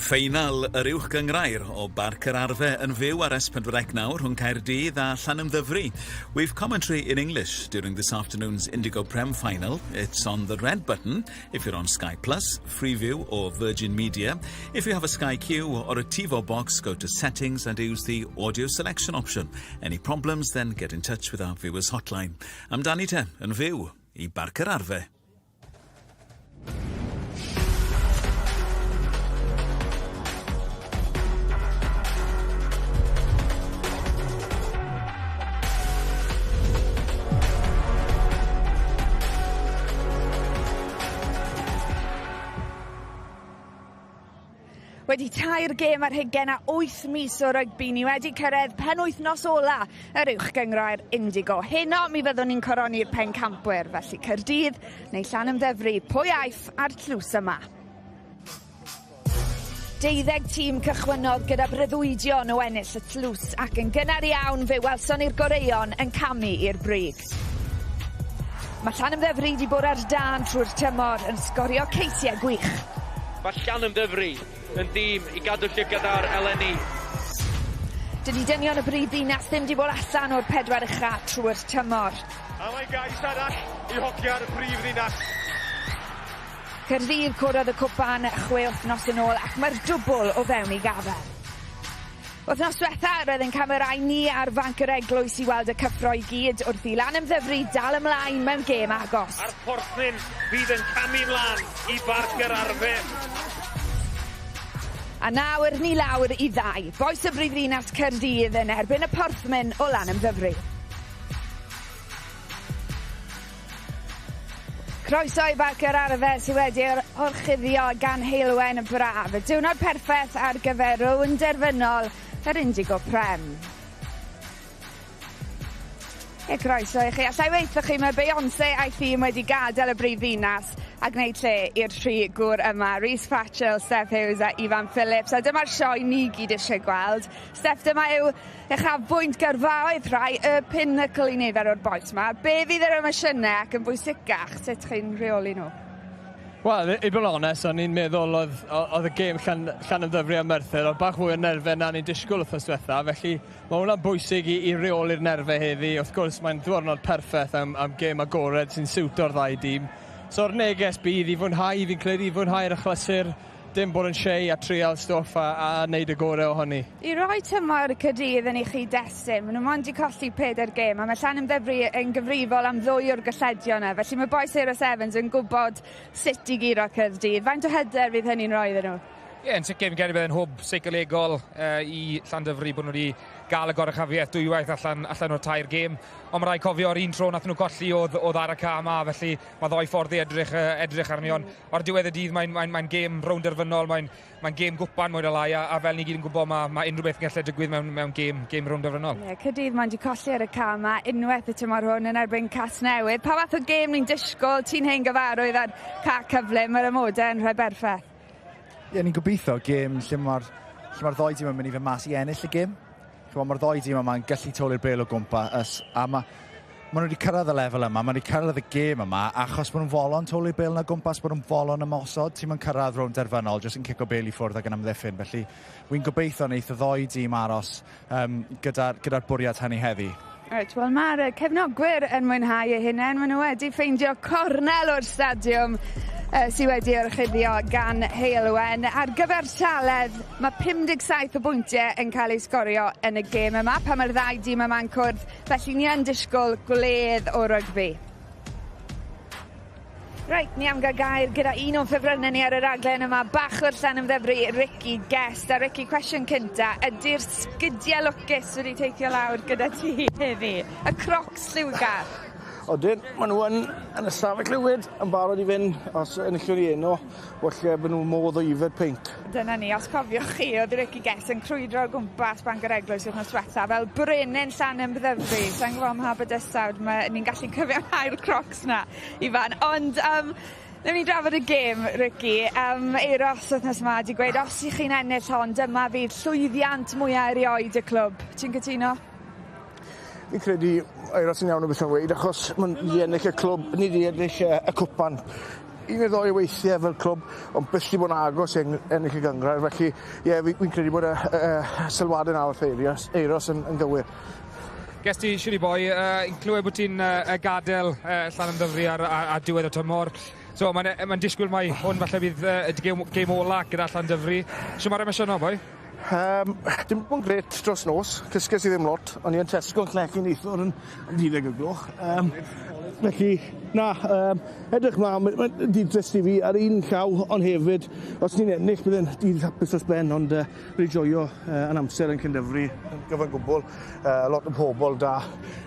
Ffeinal yr uwch-gyngrair o Barc yr Arfau yn fyw ar S4C rhwng Caerdydd a Llanymddyfri. We've commentary in English during this afternoon's Indigo Prem final. It's on the red button if you're on Sky Plus, Freeview or Virgin Media. If you have a Sky Q or a TiVo box, go to settings and use the audio selection option. Any problems, then get in touch with our viewers hotline. I'm Danny Te, yn fyw I Barc yr Arfau. Wedi tair gêm ar hugain a 8 mis o rygbi, ni wedi cyrraedd penwythnos ola yr uwch-gyngrair Indigo. Heno mi fyddwn ni'n coroni'r pencampwyr, felly Caerdydd neu Llanymddyfri, pwy aeth ar tlws yma. 12 tîm cychwynnol gyda breuddwydion o ennill y tlws ac yn gynnar iawn fe welson i'r goreion yn camu i'r brig. Mae Llanymddyfri wedi bod ar dan trwy'r tymor yn sgorio ceisiau gwych. Mae Llanymddyfri yn dîm I gadw llygad ar eleni. Dydy dynion y brifddinas ddim wedi bod allan o'r 4 ucha trwy'r tymor. A mae'n gais arall I hoci ar y brifddinas. Caerdydd cwrodd y cwpan 6 wythnos yn ôl ac mae'r dwbl o fewn I gafel. Wythnos diwetha roedd yn camerau ni ar fanc yr eglwys I weld y cyffro I gyd wrth I Llanymddyfri dal ymlaen mewn gêm agos. A'r porthyn fydd yn camu mlaen I Barc yr Arfau. A nawr ni lawr I ddau. Boes y brifddinas Caerdydd yn erbyn y porthmyn o Llanymddyfri. Croeso I Barc yr Arfau sydd wedi orchuddio gan heilwen y braf. Y diwrnod perffaith ar gyfer rywun derfynol yr Indigo Prem. Croeso I chi. Allai weithio chi mae Beyoncé a'i thîm wedi gadael y brifddinas a gwneud lle i'r 3 gŵr yma, Rhys Fatchell, Steph Hughes a Ifan Phillips. A dyma'r sioe ni gyd eisiau gweld. Steph, dyma yw uchafbwynt gyrfaoedd rhai y pinnacle I nifer o'r boes yma. Be fydd yr emosiynau ac yn bwysicach sut chi'n rheoli nhw? Wel, I bod yn onest, o'n i'n meddwl oedd y gêm Llanymddyfri a Merthyr, oedd bach fwy o nerfau na ni'n disgwyl wrthnos diwetha, felly mae hwnna'n bwysig I reoli'r nerfau heddi. Wrth gwrs, mae'n ddiwrnod perffaith am gêm agored sy'n siwto'r ddau dîm. So'r neges bydd I fwynhau, fi'n credu I fwynhau'r achlysur, dim bod yn shei a trial stwff a wneud y gorau ohoni. I roi tymor Caerdydd yn I chi destun, maen nhw mond I colli 4 gêm, a mae Llanymddyfri yn gyfrifol am 2 o'r gylledion yna, felly mae boes Euros Evans yn gwybod sut I giro Caerdydd. Faint o hyder fydd hynny'n rhoi iddyn nhw? Ie, yn sicr, fi'n credu bydd yn hwb seicolegol I Llandovery bod nhw wedi gael y goruchafiaeth dwywaith allan o'r tair gêm. Ond mae rai cofio'r un tro nath nhw colli oedd ar y ca yma, felly mae ddoi ffordd I edrych arni on. O'r diwedd y dydd mae'n gêm rown derfynol, mae'n gêm gwpan mwy o lai, a fel ni gyd yn gwybod mae unrhyw beth yn gallu digwydd mewn gêm rown derfynol. Ie, Caerdydd mae'n di colli ar y ca yma, unwaith y tymor hwn yn erbyn Casnewydd. Pa fath o gêm ni'n disgwyl, ti'n hen gyfarwydd ar ca cyflym, mae'r amodau yn rhoi berffaith? Ie, ni'n gobeithio gêm lle mae'r ddoi dîm yn mynd I fy mas I ennill y gêm. Mae'r ddoi dîm yma'n gallu toli'r bel o gwmpas, a maen nhw wedi cyrraedd y lefel yma, maen nhw wedi cyrraedd y gêm yma, achos maen nhw'n folon toli'r bel na gwmpas, maen nhw'n folon ymosod, ti'n mynd cyrraedd rhwng derfynol, jyst yn cico bel I ffwrdd ac yn amddiffyn. Felly, wy'n gobeithio wneith y ddoi dîm aros gyda'r bwriad hynny heddi. Reit, wel mae'r cefnogwyr yn mwynhau eu hunain, maen nhw wedi ffeindio cornel o'r stadiwm sydd wedi orchuddio gan heilwen. Ar gyfer sialedd, mae 57 o bwyntiau yn cael eu sgorio yn y gêm yma, pan mae'r ddau dîm yma'n cwrdd, felly ni yn disgwyl gwledd o rygbi. Reit, ni am gael gair gyda un o'n ffefrynnau ni ar y raglen yma, bachwr Llanymddyfri, Ricky Guest. A Ricky, cwestiwn cynta, ydy'r sgidiau lwcus wedi teithio lawr gyda ti heddi? Y crocs lliwgar? Odyn, maen nhw yn ystafell lywyd yn barod I fynd, os enillwn I enno, falle bod nhw'n modd o ifed peint. Dyna ni, os cofiwch chi, oedd Ricky Guest yn crwydro o gwmpas Banc yr Eglwys wythnos diwetha, fel brenin Llanymddyfri. Sa'n gwybod am habod ystawd, ni'n gallu cyfiawnhau'r crocs na, Ifan. Ond, Newn ni drafod y gêm, Ricky. Euros wythnos yma wedi gweud, os I chi'n ennill hon, dyma fydd llwyddiant mwyaf erioed y clwb. Ti'n cytuno? Fi'n credu Euros yn iawn o beth yn weid, achos ni wedi ennill y clwb, ni wedi ennill y cwpan. un neu ddoi weithiau fel clwb, ond byth i bod yn agos ennill y gyngrair. Felly, fi'n credu bod y sylwadau nawr Eiros yn gywir. Ges ti, Siwri Boi, yn clywed bod ti'n gadael Llandovery ar diwedd y tymor. So, mae'n disgwyl mai hwn falle bydd y gêm ola gyda Llandovery. So, mae'r emosiynol, Boi? Dim bod yn gret dros nos, cysges i ddim lot, ond i'n Tesco yn clecyn neithwr yn 12 y gloch. Felly, edrych mlaen, mae'n dydd dryst i fi ar un llaw, ond hefyd, os ni'n ennill byddai'n dydd hapus os ben, ond wedi joio yn amser yn Llandovery, yn gyfan gwbl, lot o pobl da,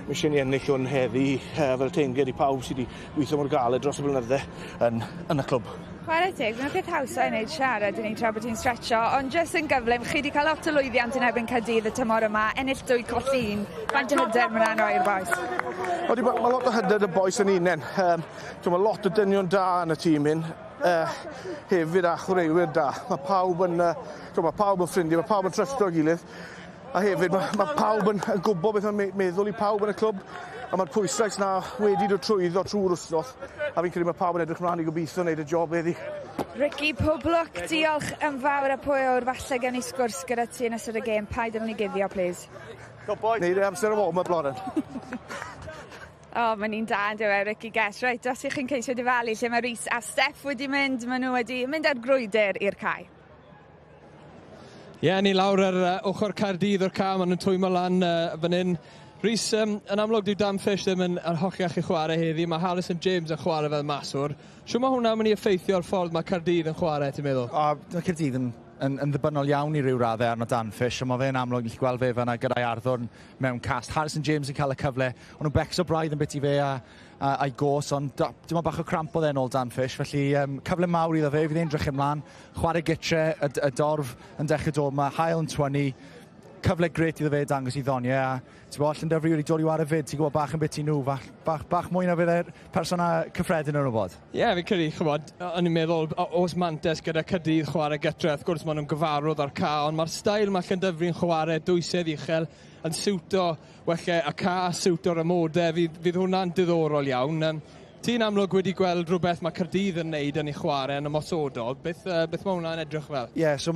eisiau ni ennill hwn heddi fel teinged i pawb sydd wedi gweithio mor galed dros y blynydde yn y clwb. Chwarae teg, mae'n peth hawsa i wneud siarad yn ein tra bod hi'n stretcho, ond jyst yn gyflym, chi wedi cael lot o lwyddiant yn erbyn Caerdydd y tymor yma, ennill 2 colli 1. Faint o hyder mae'n rhoi'r boes? Mae lot o hyder y boes yn unen. Mae lot o dynion da yn y tîm hyn, hefyd a chwaraewyr da. Mae pawb yn ffrindiau, mae pawb yn trystio gilydd, a hefyd mae pawb yn gwybod beth mae'n meddwl i pawb yn y clwb, a mae'r pwyslais na wedi dod trwyddo trwy'r wthnos, a fi'n credu mae pawb yn edrych mlaen i gobeithio wneud y job heddi. Ricky, pob lwc, diolch yn fawr a pwy o'r falle gen i sgwrs gyda ti yn ystod y gêm. Paid yn ei guddio, please. Neud e amser o fawr, Bloren. Mae'n un da yn dywe, Ricky Guess. Reit, os ych chi'n ceisio difalu lle mae Rhys a Steff wedi mynd, maen nhw wedi mynd ar grwydr i'r cae. Ni lawr ar ochr Caerdydd o'r ca, maen nhw'n twymo lan fan hyn. Rhys, yn amlwg dyw Dan Fish ddim yn hollach i chwarae heddi, mae Harrison James yn chwarae fel maswr. Siw mae hwnna'n mynd i effeithio'r ffordd mae Caerdydd yn chwarae, ti'n meddwl? Mae Caerdydd yn ddibynnol iawn i ryw raddau arno Dan Fish, a mae fe'n amlwg yn gweld fe fanna gyda'i arddwrn mewn cast. Harrison James yn cael y cyfle, ond nhw'n becso braidd yn bit i fe a'i gos, ond dim ond bach o cramp o ddyn ôl Dan Fish, felly cyfle mawr iddo fe, fydd e'n drych ymlaen, chwarae gytre, y dorf yn dechrau dod, mae hael yn 20, cyfle gret iddo fe dangos i ddoniau, a Llandovery wedi dod i war y fyd, ti'n gwybod bach yn bit i nhw, bach mwy na fydd persona cyffredin yn wybod. Fi'n credu, chymod, o'n i'n meddwl os mantes gyda Caerdydd chwarae gytre, wrth gwrs maen nhw'n gyfarwydd o'r ca, ond mae'r stael mae Llandovery'n chwarae dwysedd uchel yn siwto, wella y ca siwto'r ymodau, fydd hwnna'n diddorol iawn. Ti'n amlwg wedi gweld rhywbeth mae Caerdydd yn neud yn ei chwarae yn ymosodol. Beth mae hwnna'n edrych fel? So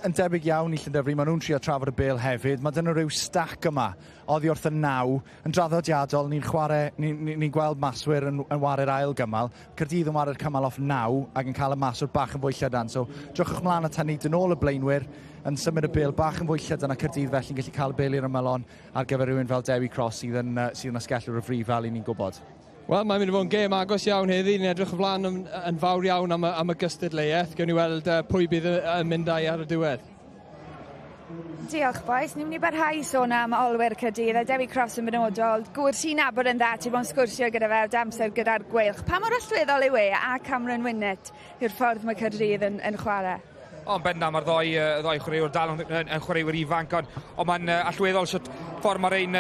yn debyg iawn i Llandovery, maen nhw'n trio trafod y bêl hefyd. Mae dyna rhyw stac yma, oddi wrth y 9, yn draddodiadol, ni'n gweld maswyr yn waru'r ail gymal. Caerdydd yn waru'r cymal off 9 ac yn cael y maswyr bach yn fwy llydan. So, drwchwch mlaen at hynny, dyn ôl y blaenwyr, yn symud y bêl bach yn fwy llydan a Caerdydd felly'n gallu cael y bêl i'r ymylon ar gyfer rhywun fel Dewi Cross sydd yn asgellwr y frif fel i ni'n gwybod. Wel, mae'n mynd i fod yn gêm agos iawn heddi. Ni'n edrych ymlaen yn fawr iawn am y gystadleuaeth. Gewn ni weld pwy bydd yn mynd ar y diwedd. Diolch, boys. Ni'n mynd i barhau sôn am olwyr Caerdydd a Dewi Cross yn benodol. Gwr sy'n nabod yn dda, ti bod yn sgwrsio gyda fe o amser gyda'r gweilch. Pa mor allweddol yw a Cameron Winnet yw'r ffordd mae Caerdydd yn chwarae? Ond benda, mae'r ddoi chwaraewyr dal yn chwaraewyr ifanc, ond mae'n allweddol sut ffordd mae'r ein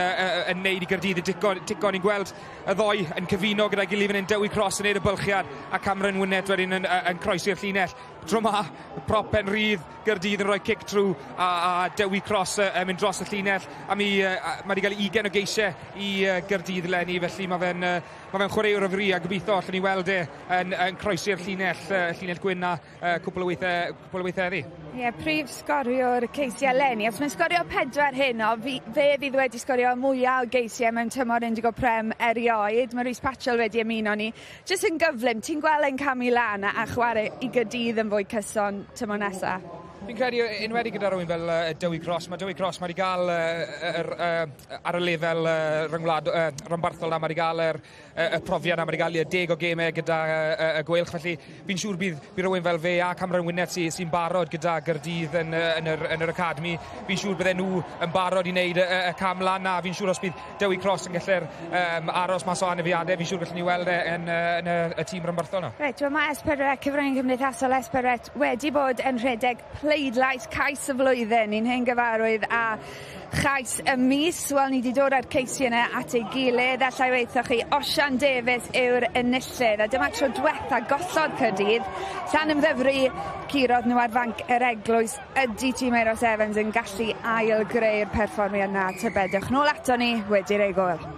yn neud i Gaerdydd y digon ni'n gweld y ddoi yn cyfuno gyda'i gilydd fan hyn, Dewi Cross yn neud y bylchiad a Cameron Winnet wedyn yn croesi'r llinell. Tro ma, prop pen rydd, Gaerdydd yn rhoi cic trw a Dewi Cross yn mynd dros y llinell, a mae wedi cael 20 o geisiau i Gaerdydd leni, felly mae fe'n chwaraewr o fri a gobeithio allan ni weld yn croesi'r llinell gwyn a cwpl o weithiau heddi. Prif sgoriwr ceisiau leni. Os mae'n sgorio 4 hyn, fe fydd wedi sgorio mwyaf o geisiau mewn tymor Indigo Prem erioed. Mae Rhys Patchell wedi ymuno ni. Jyst yn gyflym, ti'n gweld yn camu lan a chwarae i Gaerdydd yn fwy cyson tymor nesaf? Fi'n credu enwedig gyda rhywun fel Dewi Cross. Mae Dewi Cross wedi cael ar y lefel rhanbarthol na, mae wedi cael y profiad na, mae wedi cael 10 o gemau gyda y gweilch, felly fi'n siŵr bydd rhywun fel fe a Cameron Winnet sy'n barod gyda Gaerdydd yn yr academi. Fi'n siŵr bydden nhw yn barod i wneud y cam lan na, fi'n siŵr os bydd Dewi Cross yn gallu'r aros mas o anafiadau, fi'n siŵr gallwn ni weld yn y tîm rhanbarthol na. Reit, mae S4C, cyfryngen cymdeithasol S4C wedi bod yn rhedeg pleidlais cais y flwyddyn. Ni'n hen gyfarwydd a chais y mis. Wel, ni wedi dod â'r ceisiau yna at ei gilydd. Allai weithio chi, Osian Davies yw'r enillydd. A dyma tro diwetha gosod Caerdydd. Llanymddyfri, curodd nhw ar fanc yr eglwys. Ydy tîm Euros Evans yn gallu ail-greu'r perfformiad yna. Tybedwch nôl ato ni wedi'r ei gwyl.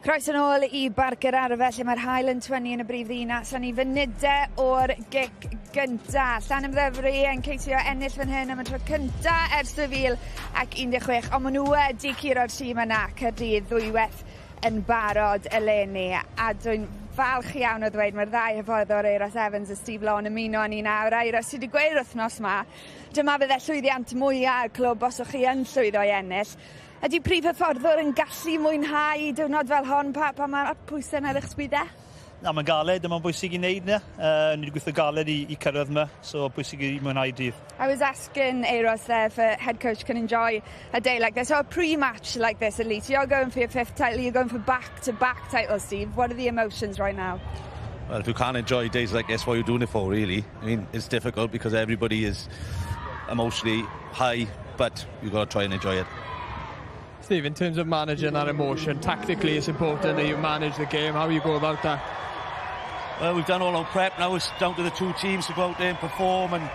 Croeso nôl i Barc yr Arfau, lle mae'r haul yn 20 yn y brif ddinas. A ni fynydau o'r gic gynta. Llanymddyfri yn ceisio ennill fan hyn am y tro cynta ers 2016. Ond maen nhw wedi curo'r tîm yna, Caerdydd, ddwywaith yn barod eleni. A dwi'n falch iawn o ddweud mae'r ddau hyfforddwr Euros Evans a Steve Law yn ymuno ni nawr. Euros sydd wedi gweud wythnos yma, dyma fydde llwyddiant mwyaf y clwb os o'ch chi yn llwyddo i ennill. Ydy prif hyfforddwr yn gallu mwynhau diwrnod fel hon pa mae'r pwysau yn eich sgwydau? Na, mae'n galed, mae'n bwysig i wneud na. Ni wedi gweithio galed i cyrraedd yma, so bwysig i mwynhau dydd. I was asking Euros there if a head coach can enjoy a day like this, or a pre-match like this at least. You're going for your 5th title, you're going for back-to-back titles, Steve. What are the emotions right now? Well, if you can't enjoy days like this, what are you doing it for, really? I mean, it's difficult because everybody is emotionally high, but you've got to try and enjoy it. Steve, in terms of managing that emotion, tactically it's important that you manage the game. How do you go about that? Well, we've done all our prep. Now it's down to the two teams to go out there and perform and,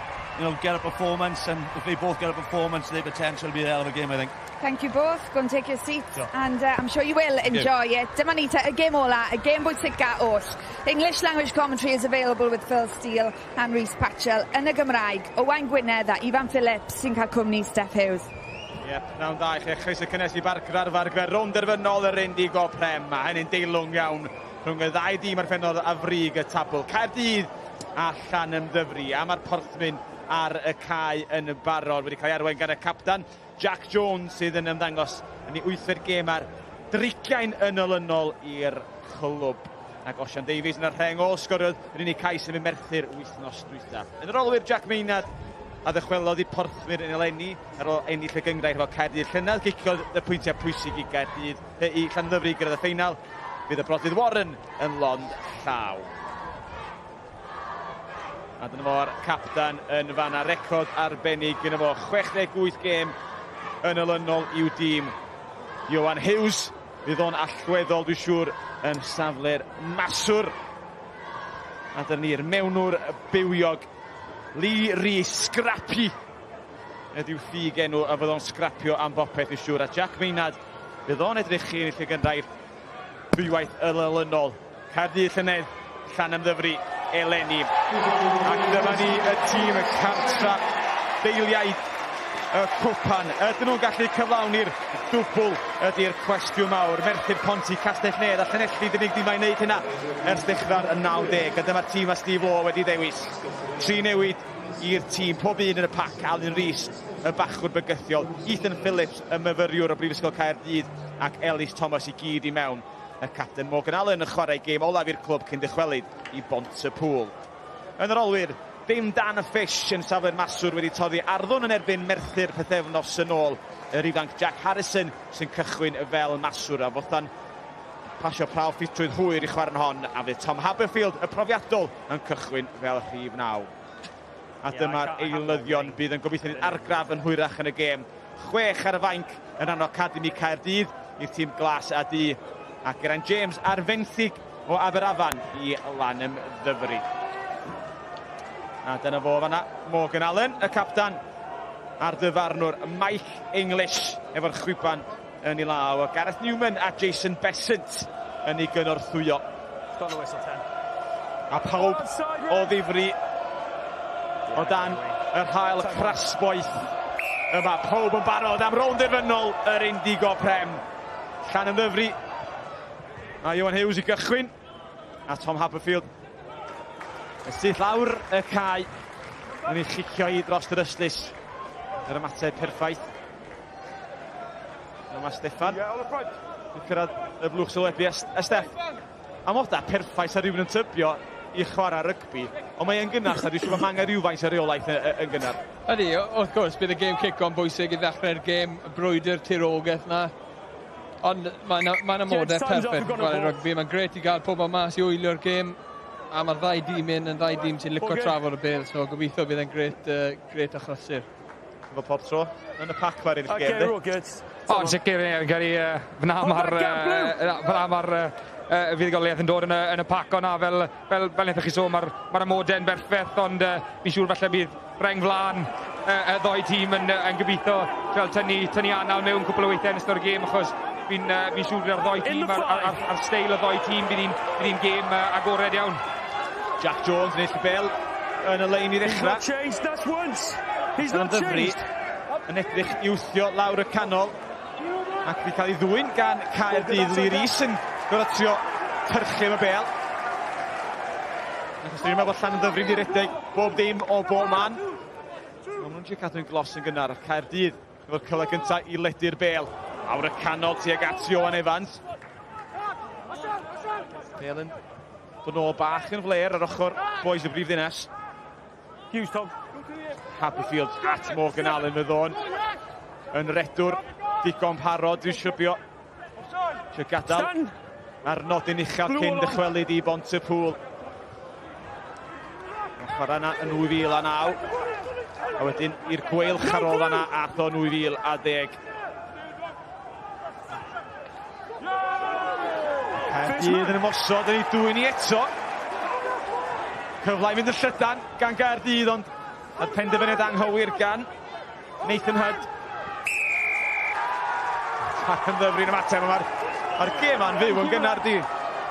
get a performance. And if they both get a performance, their potential will be a hell of a game, I think. Thank you both. Go and take your seats. Sure. And I'm sure you will enjoy it. Dyma ni y gêm ola, y gêm bwysica oll. English language commentary is available with Phil Steele and Rhys Patchell yn y Gymraeg. Owain Gwynedd a Ifan Phillips sy'n cael cwmni Steph Hughes. Nawn da i chi, chris y cynnes i Barc yr Arfau gyfer rownd derfynol yr Indigo Prem. Mae hynny'n deilwng iawn rhwng y ddau dîm ar ffenol a frig y tabl. Caerdydd a Llanymddyfri. A mae'r porthmyn ar y cae yn y barod wedi cael ei arwain gan y captan Jack Jones sydd yn ymddangos yn ei 8th gêm ar driciain yn olynol i'r clwb. Ac Osian Davies yn y rheng ôl sgoriodd yr unig cais yn mynd merthyr wythnos dwytha. Yn yr olwyr Jack Maynard a ddychwelodd i porthmyr yn eleni ar ôl ennill y gyngrair efo Caerdydd. Llynedd giciodd y pwyntiau pwysig i Gaerdydd, i Llandovery gyda y ffeinal. Bydd y brodydd Warren yn lond llaw. A dyna fo'r captan yn fanna, record arbennig gyda fo 68 gêm yn olynol i'w dîm. Johan Hughes, bydd o'n allweddol, dwi'n siŵr, yn safle'r maswr. A dyna ni'r mewnwr bywiog Lee Rhys, scrappy ydyw ffug enw a fydd o'n scrapio am bopeth i siŵr. A Jack Maynard, bydd o'n edrych i ennill y gynrair dwywaith y olynol. Caerdydd, Llynedd, Llanymddyfri, eleni. Ac dyma ni y tîm y cartra deiliaid y cwpan. Ydyn nhw'n gallu cyflawni'r dwbl ydy'r cwestiwn mawr. Merthyr Ponti, Castell Nedd a Llanelli dyn ni'n ei wneud hynna ers dechrau'r 90. A dyma'r tîm a Steve Law wedi dewis. 3 newid i'r tîm, pob un yn y pac. Alun Rhys, y bachwr bygythiol, Ethan Phillips, y myfyriwr o Brifysgol Caerdydd, ac Ellis Thomas i gyd i mewn. Y capten Morgan Allen yn chwarae gêm olaf i'r clwb cyn dychwelyd i bont y pŵl. Yn yr olwyr, dim Dan y Fish yn safle'r maswr wedi toddi arddwn yn erbyn Merthyr pythefnos yn ôl. Yr ifanc Jack Harrison sy'n cychwyn fel maswr a fothan pasio prawf ffitrwydd hwyr i chwarae'n hon, a fydd Tom Haberfield, y profiadol, yn cychwyn fel rhif 9. A dyma'r eilyddion bydd yn gobeithio argraff yn hwyrach yn y gêm. 6 ar y fainc yn rhan o Academi Caerdydd i'r tîm glas a di, a Geraint James ar fenthyg o Aberafan i Llanymddyfri. A dyna fo fanna, Morgan Allen, y captan, a'r dyfarnwr Mike English efo'r chwiban yn ei law. Gareth Newman a Jason Besant yn ei gynorthwyo. A pawb o ddifri o dan yr hael crasboeth yma. Pawb yn barod am rownd derfynol yr Indigo Prem. Llanymddyfri a Johan Hughes i gychwyn, a Tom Haberfield yn syth lawr y cae yn ei chicio i dros yr ystlys. Yr ymateb perffaith. Yma Steffan yn cyrraedd y blwch sylwebu. Steff, am oda perffaith sa rhywun yn tybio i chwarae rygbi, ond mae e'n gynnar, sa dwi'n siŵr mae angen rhywfaint ar reolaeth yn gynnar. Ydy, wrth gwrs, bydd y gêm kick-on bwysig i ddechrau'r gêm, y brwydr tirogaeth na. Ond mae'n amodau perffaith chwarae rygbi. Mae'n gret i gael pobl mas i wylio'r gêm, a mae'r ddau dîm yn ddau dîm sy'n licio trafod y bel, so gobeithio bydd e'n gret achlysur. Efo pob tro yn y pac mae'r unig gêm, di? O, yn sicr, gyrru fyna mae'r fuddugoliaeth yn dod yn y pac o'na, fel wnaethoch chi sôn, mae'r amodau'n berffaith, ond fi'n siŵr falle bydd reng flan y ddoi tîm yn gobeithio tynnu anal mewn cwpl o weithiau yn ystod y gêm, achos fi'n siŵr bydd ddoi tîm a'r steil o ddoi tîm bydd hi'n gêm agored iawn. Jack Jones yn eill bel yn y lein i ddechrau. Llandovery yn edrych i wthio lawr y canol, ac wedi cael ei ddwyn gan Caerdydd. Lee Rees yn gorfod trio cyrchu y bel. Achos dwi'n meddwl bod Llandovery wedi redeg bob dim o bob man. Mae nhw'n trio cadw'n glos yn gynnar. Caerdydd efo'r cyfle gyntaf i ledu'r bel. Awr y canol tuag at Ioan Evans. Bel yn dod nôl bach yn fler ar ochr boes y brif ddinas. Hughes, Tom. Happyfield at Morgan Allen fydd o'n yn redwr digon parod i'w siwbio. Isio gadael ar nodyn uchaf cyn dychwelyd i bont y pŵl. Chwarae yna yn 2009. A wedyn i'r gweilch ar ôl yna ath o 2010. Caerdydd yn ymosod yn ei dwyni eto. Cyfle i fynd yn llydan gan Gaerdydd, ond y penderfyniad anghywir gan Nathan Hood. Llandovery yn ymateb, mae'r gêm a'n fyw yn gynnar di.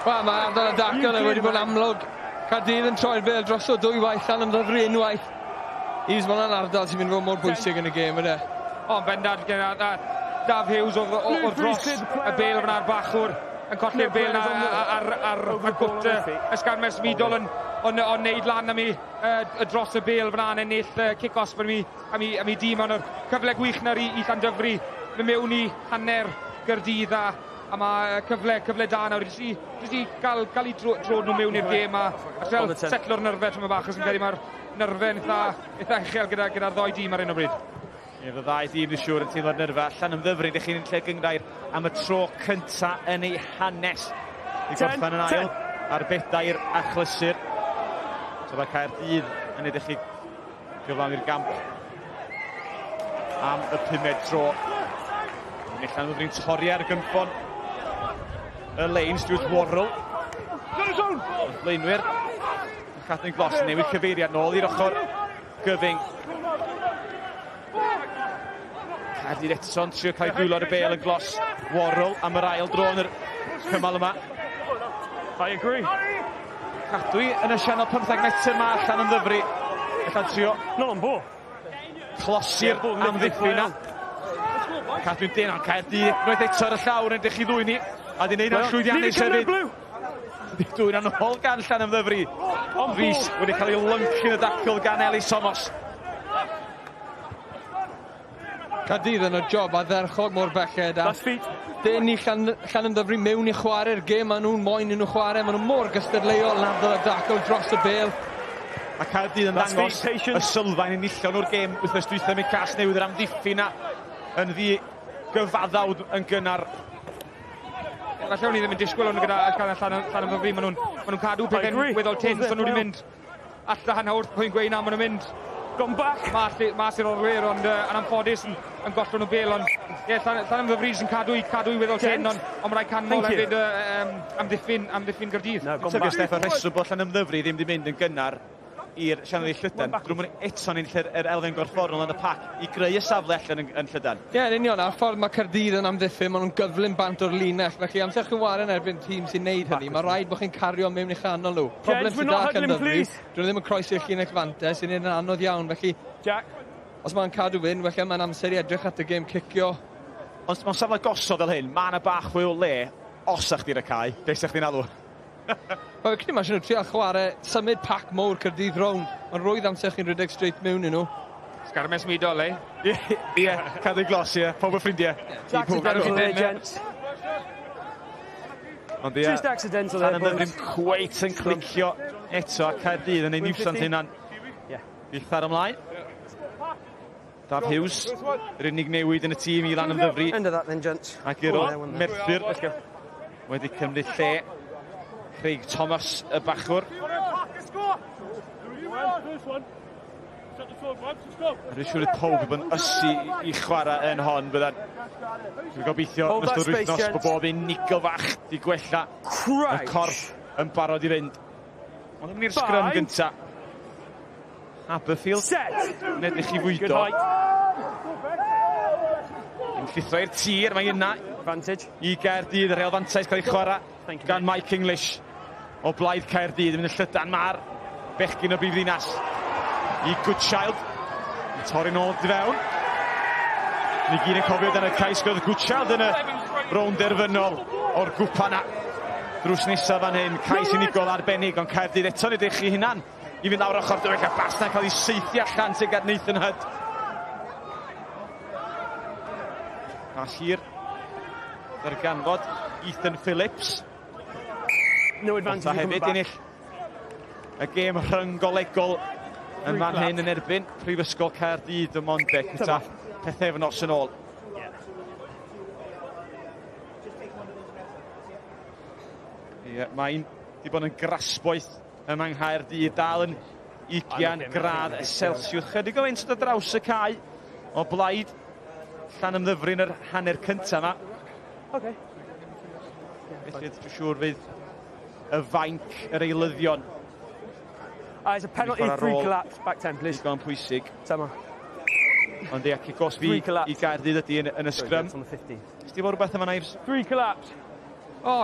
Wel, mae ardal y dacon wedi bod yn amlwg. Caerdydd yn troi'r bel dros o 2 waith, Llandovery unwaith. Is mae'n ardal sy'n mynd fod mor bwysig yn y gêm yna. Ond bendant gyda Daf Hughes o dros y bel fyna'r bachwr yn colli'r bel ar gwt ysgarmes midol yn neud lan am i dros y bel fyna'n ennill kick-off am i dîm ond cyfle gwych na'r i Llandovery mewn i hanner Gaerdydd a mae cyfle da nawr jyst i gael i drod nhw mewn i'r gêm a fel setlo'r nyrfe trwy bach os yn cael mae'r nyrfe eitha uchel gyda'r ddoi dîm ar un o bryd. Fydd y ddau dîm yn siŵr yn teimlo'r nyrfa. Llandovery ddech chi'n lle gyngrair am y tro cynta yn ei hanes i gorffen yn ail ar bedair achlysur. So mae Caerdydd yn edrych i gyflawn i'r gamp am y 5ed tro. Mae Llandovery'n torri ar y gynffon y lein, Stuart Worrell. Leinwyr yn cadw'n glos yn newid cyfeiriad nôl i'r ochr gyfing. Caerdydd eto'n trio cael ei dwylo ar y bel yn glos Worrell am yr ail dro yn yr cymal yma. I agree. Cadwy yn y sianel 15 metr yma Llandovery. Ella'n trio closi'r amddiffyn yna. Cadwy'n dyn o'n Caerdydd unwaith eto ar y llawr yn edrych i ddwyni. A di neud o'n llwyddiannus hefyd. Di dwy'n yn ôl gan Llandovery. Rhys wedi cael ei lync yn y dacl gan Ellis Thomas. Caerdydd yn y job a dderchog mor belled a dyn ni Llandovery mewn i chwarae'r gêm a nhw'n moyn i nhw chwarae. Maen nhw mor gystadleuol laddo y dacl dros y bel. Mae Caerdydd yn dangos y sylfaen i nillon o'r gêm wythnos dwytha mi cas newydd yr amddiffyn yn ddi gyfaddawd yn gynnar. Falle o'n i ddim yn disgwyl o'n gyda Llandovery. Maen nhw'n cadw pethau'n weddol tens. O'n nhw wedi mynd allan hynna wrth pwy'n gweud na maen nhw'n mynd mas i'r orwyr ond yn anffodus yn gollon nhw bel ond Llandovery yn cadw i weddol ten ond mae'n rhaid canol hefyd amddiffyn Gaerdydd. Tybio Steffan rheswm bod Llandovery ddim wedi mynd yn gynnar i'r sianel i Llydan. Drwy mwyn eto'n yr elfen gorfforol yn y pac i greu y safle allan yn Llydan. Ie, yn union, a'r ffordd mae Caerdydd yn amddiffyn, maen nhw'n gyflym bant o'r linell. Felly amser chi'n waren erbyn tîm sy'n neud hynny, mae rhaid bod chi'n cario mewn i'ch chanol nhw. Problem sydd da Llandovery, dyn nhw ddim yn croesi'r llinell fante, sy'n neud yn anodd iawn. Felly, os mae'n cadw fynd, felly mae'n amser i edrych at y gêm cicio. Ond mae'n safle gosod fel hyn, mae yna bach fwy o le, os a'ch di'r y cae, beth sa'ch di'n alw? Wel, cyn i ma'n trial chwarae symud pac mowr Caerdydd rownd, ond rwydd amser chi'n rhedeg straight mewn i nhw. Sgarmes midol, Ie, cadw glos, pob y ffrindiau. It's accidental there, gents. Just accidental there, boys. Ddim cweit yn clicio eto a Caerdydd yn ei niwsant hynna'n eitha'r ymlaen. Daf Hughes, yr unig newid yn y tîm i Llandovery. End of that then, gents. Ac i'r Merthyr wedi cymryd lle. Craig Thomas y bachwr. Rwy'n siŵr y pob i bod yn ysu i chwarae yn hon bydda'n dwi'n gobeithio yn ystod wythnos bod bob unigol fach di gwella y corff yn barod i fynd. Ond ddim ni'r sgrym gynta. Aberfield. Set. Yn edrych i Good fwydo. height. Yn llithro i'r tir, mae yna. Advantage. I Gaerdydd, yr elfantais cael ei chwarae gan Mike English o blaid Caerdydd yn mynd y llydan ma'r bechgyn o brifddinas i Goodchild yn torri nôl di fewn. Ni gyd yn cofio dan y cais gyda Goodchild yn y rownd derfynol o'r gwpa na. Drws nesaf fan hyn, cais unigol arbennig, ond Caerdydd eto'n edrych i hunan i fynd lawr ochr dywech a basna'n cael ei seithi allan sy'n gad Nathan Hood. A hir ddarganfod Ethan Phillips. No advantage. Hefyd ennill y gêm rhyngolegol yn fan hyn yn erbyn Prifysgol Caerdydd y Monbec gyda pethefnos yn ôl. Mae'n di bod yn grasboeth yma yng Nghaerdydd, dal yn 20 gradd Celsius. Chydig o fynt o draws y cae o blaid Llanymddyfri yn yr hanner cyntaf yma. Okay. Felly dwi'n siŵr fydd y fainc yr eilyddion. It's a penalty, 3 collapse. Back 10, please. Digon pwysig. Dyma. Ond ac i gos fi i Gaerdydd ydy yn y sgrym. Ysdi fod rhywbeth yma, Ives? 3 collapse.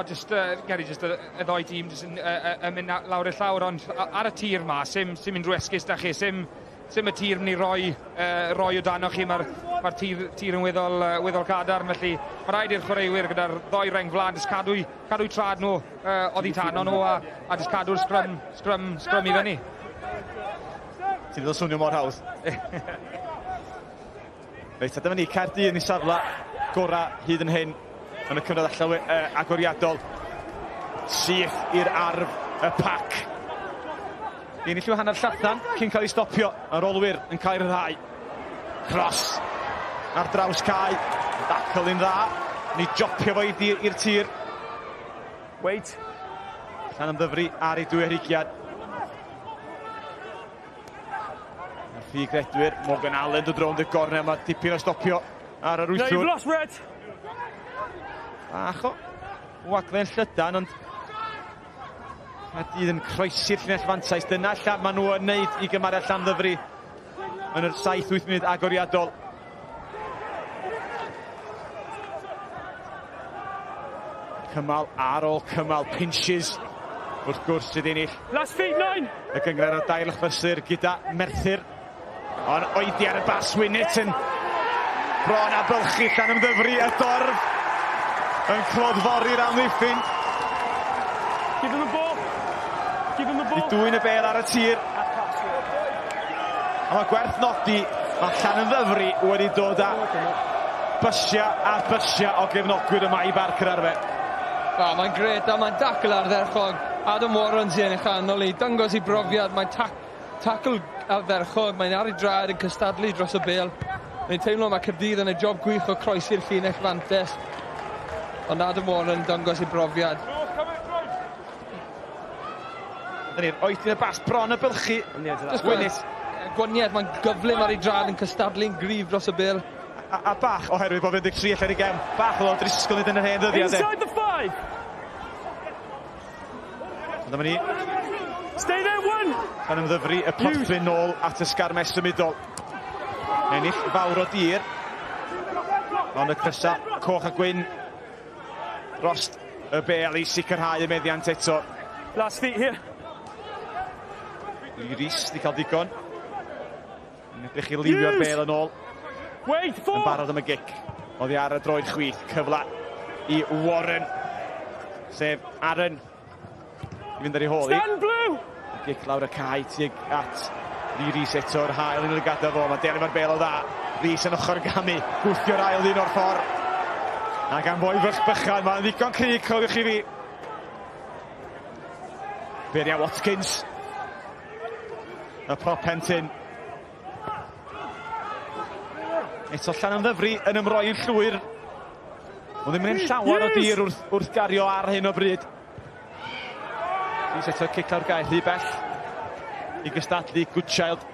Just y ddoi tîm yn mynd lawr y llawr, ond ar y tir ma, sim mynd drwy esgus da chi, sim y tir mynd i roi o dan o chi, mae'r tir yn weddol cadar, felly mae rhaid i'r chwaraewyr gyda'r ddoi reng flan, jyst cadw trad nhw oddi tan nhw a jyst cadw'r sgrym i fyny. Ti'n dod swnio mor hawdd. Reit, a dyma ni, Caerdydd yn ei safle gora hyd yn hyn yn y cyfnod agoriadol. Syth i'r arf y pac. Ennill yw hanner llathan cyn cael ei stopio. Yr olwyr yn cael ei ryddhau. Cross ar draws cae. Dacl yn dda. Ni jopio fo i'r tir. Wait. Llanymddyfri ar ei dwy erigiad. Ar ffug redwyr. Morgan Allen dod rownd y gornel. Mae dipyn o stopio ar yr No, wythwr. you've lost red. Bach o waglen llydan, ond Caerdydd yn croesi'r llinell fantais. Dyna lle maen nhw yn neud i gymeriad Llandovery yn yr 7-8 munud agoriadol. Cymal ar ôl cymal, pinches wrth gwrs sydd ennill. Last feet 9. Y gyngred o dair lychlysur gyda Merthyr. Ond oedi ar y bas Winnett yn bron a bylchu Llanymddyfri y dorf yn clodfori'r amddiffyn. Give him the ball. Give him the ball. I dwy'n y bel ar y tir. A mae gwerth nodi, mae Llanymddyfri wedi dod â bysia a bysia o gefnogwyr yma i Barc yr Arfau. Mae'n gret a mae'n dacl ardderchog. Adam Warren sy'n eich anol i dangos i brofiad. Mae'n tacl ardderchog. Mae'n ar ei draed yn cystadlu dros y bel. Mae'n teimlo mae Caerdydd yn y job gwych o croesi'r llinell fantes. Ond Adam Warren dangos i brofiad. Dyna ni'r oedyn y bas bron y bylchu. Gwaniad, mae'n gyflym ar ei draed yn cystadlu'n gryf dros y bel. A bach oherwydd bod fe'n 13 allan i gem. Bach o drisgol nid yn yr hen ddyddiad. Inside the 5. Dyma ni. Stay there, 1. Llanymddyfri y porthyn nôl at y sgarmes symudol. Ennill fawr o dir. Ond y crysa coch a gwyn dros y bel i sicrhau y meddiant eto. Last feet here. Rhys di cael digon. Yn edrych i liwio'r bel yn ôl. Wait, 4. Yn barod am y gic. Oddi ar y droed chwith. Cyfla i Warren. Sef Aaron. I fynd ar ei hôl i. Stand blue. Gic lawr y cae tuag at Rhys eto. Yr hael yn y gada fo. Mae Delyn ar bel o dda. Rhys yn ochr gamu. Gwthio'r ail un o'r ffordd. A gan boi fych bychan. Mae'n ddigon cryg, cofiwch i fi. Beria Watkins. Y prop pentyn. Eto Llanymddyfri yn ymroi yn llwyr. Ond ddim yn ein llawer o dir wrth gario ar hyn o bryd. Rhys eto cic lawr gael rhy bell. I gystadlu Goodchild.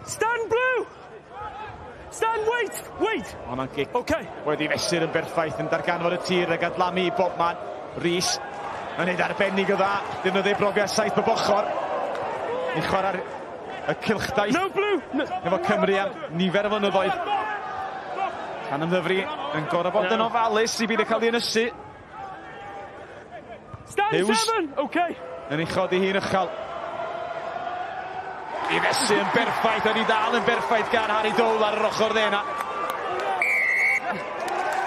Stand blue. Stand, wait, wait. Ond mae'n gic. Okay. Wedi fesur yn berffaith yn darganfod y tir ag adlamu i bobman. Rhys yn neud arbennig o dda. Defnyddio brofiad saith bob ochr. I chwarae'r y cilchdaith efo Cymru am nifer o flynyddoedd. Llanymddyfri yn gorau bod yn ofalus i bydd y cael ei ynysu. Hughes yn ei chodi hi'n uchel. I fesu yn berffaith, oedd i dal yn berffaith gan Harry Dole ar yr ochr ddena.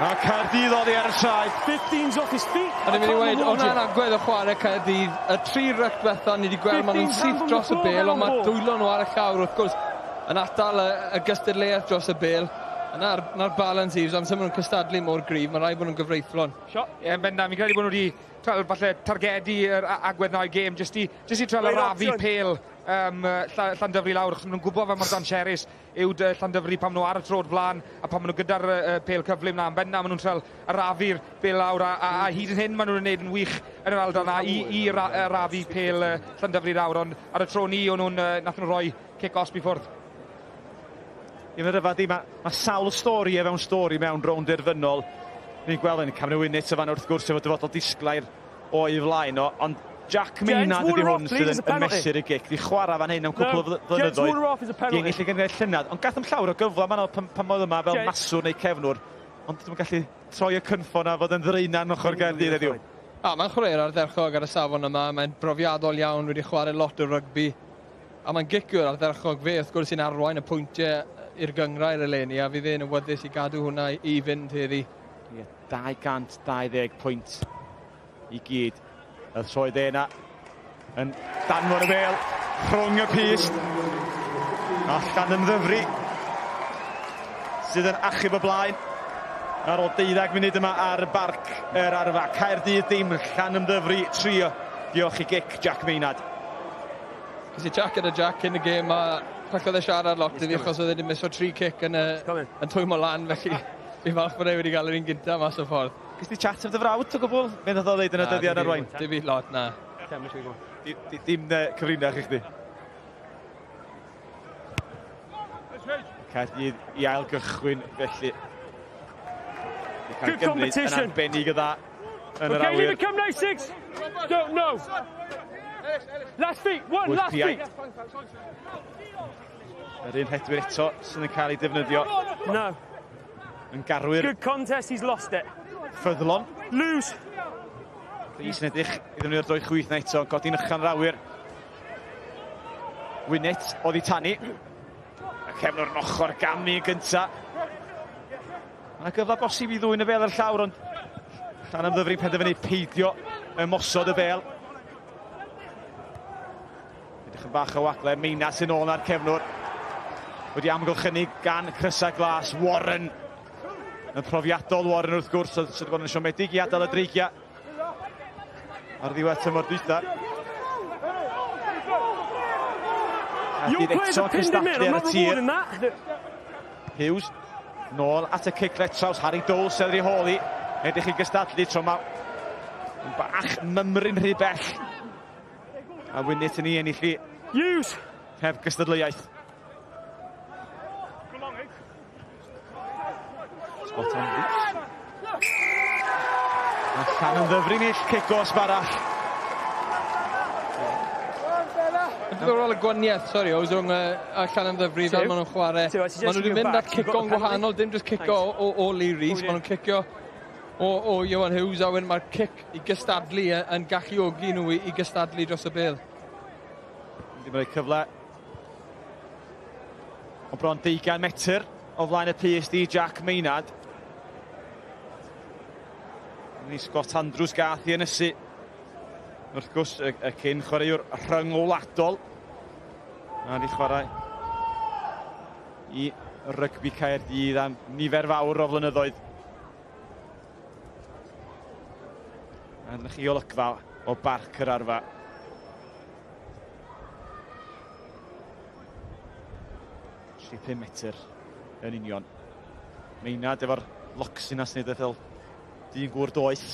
A Caerdydd oedd ar y traed. 15's off his feet. A ni'n mynd i weid, hwnna'n agwedd o chwarae Caerdydd. Y 3 rygt bethau ni wedi gweld, maen nhw'n syth dros y bel, ond mae dwylo nhw ar y llawr, wrth gwrs, yn atal y gystadleuaeth dros y bel. Na'r balance Hughes, am symud nhw'n cystadlu mor gryf, mae'n rhaid bod nhw'n gyfreithlon. Ie, yn benda, mi'n credu bod nhw wedi falle targedu'r agwedd na'i gêm, jyst i trael arafu pêl Llandovery lawr, achos nhw'n gwybod fe mor dancherus yw Llandovery pam nhw ar y trod flan a pam nhw gyda'r pêl cyflym na. Yn benda, maen nhw'n trael arafu'r pêl lawr a hyd yn hyn maen nhw'n gwneud yn wych yn yr aldon na i arafu pêl Llandovery lawr, ond ar y tro ni nath nhw roi kick-off i ffwrdd. I'n rhyfad i, mae sawl stori e fewn stori mewn rownd derfynol. Ni'n gweld yn Cameron Winnett o fan wrth gwrs efo dyfodol disglair o'i flaen o, ond Jack Maynard ydi hwn sydd yn mesur y gic. Di chwarae fan hyn am cwpl o flynyddoedd. Di ennill i gyngred llynad, ond gath am llawer o gyfle man o pan oedd yma fel maswr neu cefnwr. Ond dwi'n gallu troi y cynffon a fod yn ddreinan ochr Gaerdydd heddiw. Mae'n chwarae'r ardderchog ar y safon yma, mae'n brofiadol iawn, wedi chwarae lot o rygbi. A mae'n gicwr ardderchog fe, wrth gwrs sy'n arwain y pwyntiau i'r gyngrau'r eleni, a fydd e'n awyddus i gadw hwnna i fynd heddi. 220 pwynt i gyd. Y troed yna yn danfon y bel rhwng y pist. A Llanymddyfri sydd yn achub y blaen ar ôl 12 munud yma ar y Barc yr Arfau. Caerdydd dim, Llanymddyfri 3. Diolch i gic Jack Maynard. Cos i Jack yn y Jack yn y gêm, a pach oedd e siarad lot iddi, achos oedd e wedi miso 3 kick yn twymo lan, felly fi'n falch bod e wedi cael yr un gynta mas o ffordd. Gys ti chat of dy frawd o gwbl? Fe nath o ddeud yn y dyddiad ar wain? Dim byd lot, na. Dim cyfrinach i chdi. Caerdydd i ail gychwyn, felly. I cael gymryd yn arbennig o dda yn yr awyr. Okay, come now, 6. No. Last feet, one, last feet. Yr un hedwyr eto sydd yn cael ei defnyddio. No. Yn garwyr. Good contest, he's lost it. Ffyddlon. Lose. Is yn edrych iddyn nhw'r 2 chwyth na eto, godi'n ychan rawyr. Winnett oedd i tannu. Y cefnwr yn ochr gamu yn gynta. Mae'n gyfle bosib i ddwyn y bel ar llawr, ond Llanymddyfri penderfynu peidio ymosod y bel. Edrych yn bach o wagle, Maynard sy'n ôl na'r cefnwr. Wedi amgylchynu gan Crysa Glas, Warren. Yn profiadol Warren wrth gwrs, sydd wedi bod yn siomedig i adael y dreigia ar ddiwedd tymor dwytha. Caerdydd eto cystadlu ar y tir. Hughes, nôl at y ciclet traws, Harry Dole sydd wedi holi. Edrych i gystadlu tro ma. Yn bach mymryn rhy bell. A Winnett yn ei ennill i. Hughes! Heb gystadleuaeth. Spot on Hughes. A Llanymddyfri nill kick-off barall. Yn ddiddorol y gwaniaeth, sori, oes rhwng Llanymddyfri fel maen nhw'n chwarae. Maen nhw wedi mynd at cico gwahanol, dim just cico o Lee Rees, maen nhw'n cicio o Iwan Hughes, a wedyn mae'r cic i gystadlu yn galluogi nhw i gystadlu dros y bel. Ddim yn ei cyfle. O bron 20 metr o flaen y pist i Jack Maynard. Ni Scott Andrews gath i ynysu. Wrth gwrs, y cyn chwaraewr rhyngwladol. A ni chwarae i rygbi Caerdydd am nifer fawr o flynyddoedd. A chi olygfa o Barc yr Arfau. Tri 5 metr yn union. Maynard efo'r locsyn as nid fel dyn gwr doeth.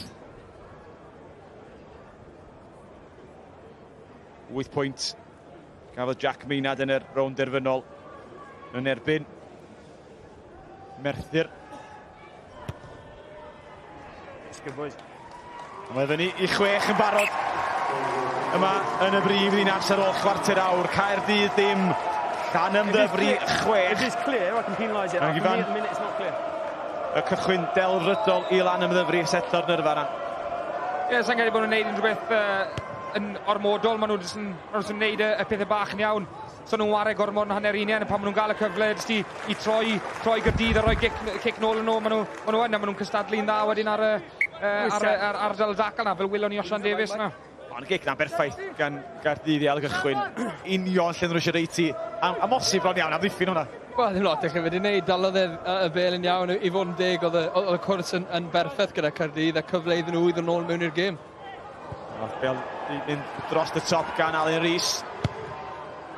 8 pwynt gafodd Jack Maynard yn yr rownd derfynol yn erbyn Merthyr. Mae fyny i 6 yn barod yma yn y brif ddinas ar ôl chwarter awr. Caerdydd dim, Llanymddyfri 6. If it's clear, I can penalise it. After a minute, it's not clear. Y cychwyn delfrydol I Llanymddyfri seto'r nyrfa yna. Ie, sa'n credu bod nhw'n neud unrhyw beth yn ormodol. Maen nhw'n just yn neud y pethau bach yn iawn. So nhw'n wario gormod yn hanner union, pan maen nhw'n gael y cyfle i troi Gaerdydd a rhoi cic nôl yn nhw. Maen nhw'n cystadlu'n dda wedyn ar ardal y dacal na, fel wylwn ni Osian Davies yna. Ond gic na'n berffaith gan Gaerdydd I ail gychwyn. Union lle nhw eisiau reiti. Amosib bron iawn, am ddiffyn hwnna. Wel, ddim lot, eich wedi gwneud, dalodd y bel yn iawn I fod yn deg, oedd y cwrs yn berffaith gyda Caerdydd a cyfle iddyn nhw iddyn nôl mewn i'r gêm. Bel mynd dros y top gan Alun Rhys.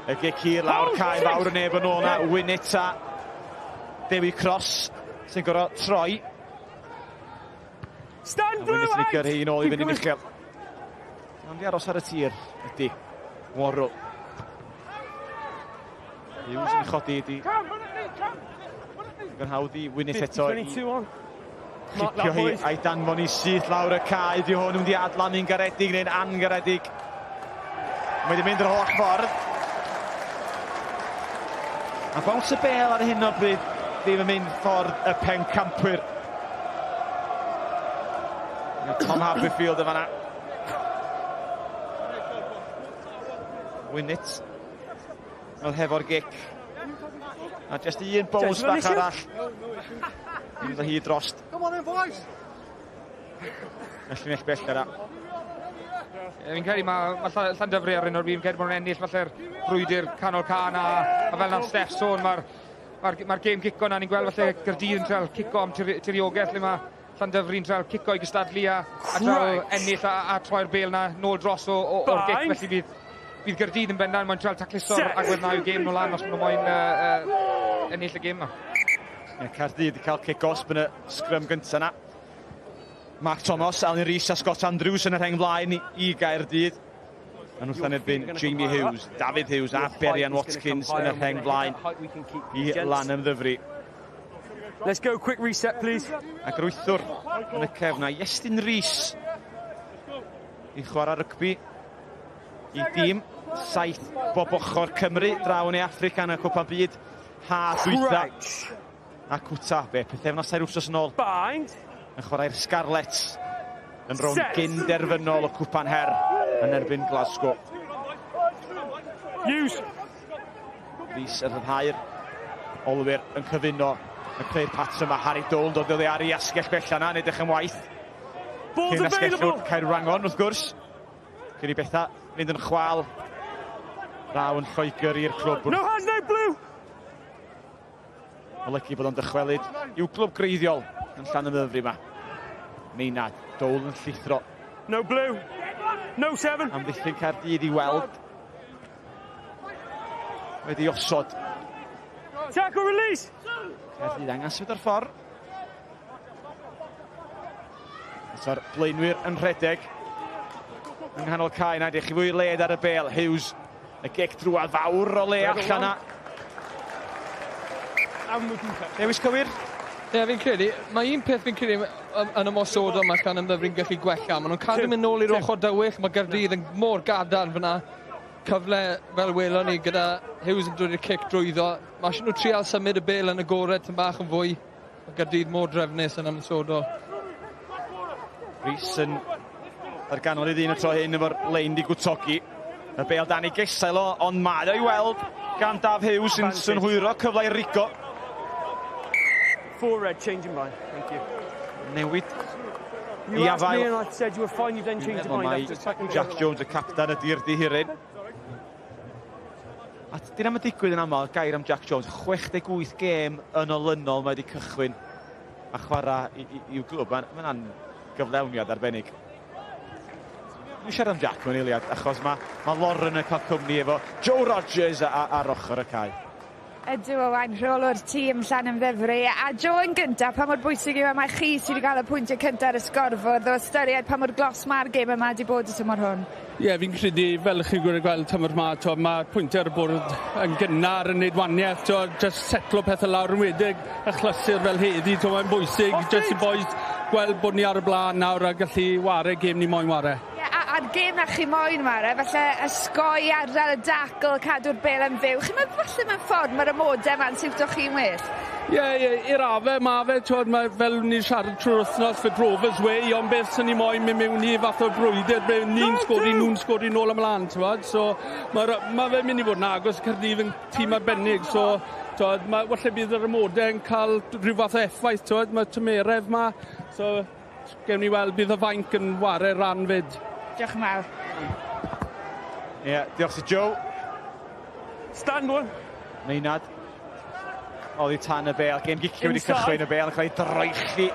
Y gic hir lawr, cae fawr yn neb yn ôl na, Wynit a Dewi Cross sy'n gorau troi. Stand through, Wynit yn gyrru I nôl I fynd I Michel. Ond I aros ar y tir ydy Warw. Hughes yn chodi ydy. Gynhawdd I Wynit eto I clipio hi a'i danfon I syth lawr y cae. Di hwn yn mynd I adlan i'n garedig neu'n angaredig. Mae wedi mynd yr holl ffordd. A baws y bel ar hyn o bryd ddim yn mynd ffordd y pencampwyr. Tom Haberfield yn fanna. Wynit. Fel hefo'r gic. A just un bows bach arall. Mynd o hi drost. Come on in, boys! Felly nech bell gyda. Fi'n credu mae Llandovery ar un o'r fi'n credu bod nhw'n ennill falle'r brwydr canol can a fel na'n Steff sôn mae'r gêm cico na ni'n gweld falle Gaerdydd yn treol cico am tiriogaeth lle mae Llandovery'n treol cico I gystadlu a treol ennill a troi'r bel na nôl dros o'r gic felly bydd Gaerdydd yn bendant mae'n treol taclusol agwedd na yw gêm nhw lan os maen nhw moyn ennill y gêm na. Caerdydd wedi cael kick-off yn y sgrym gyntaf na. Mark Thomas, Alun Rhys a Scott Andrews yn yr heng blaen I Gaerdydd. A nhw'n llan erbyn Jamie Hughes, David Hughes a Berian Watkins yn yr heng blaen I Llanymddyfri. Let's go, quick reset, please. Ac yr wythwr yn y cefna, Iestyn Rhys I chwarae rygbi I dîm 7 bob ochr Cymru draw yn ei Africa yn y Cwpa Byd ha dwytha. A Cwta, pethefnos tair wsos yn ôl. Bind. Yn chwarae'r Scarlets yn rownd gyn-derfynol y Cwpan Her yn erbyn Glasgow. Hughes. Rhys yn rhyddhau'r olwyr yn cyfuno yn creu'r pat yma. Harry Dole dod oddi ar I asgell bella na, edrych yn waith. Ball's available. Caerwangon wrth gwrs. Cyn I bethau mynd yn chwal. Raw yn Lloegr i'r clwb. No hands, no blue. Olygu bod o'n dychwelyd i'w clwb greiddiol yn Llanymddyfri yma. Meinad, Dole yn llithro. No blue. No 7. Am ddiffyn Caerdydd I weld. Wedi osod. Tackle release. Caerdydd angas fydd o'r ffordd. O'r blaenwyr yn rhedeg. Yng nghanol cae na, chi fwy led ar y bel. Hughes, y gic drwad fawr o le allan na. Dewis cywir? Ie, fi'n credu, mae un peth fi'n credu yn ymosodol mae Llanymddyfri'n gallu gwella. Maen nhw'n cadw mynd nôl i'r ochr dywych, mae Gaerdydd yn mor gadarn fyna. Cyfle fel welon ni gyda Hughes yn dod i'r cic drwyddo. Mae eisiau nhw trial symud y bel yn agored tym bach yn fwy. Mae Gaerdydd mor drefnus yn ymosodol. Rhys yn ar ganol I ddyn y tro hyn efo'r lein di gwtogi. Y bel dan I gesail o, ond mae o'i weld gan Daf Hughes yn synhwyro cyfle I Rico. 4 red, changing mind. Thank you. Newid You asked me and I said you were fine, you then changed your mind after Jack Jones, y captain, ydy'r dihiryn. A dyn am y digwydd yn aml, gair am Jack Jones, 68 gêm yn olynol mae wedi cychwyn a chwarae i'w glwb. Mae'n gyflewniad arbennig. Dwi'n siarad am Jack mewn eiliad, achos mae Lauren yn cael cwmni efo Joe Rogers ar ochr y cae. Ydw Owain, rheolwr tîm Llanymddyfri. A Joe yn gyntaf, pa mor bwysig yw mae chi sydd wedi cael y pwyntiau cyntaf ar y sgorfwrdd o ystyried pa mor glos mae'r gêm yma wedi bod y tymor hwn? Ie, fi'n credu fel chi gweld tymor yma, mae pwyntiau ar y bwrdd yn gynnar yn neud waniaeth, just setlo pethau lawr yn wedig, a chlysur fel heddi, mae'n bwysig, just I boys gweld bod ni ar y blaen nawr a gallu ware gêm ni moyn ware. A ma'r gêm na chi moyn yma, falle ysgoi ardal y dacl, cadw'r bel yn fyw. Chi'n meddwl falle mewn ffordd mae'r ymodau ma'n siwto chi'n well? I'r Arfau, mae fe, twyd, fel ni'n siarad trwy'r wythnos for Drovers Way, ond beth sy'n ni moyn mynd mewn i fath o brwydr, be ni'n sgori, nhw'n sgori nôl ymlaen, twyd. So, mae fe mynd i fod yn agos, Caerdydd yn tîm arbennig, so, twyd, falle bydd yr ymodau yn cael rhyw fath o effaith, twyd, mae tymeredd ma, so, gewn ni weld bydd y fainc yn wario ran fyd. Diolch yn fawr. Diolch i Joe. Stand one. Maynard. Oddi tan y bel. Game gicio wedi cychwyn y bel yn cael ei droichi.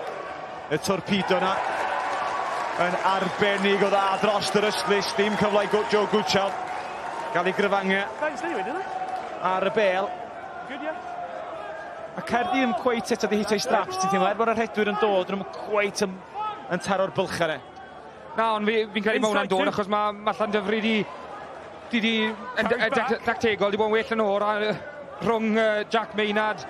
Y torpedo na. Yn arbennig o dda dros yr ystlys. Dim cyfle i Joe Gwchel. Gael ei gryfangu. Ar y bel. Good, yeah. A Caerdydd yn cweit eto di hitio'i straps. Ti'n teimlo, bod y rhedwyr yn dod, nhw'n cweit yn taro'r bylchau. Na, ond fi'n credu mae hwnna'n dod, achos mae Llandovery dactegol di bod yn well yn o'r rhwng Jack Maynard,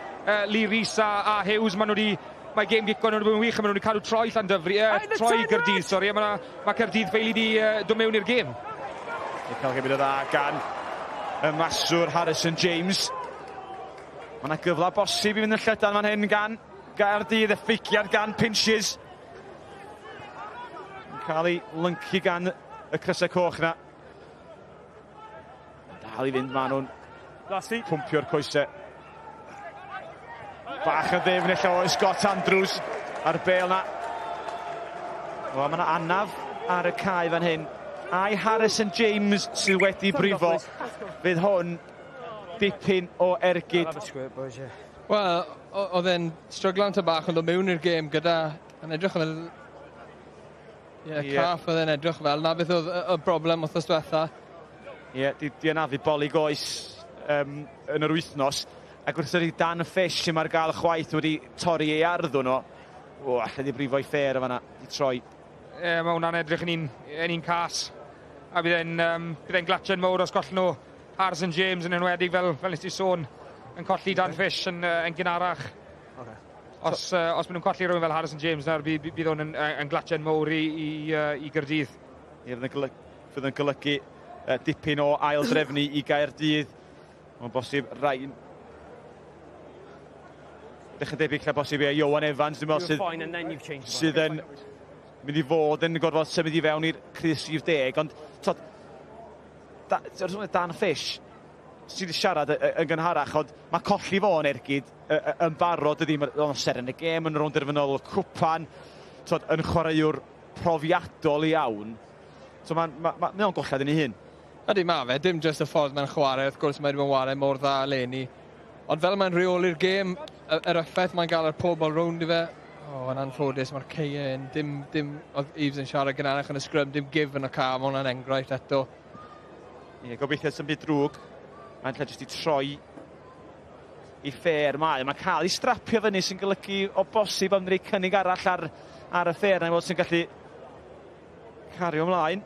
Lee Rees a Hughes. Mae game gico nhw'n bod yn wych, a maen nhw'n cadw troi Llandovery, troi Gaerdydd, sori, a mae Caerdydd ffeili di dod mewn i'r gêm. Ni'n cael gymryd o dda gan y maswr Harrison James. Mae yna gyfle bosib i fynd yn llydan fan hyn gan Gaerdydd, effeigiad gan Pinches. Yn cael ei lyncu gan y crysau coch na. Dal i fynd, maen nhw'n pwmpio'r coesau. Bach yn ddefnydd o Scott Andrews ar bel na. Mae yna anaf ar y cae fan hyn. A'i Harrison James sydd wedi brifo. Fydd hwn dipyn o ergyd. Wel, oedd e'n stryglan ta bach ond o mewn i'r gêm gyda yn edrych fel... Caff oedd e'n edrych fel. Na beth oedd y broblem wrth ystwetha. Di anafu boli goes yn yr wythnos. Ac wrth ydy Dan Fish sy'n mae'r gael y chwaith wedi torri ei arddwn o. Alla di brifo i ffer o fanna, di troi. Mae hwnna'n edrych yn un cas. A bydd e'n glatchen mowr os goll nhw Harrison James yn enwedig fel nes ti sôn yn colli Dan Fish yn gynharach. Os maen nhw'n colli rhywun fel Harrison James bydd hwn yn glatchen mowr i Gaerdydd. Fydd yn golygu dipyn o ail drefnu i Gaerdydd. Mae'n bosib rhain. Dechrau debyg lle bosib i Iowan Evans, dwi'n meddwl sydd yn mynd i fod yn gorfod symud i fewn i'r crys rhif 10, ond Dan Fish sydd wedi siarad yn gynharach, ond mae colli fo yn ergyd yn barod ydy, mae'n ser yn y gêm, yn rownd derfynol cwpan, yn chwaraewr profiadol iawn. Mae'n gollad yn ei hun. Ydy, mae fe, dim jyst y ffordd mae'n chwarae, wrth gwrs mae'n chwarae mor dda leni. Ond fel mae'n reoli'r gêm, yr effaith mae'n gael ar pobl rownd i fe, yn anffodus, mae'r ceien, dim oedd Eves yn siarad gynharach yn y sgrym, dim gif yn y cam, ond yn enghraifft eto. Gobeithio sy'n byd drwg. Mae'n lle jyst i troi i ffer mae. Mae'n cael ei strapio fyny sy'n golygu o bosib am rei cynnig arall ar y ffer, na'n fod sy'n gallu cario ymlaen.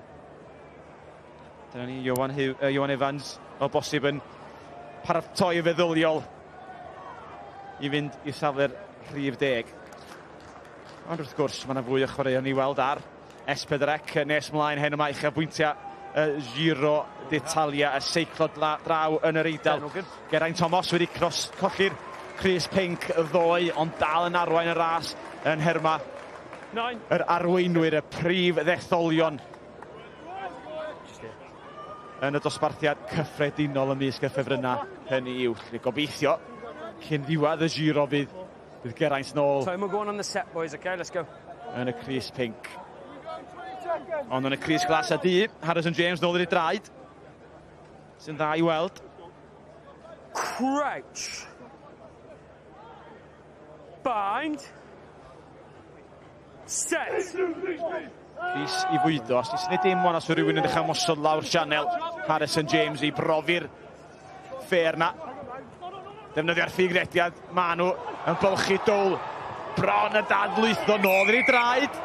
Dyna ni Iowan Evans o bosib yn paratoi y feddyliol i fynd i safle'r rhif 10. Ond wrth gwrs, mae yna fwy o chwaraeon i weld ar S4C nes ymlaen hen yma uchafbwyntiau y Giro d'Italia, y seiclo draw yn yr Eidal. Geraint Thomas wedi colli'r crys pinc y ddoe, ond dal yn arwain y ras yn herma yr arweinwyr, y prif ddetholion yn y dosbarthiad cyffredinol ymysg y ffefrynna hynny yw. Gobeithio cyn ddiwedd y Giro bydd Geraint nôl. So we're going on the set, boys, okay? Let's go. Yn y crys pinc. Ond yn y crys glas a di, Harrison James nôl i'r draed. Sy'n dda i weld. Crouch. Bind. Set. Crys i fwydo. Os nid dim ond os yw rhywun yn dechrau mosod lawr sianel Harrison James i brofi'r ffer na. Defnyddio'r ffigrediad, ma' nhw yn bylchu dwl. Bron y dadlwytho nôl i'r draed.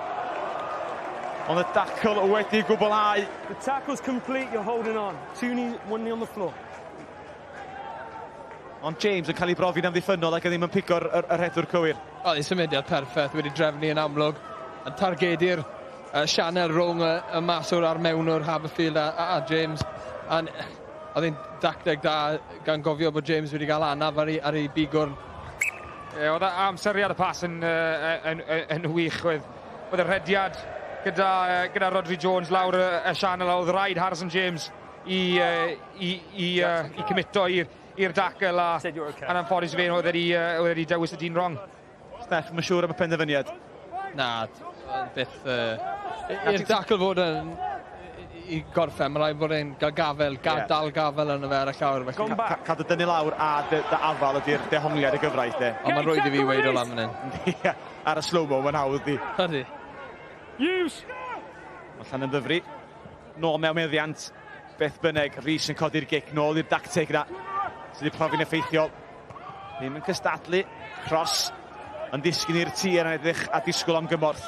Ond y dacl wedi gwblhau. The tackle's complete, you're holding on. 2 knees, 1 knee on the floor. Ond James yn cael ei brofi'n amddiffynol ac yn ddim yn pigo'r rhedwr cywir. Oedd ei symudiad perffaith wedi drefnu yn amlwg. Yn targedu'r sianel rhwng y maswr a'r mewnwr Haberfield a James. A oedd hi'n dacdeg da gan gofio bod James wedi cael anaf ar ei bigwrn. Oedd amseriad y pas yn wych. Oedd y rhediad gyda Rodri Jones lawr y sianel. Oedd rhaid Harrison James i cymito i'r dacl a'n anffodus fe oedd wedi dewis y dyn wrong. Steff, mae'n siŵr am y penderfyniad? Na, byth. I'r dacl fod i gorffen, mae'n rhaid bod e'n gael gafel, dal gafel yn y fer a llawr. Cadw dynnu lawr a dy afal ydy'r dehongliad y gyfraith, de. Ond mae'n rhaid i fi weid o lan fan hyn. Ar y slow-mo, mae'n hawdd di. Ydy. Mae Llanymddyfri nôl mewn meddiant. Beth bynnag, Rhys yn codi'r gic nôl i'r dacteg na. Sydd wedi profi'n effeithiol. Ddim yn cystadlu. Cross. Yn disgyn i'r tir yn edrych a disgwyl am gymorth.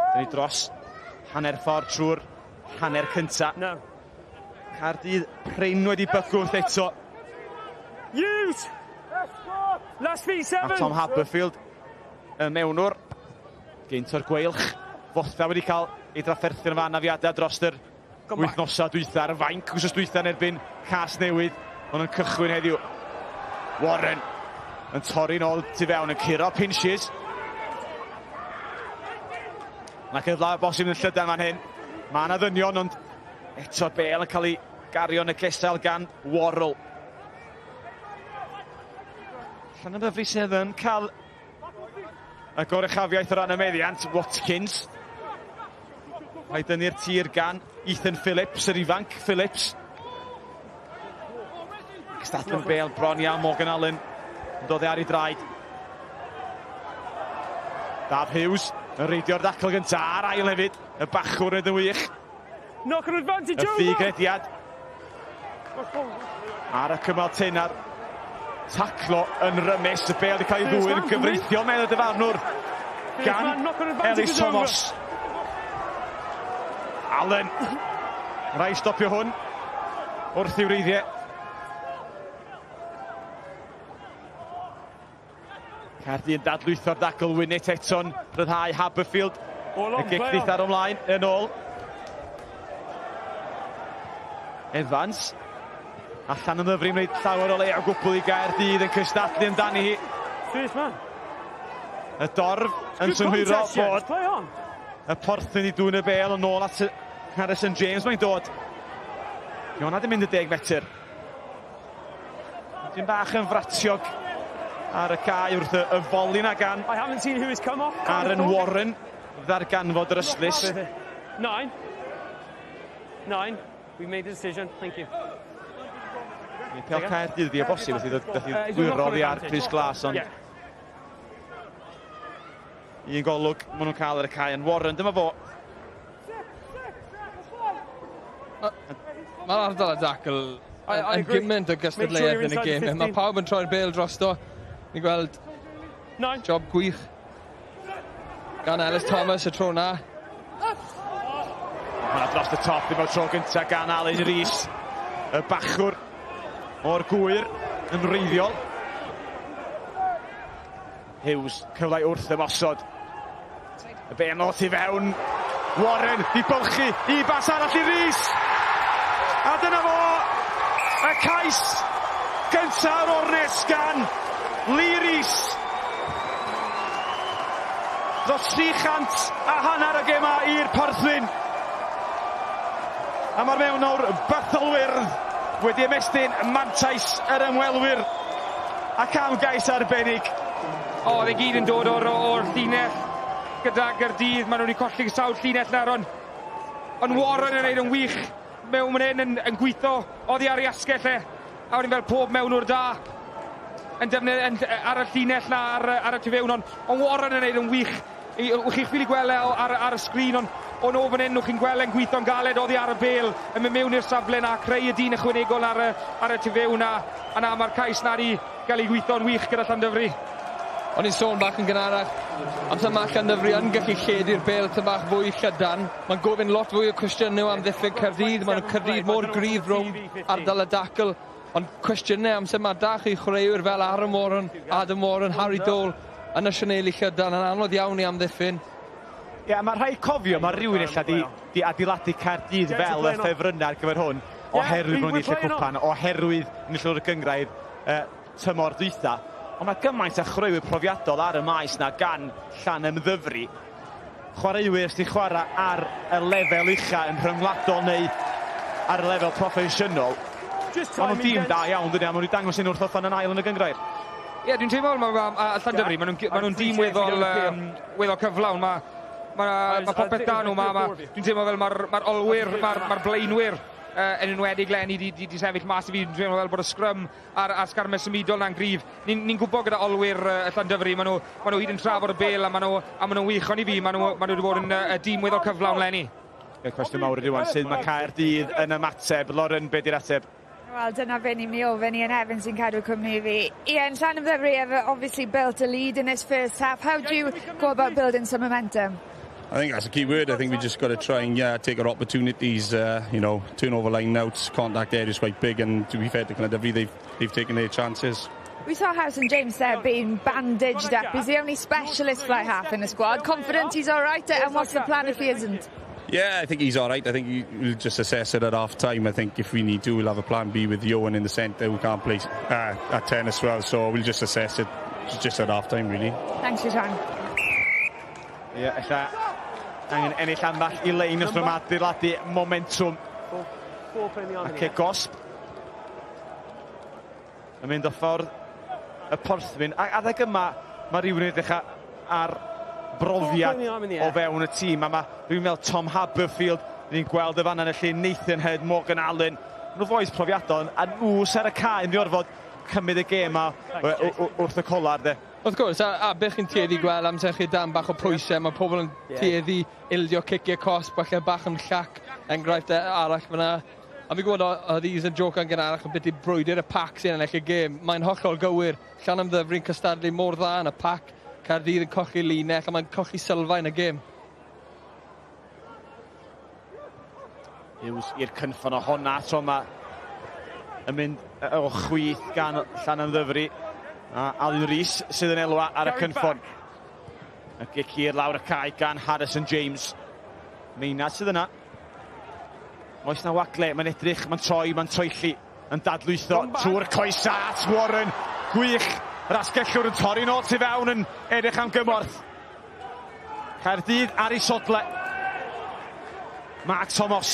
Dyna ni dros. Hanner ffordd trwy'r hanner cynta. Caerdydd Prem wedi bygwth eto. A Tom Haberfield y mewnwr. Geint o'r gweilch. Fotha wedi cael ei drafferthyn yma anafiadau dros yr wythnosa dwytha ar y fainc. Wsos dwytha yn erbyn Cas Newydd. Ond yn cychwyn heddiw. Warren yn torri nôl tu fewn yn curo pinches. Mae cyfle bosib yn llydan fan hyn. Mae yna ddynion, ond eto bel yn cael ei gario yn y cesel gan Worrell. Llanymddyfri sydd yn cael y gorechafiaeth o ran y meddiant, Watkins. Mae dynnu'r tir gan Ethan Phillips, yr ifanc Phillips. Cystadlu'n bel bron iawn Morgan Allen yn dod ar ei draed. Daf Hughes yn reidio'r dacl gynta ar ail hefyd. Y bachwr yn y wych. Y ffigrediad. Ar y cymal tenar. Taclo yn rymus. Y bel wedi cael ei ddwy'n gyfreithiol mewn y dyfarnwr gan Ellis Thomas. Allen. Rai stopio hwn wrth i'w reiddiau. Caerdydd yn dadlwytho'r dacl Wynnet eto'n rhyddhau Haberfield. Y gic ddiithar ymlaen yn ôl. Evans. A Llanymddyfri yn gwneud llawer o le o gwbl i Gaerdydd yn cystadlu amdani hi. Y dorf yn synhwyro bod y porth yn ei dŵn y bel yn ôl at Harrison James mae'n dod. Iona ddim mynd y 10 metr. Dwi'n bach yn fratiog ar y cae wrth y foli na gan Aaron Warren ddarganfod yr yslis. 9. We made a decision. Thank you. Mi'n pel Caerdydd di o bosib felly dath i gwyro ddi ar Chris Glass ond un golwg maen nhw'n cael ar y cae yn Warren. Dyma fo. Mae'r ardal y dacl yn gymaint o gystadleuaeth yn y gêm. Mae pawb yn troi'r bel drosto. Ni'n gweld job gwych gan Ellis Thomas y tro na. Hwna dros y top ddim o'r tro gyntaf gan Alun Rhys. Y bachwr o'r gwyr yn reiddiol. Hughes cyfle wrth ymosod. Y benol tu fewn. Warren i bylchu. I bas arall i Rhys. A dyna fo. Y cais gyntaf o'r ornes gan Lee Rhys. Dros 300 a hanner y gema i'r porthwyn. A mae'r mewnwr Berthelwyrdd wedi ymestyn mantais yr ymwelwyr ac am gais arbennig. Fe gyd yn dod o'r llinell gyda Gaerdydd. Maen nhw wedi colli sawl llinell nawr ond Warren yn gwneud yn wych mewn mynd yn gweithio oddi ar ei asgell A wedyn fel pob mewnwr da yn defnydd ar y llinell na ar y tu fewn ond Warren yn gwneud yn wych. Wch chi'ch ffili gweld ar y sgrin ond o fan hyn wch chi'n gweld yn gweithio'n galed oddi ar y bel yn mynd mewn i'r safle na creu y dyn ychwanegol ar y tu fewn a na mae'r cais na di gael ei gweithio'n wych gyda Llandovery. O'n i'n sôn bach yn gynharach amser mae Llandovery yn gallu lledu'r bel ty bach fwy llydan. Mae'n gofyn lot fwy o cwestiynau am ddiffyg Caerdydd. Mae'n Caerdydd mor gryf rhwng ardal y dacl ond cwestiynau amser mae da chi chwaraewyr fel Adam Warren, Harry Dole yn y Sianeli Llydan yn anodd iawn I amddiffyn. Ie, mae rhai cofio, mae rhywun illa di adeiladu Caerdydd fel y ffefrynnau ar gyfer hwn, oherwydd bod nhw'n ennill y cwpan, oherwydd ennill y gyngrair tymor dwytha. Ond mae gymaint o chreuwyr profiadol ar y maes na gan Llanymddyfri. Chwaraewyr sy'n chwarae ar y lefel ucha yn rhyngwladol neu ar y lefel proffesiynol. Mae nhw'n dîm da iawn, dydyn, mae nhw'n dangos un wrth offen yn ail yn y gyngrair. Ie, dwi'n teimlo Llandovery, mae nhw'n dîm weddol cyflawn. Mae popeth da nhw, dwi'n teimlo fel mae'r olwyr, mae'r blaenwyr yn enwedig Lenny di sefyll mas I fi, dwi'n teimlo fel bod y sgrym a'r sgarmes symudol na'n gryf. Ni'n gwybod gyda olwyr Llandovery, mae nhw hyd yn trafod y bel a mae nhw'n wych ond I fi, mae nhw wedi bod yn dîm weddol cyflawn Lenny. Cwestiwn mawr ydy wan, sydd mae Caerdydd yn ymateb. Lauren, be di'r ateb? Wel, dyna fe ni'n mi ofyn Ian Evans sy'n cadw cwmni fi. Ian, Llanymddyfri have obviously built a lead in this first half. How do you go about building some momentum? I think that's a key word. I think we just got to try and take our opportunities. Turnover line outs, contact areas quite big, and to be fair to Llandovery, they've taken their chances. We saw Harrison James there being bandaged up. He's the only specialist fly half in the squad. Confident he's all right, and what's the plan if he isn't? Yeah, I think he's all right. I think we'll just assess it at half time. I think if we need to, we'll have a plan B with Johan in the centre. We can't play at 10 as well, so we'll just assess it just at half time, really. Thanks for your time. Ie, ella angen ennill amball I lein os mae'n adeiladu momentum. Ac gosb yn mynd o ffordd y porthwyn. A adeg yma, mae rhywun yn edrych ar brofiad o fewn y tîm. A dwi'n meddwl Tom Haberfield, ni'n gweld y fan yn y lle Nathan Head, Morgan Allen. Nhw foes profiadol, a nhw ser y cae yn diorfod cymryd y gêm wrth y colar, de. Wrth gwrs, a beth chi'n tueddu gweld amser chi dan bach o pwysau, mae pobl yn tueddu ildio ciciau cosp, falle bach yn llac, enghraifft arall fyna. A fi gwybod oedd Is yn joc yn gynharach yn beth I brwydr y pac sy'n ennill y gêm. Mae'n hollol gywir. Llanymddyfri'n cystadlu mor dda yn y pac. Caerdydd yn cochi linell a mae'n cochi sylfaen y gêm. Hughes i'r cynffon o honna, tro yma yn mynd o chwith gan Llanymddyfri. A Alun Rhys sydd yn elwa ar y cynffon. Y gic i'r lawr y cae gan Harrison James. Meinad sydd yna. Oes na wagle, mae'n edrych, mae'n troelli, yn dadlwytho trwy'r coesa at Warren. Gwych, yr asgellwr yn torri nôl tu fewn yn edrych am gymorth. Caerdydd ar ei sodle. Mark Thomas.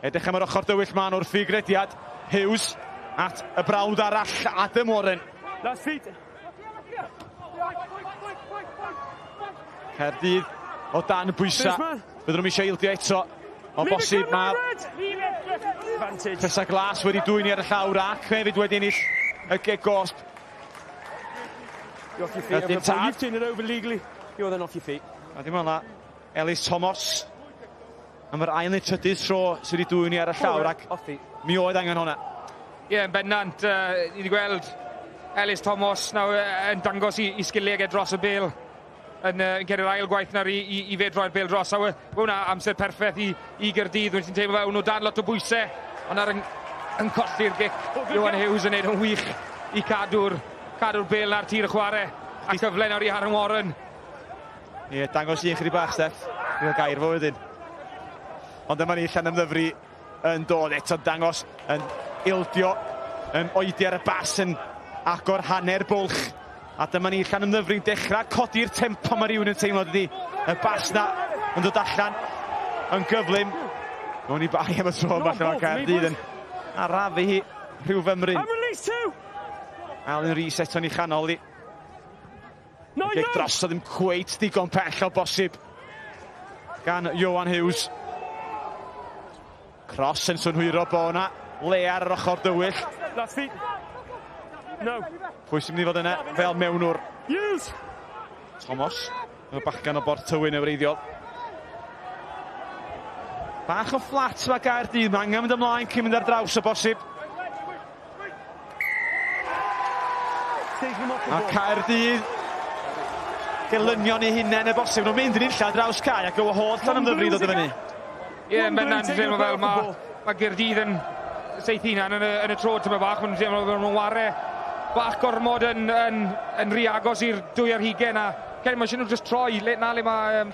Edrych am yr ochr dywyll ma'n wrth I grediad. Hughes at y brawd arall, Adam Warren. Caerdydd o dan y bwysa. Byddwn nhw'n eisiau ildio eto. O bosib mae Tessa Glas wedi dwyni ar y llawr ac hefyd wedi ennill y geg gosb. You've turned it over legally. You're then off your feet. A dim ond Ellis Thomas. Am yr ail neu trydydd tro sydd wedi dwyni ar y llawr ac mi oedd angen hwnna. Ie, yn bennant, ni wedi gweld Ellis Thomas yn dangos I sgiliau dros y bel. Yn gyrru'r ail gwaith nawr I fe droi'r bel dros. A hwnna amser perffaith I Gaerdydd. Wy'n ti'n teimlo nhw dan lot o bwysau. Ond ar yn colli'r gic. Johan Hughes yn neud yn wych I cadw'r bel na'r tir y chwarae. A cyfle nawr I Aaron Warren. Ie, dangos I chydig bach, Steff. Dwi'n gair fo wedyn. Ond dyma ni Llanymddyfri yn dod eto dangos yn ildio yn oedi ar y bas yn agor hanner bwlch. A dyma ni Llanymddyfri'n dechrau codi'r tempo mae rhywun yn teimlo dydi. Y bas na yn dod allan yn gyflym. Nw'n I bai am y tro falle mae Caerdydd yn arafu hi rhyw fymryn. Alun Rhys eto ni chanol I. Gig dros o ddim cweit digon pell o bosib gan Johan Hughes. Cross yn swnhwyro bo na. Le ar yr ochr dywyll. Pwy sy'n mynd I fod yna fel mewnwr? Thomas. Y bachgan o bort tywyn y wreiddiol. Bach o fflat mae Gaerdydd. Mae angen mynd ymlaen cyn mynd ar draws o bosib. A Caerdydd gelynion I hunain y bosib. Nhw'n mynd yn illa draws cae ac o holl Llanymddyfri ddod I fyny. Ie, yn bennant, dwi'n teimlo fel mae Gaerdydd yn seith hunan yn y tro tyma bach. Mae'n teimlo fel nhw'n ware bach gormod yn rhy agos i'r dwy ar hugen a Ken, mae eisiau nhw just troi, le mae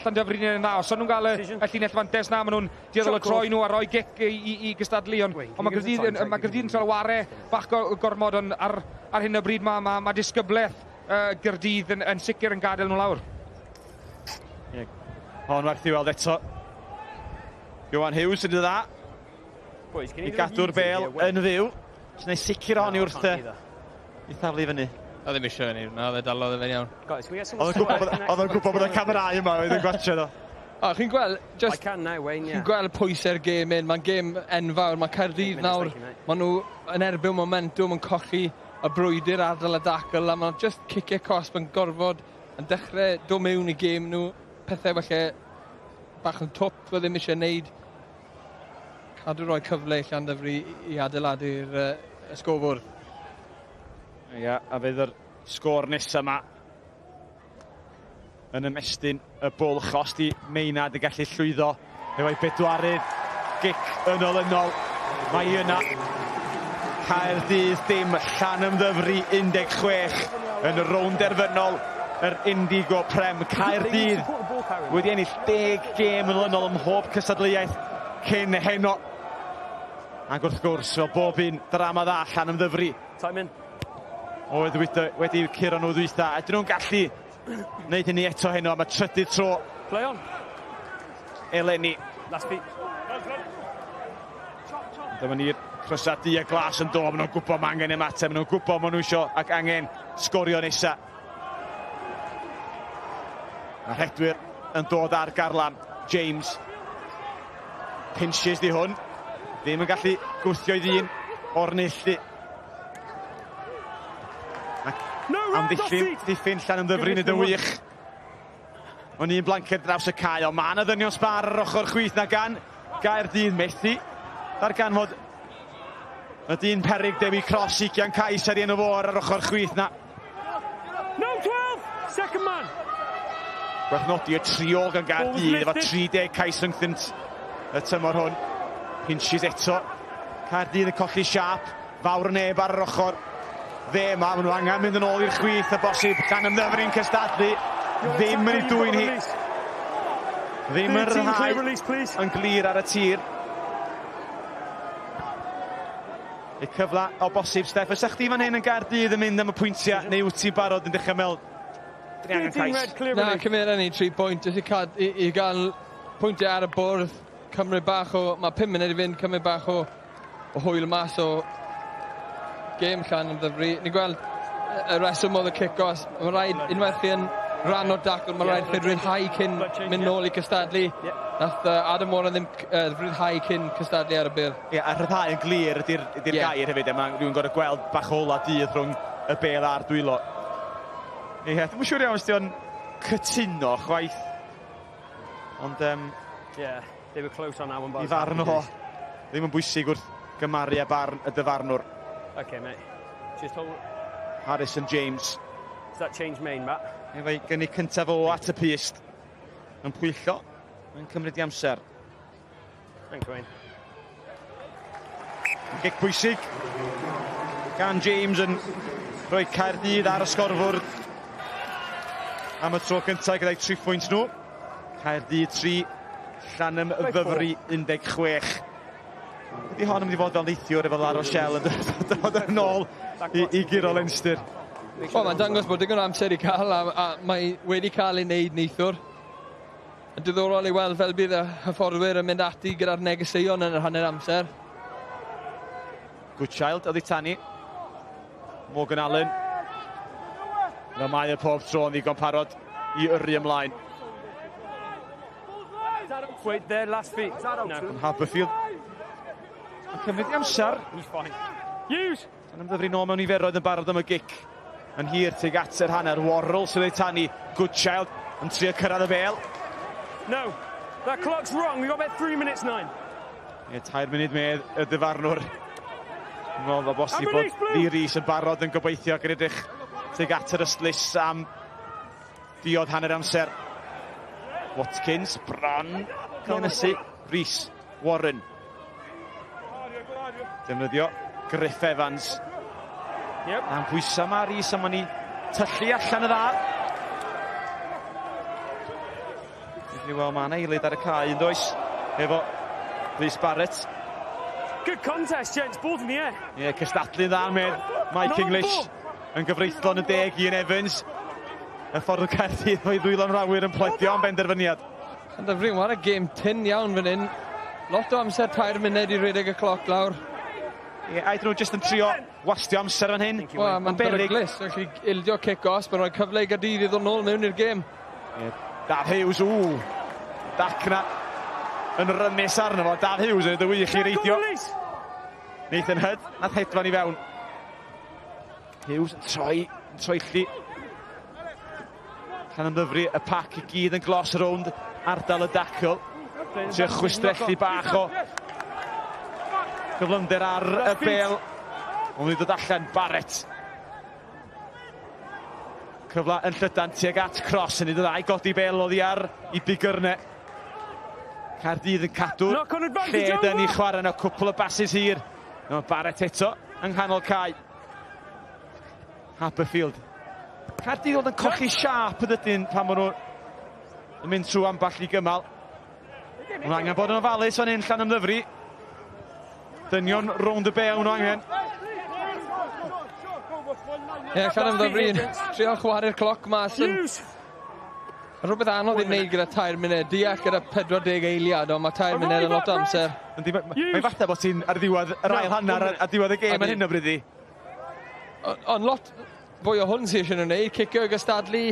Llandovery yn yna, os nhw'n cael y llinell fantes na, mae nhw'n dioddol o troi nhw a roi gic i gystadlu, ond mae Gaerdydd yn troi ware bach gormod, ond ar hyn o bryd mae disgyblaeth Gaerdydd yn sicr yn gadael nhw lawr. Hon werth i weld eto. Iwan Hughes yn y dda. I gadw'r bel yn fyw. Neu sicr hon i wrth i thaflu fyny. A ddim eisiau ni, na, fe dalodd e fe'n iawn. Oedd o'n gwybod bod y camerau yma, oedd yn gwachio ddo. Chi'n gweld, chi'n gweld pwysau'r gêm un, mae'n gêm enfawr, mae Caerdydd nawr, maen nhw yn erbyn momentum, yn colli y brwydr ardal y dacl, a maen just ciciau cosp yn gorfod yn dechrau dod mewn i gêm nhw, pethau falle bach yn twp, fe ddim eisiau neud. Cadw roi cyfle i Llandovery i adeiladu'r ysgofwr. Ia, a fydd yr sgôr nesaf yma yn ymestyn y bwlch os di Meinad yn gallu llwyddo efo'i bedwarydd gic yn olynol. Mae yna Caerdydd dim, Llanymddyfri 16 yn y rownd derfynol yr Indigo Prem. Caerdydd wedi ennill 10 gêm yn olynol ym mhob cystadleuaeth cyn heno. Ac wrth gwrs, fel bob un drama dda Llanymddyfri. Oedd wedi curo nhw ddwytha. Ydyn nhw'n gallu wneud hynny eto heno. Mae trydydd tro. Eleni. Dyma ni'r croesawu a glas yn dod. Maen nhw'n gwybod mae angen ymateb. Maen nhw'n gwybod maen nhw isio ac angen sgorio nesa. A Hedwyr yn dod ar garlam. James. Pinches di hwn. Ddim yn gallu gwthio i ddyn o'r neilltu. Am ddiffyn Llanymddyfri nid yn wych. O'n i'n blanced draws y cae, ond mae yna ddynion sbar ar ochr chwith na gan Gaerdydd methu. Darganfod y dyn peryg Dewi Cross 20 cais ar un o fôr ar ochr chwith na. No 12, second man. Gwerthmodi y trio gan Gaerdydd efo 30 cais rhyngthynt y tymor hwn. Pinches eto. Caerdydd yn colli siap. Fawr neb ar yr ochr. Fe yma, maen nhw angen mynd yn ôl i'r chwith a bosib Llanymddyfri'n cystadlu. Ddim yn ei dwy'n hi. Ddim yn rhai yn glir ar y tir. Y cyfla o bosib, Steff. Fysa chdi fan hyn yn Gaerdydd yn mynd am y pwyntiau, neu wyt ti barod yn dechrau mel driangan cais? Na, cymryd ni 3 pwynt. I gael pwyntiau ar y bwrdd, cymryd bach o... Mae 5 munud i fynd, cymryd bach o hwyl mas o gêm Llanymddyfri. Ni'n gweld y reswm oedd y kick-off. Mae'n rhaid unwaith chi yn rhan o'r dacl, mae'n rhaid chi rhyddhau cyn mynd nôl i cystadlu. Nath Adam Warren ddim rhyddhau cyn cystadlu ar y bel. Ie, a rhyddhau yn glir ydy'r gair hefyd. Dwi'n gorau gweld bach ola dydd rhwng y bel a'r dwylo. Ie, dwi'n siŵr iawn os di o'n cytuno chwaith. Ond, i farn o, ddim yn bwysig wrth gymaru a barn y dyfarnwr. Okay, mate. Just hold. Harrison James. Does that change main, Matt? Efo'i gynnu cyntaf o at y pist. Yn pwyllo. Yn cymryd i amser. Thanks, Wayne. Gic bwysig. Gan James yn rhoi Caerdydd ar y sgorfwrdd. Am y tro cyntaf gyda'i 3 pwynt nhw. Caerdydd 3, Llanymddyfri 16. Ydy hon yn mynd i fod fel neithiwr efo Lar Rochelle yn dod yn ôl i giro Leinster. Mae'n dangos bod digon amser i cael a mae wedi cael ei wneud neithwr. Yn diddorol i weld fel bydd y hyfforddwyr yn mynd ati gyda'r negeseuon yn yr hanner amser. Good child, oedd i tannu. Morgan Allen. Na mae y pob tro yn ddigon parod i yrru ymlaen. Wait, there, last feet. No. Haberfield. Yn cymryd i amser. Hughes! Llanymddyfri nôl mewn niferoedd yn barod am y gic. Yn hir tuag at yr hanner. Worrell sydd ei tannu. Good child yn trio cyrraedd y bel. No, that clock's wrong. We've got about 3 minutes 9. Ie, 3 munud medd y dyfarnwr. Wel, o bosib bod Lee Rees yn barod yn gobeithio ac yn edrych tuag at yr ystlys am diodd hanner amser. Watkins, Bron, Cynnysu, Rees, Warren. Defnyddio Griff Evans. A'n pwysa ma Rhys a ma'n ni tyllu allan y dda. Ni weld ma' 'na eilid ar y cae yn does, efo Rhys Barrett. Good contest, gents, both in the air. Ie, cystadlu'n dda med Mike English yn gyfreithlon y 10 Ian Evans. Y ffordd o Caerdydd o'i ddwylo'n rawyr yn pledio am benderfyniad. Llandovery, what a game tin iawn fan hyn. Lot o amser 2 munud i redeg y cloc lawr. Ie, aethon nhw jyst yn trio wastio amser fan hyn. Wel, mae'n beryglus. Felly ildio kick-os, mae'n rhoi cyfle i Gaerdydd i ddod nôl mewn i'r gêm. Ie, Daf Hughes, Dacna yn rymus arno fo. Daf Hughes yn y wych i reidio. Nathan Hood, nath hedfan i fewn. Hughes yn troelli. Llandovery, y pac i gyd yn glos rownd ardal y dacl. Trio chwistrellu bach o gyflymder ar y bel. Ond wedi dod allan Barrett. Cyfla yn llydan tuag at cross yn ei dod i godi bel oddi ar i bigyrne. Caerdydd yn cadw'r lled yn ei chwarae yna cwpl o basys hir. No, Barrett eto yng nghanol cae. Haberfield. Caerdydd oedd yn cochi siarp yn ydyn pan maen nhw'n mynd trwy amball i gymal. Mae'n angen bod yn ofalus fan hyn Llandovery. Dynion rownd y bewn o angen. Ie, Llandovery yn trio chwarae'r cloc mas yn... Rhywbeth anodd i wneud gyda 2 munud. Deall gyda 40 eiliad, ond mae 2 munud yn lot o amser. Mae'n falle bod ti'n ar ddiwedd yr ail hanner a diwedd y gêm yn hyn o bryddi. Ond lot fwy o hwn sy'n eisiau wneud. Cicio i gystadlu.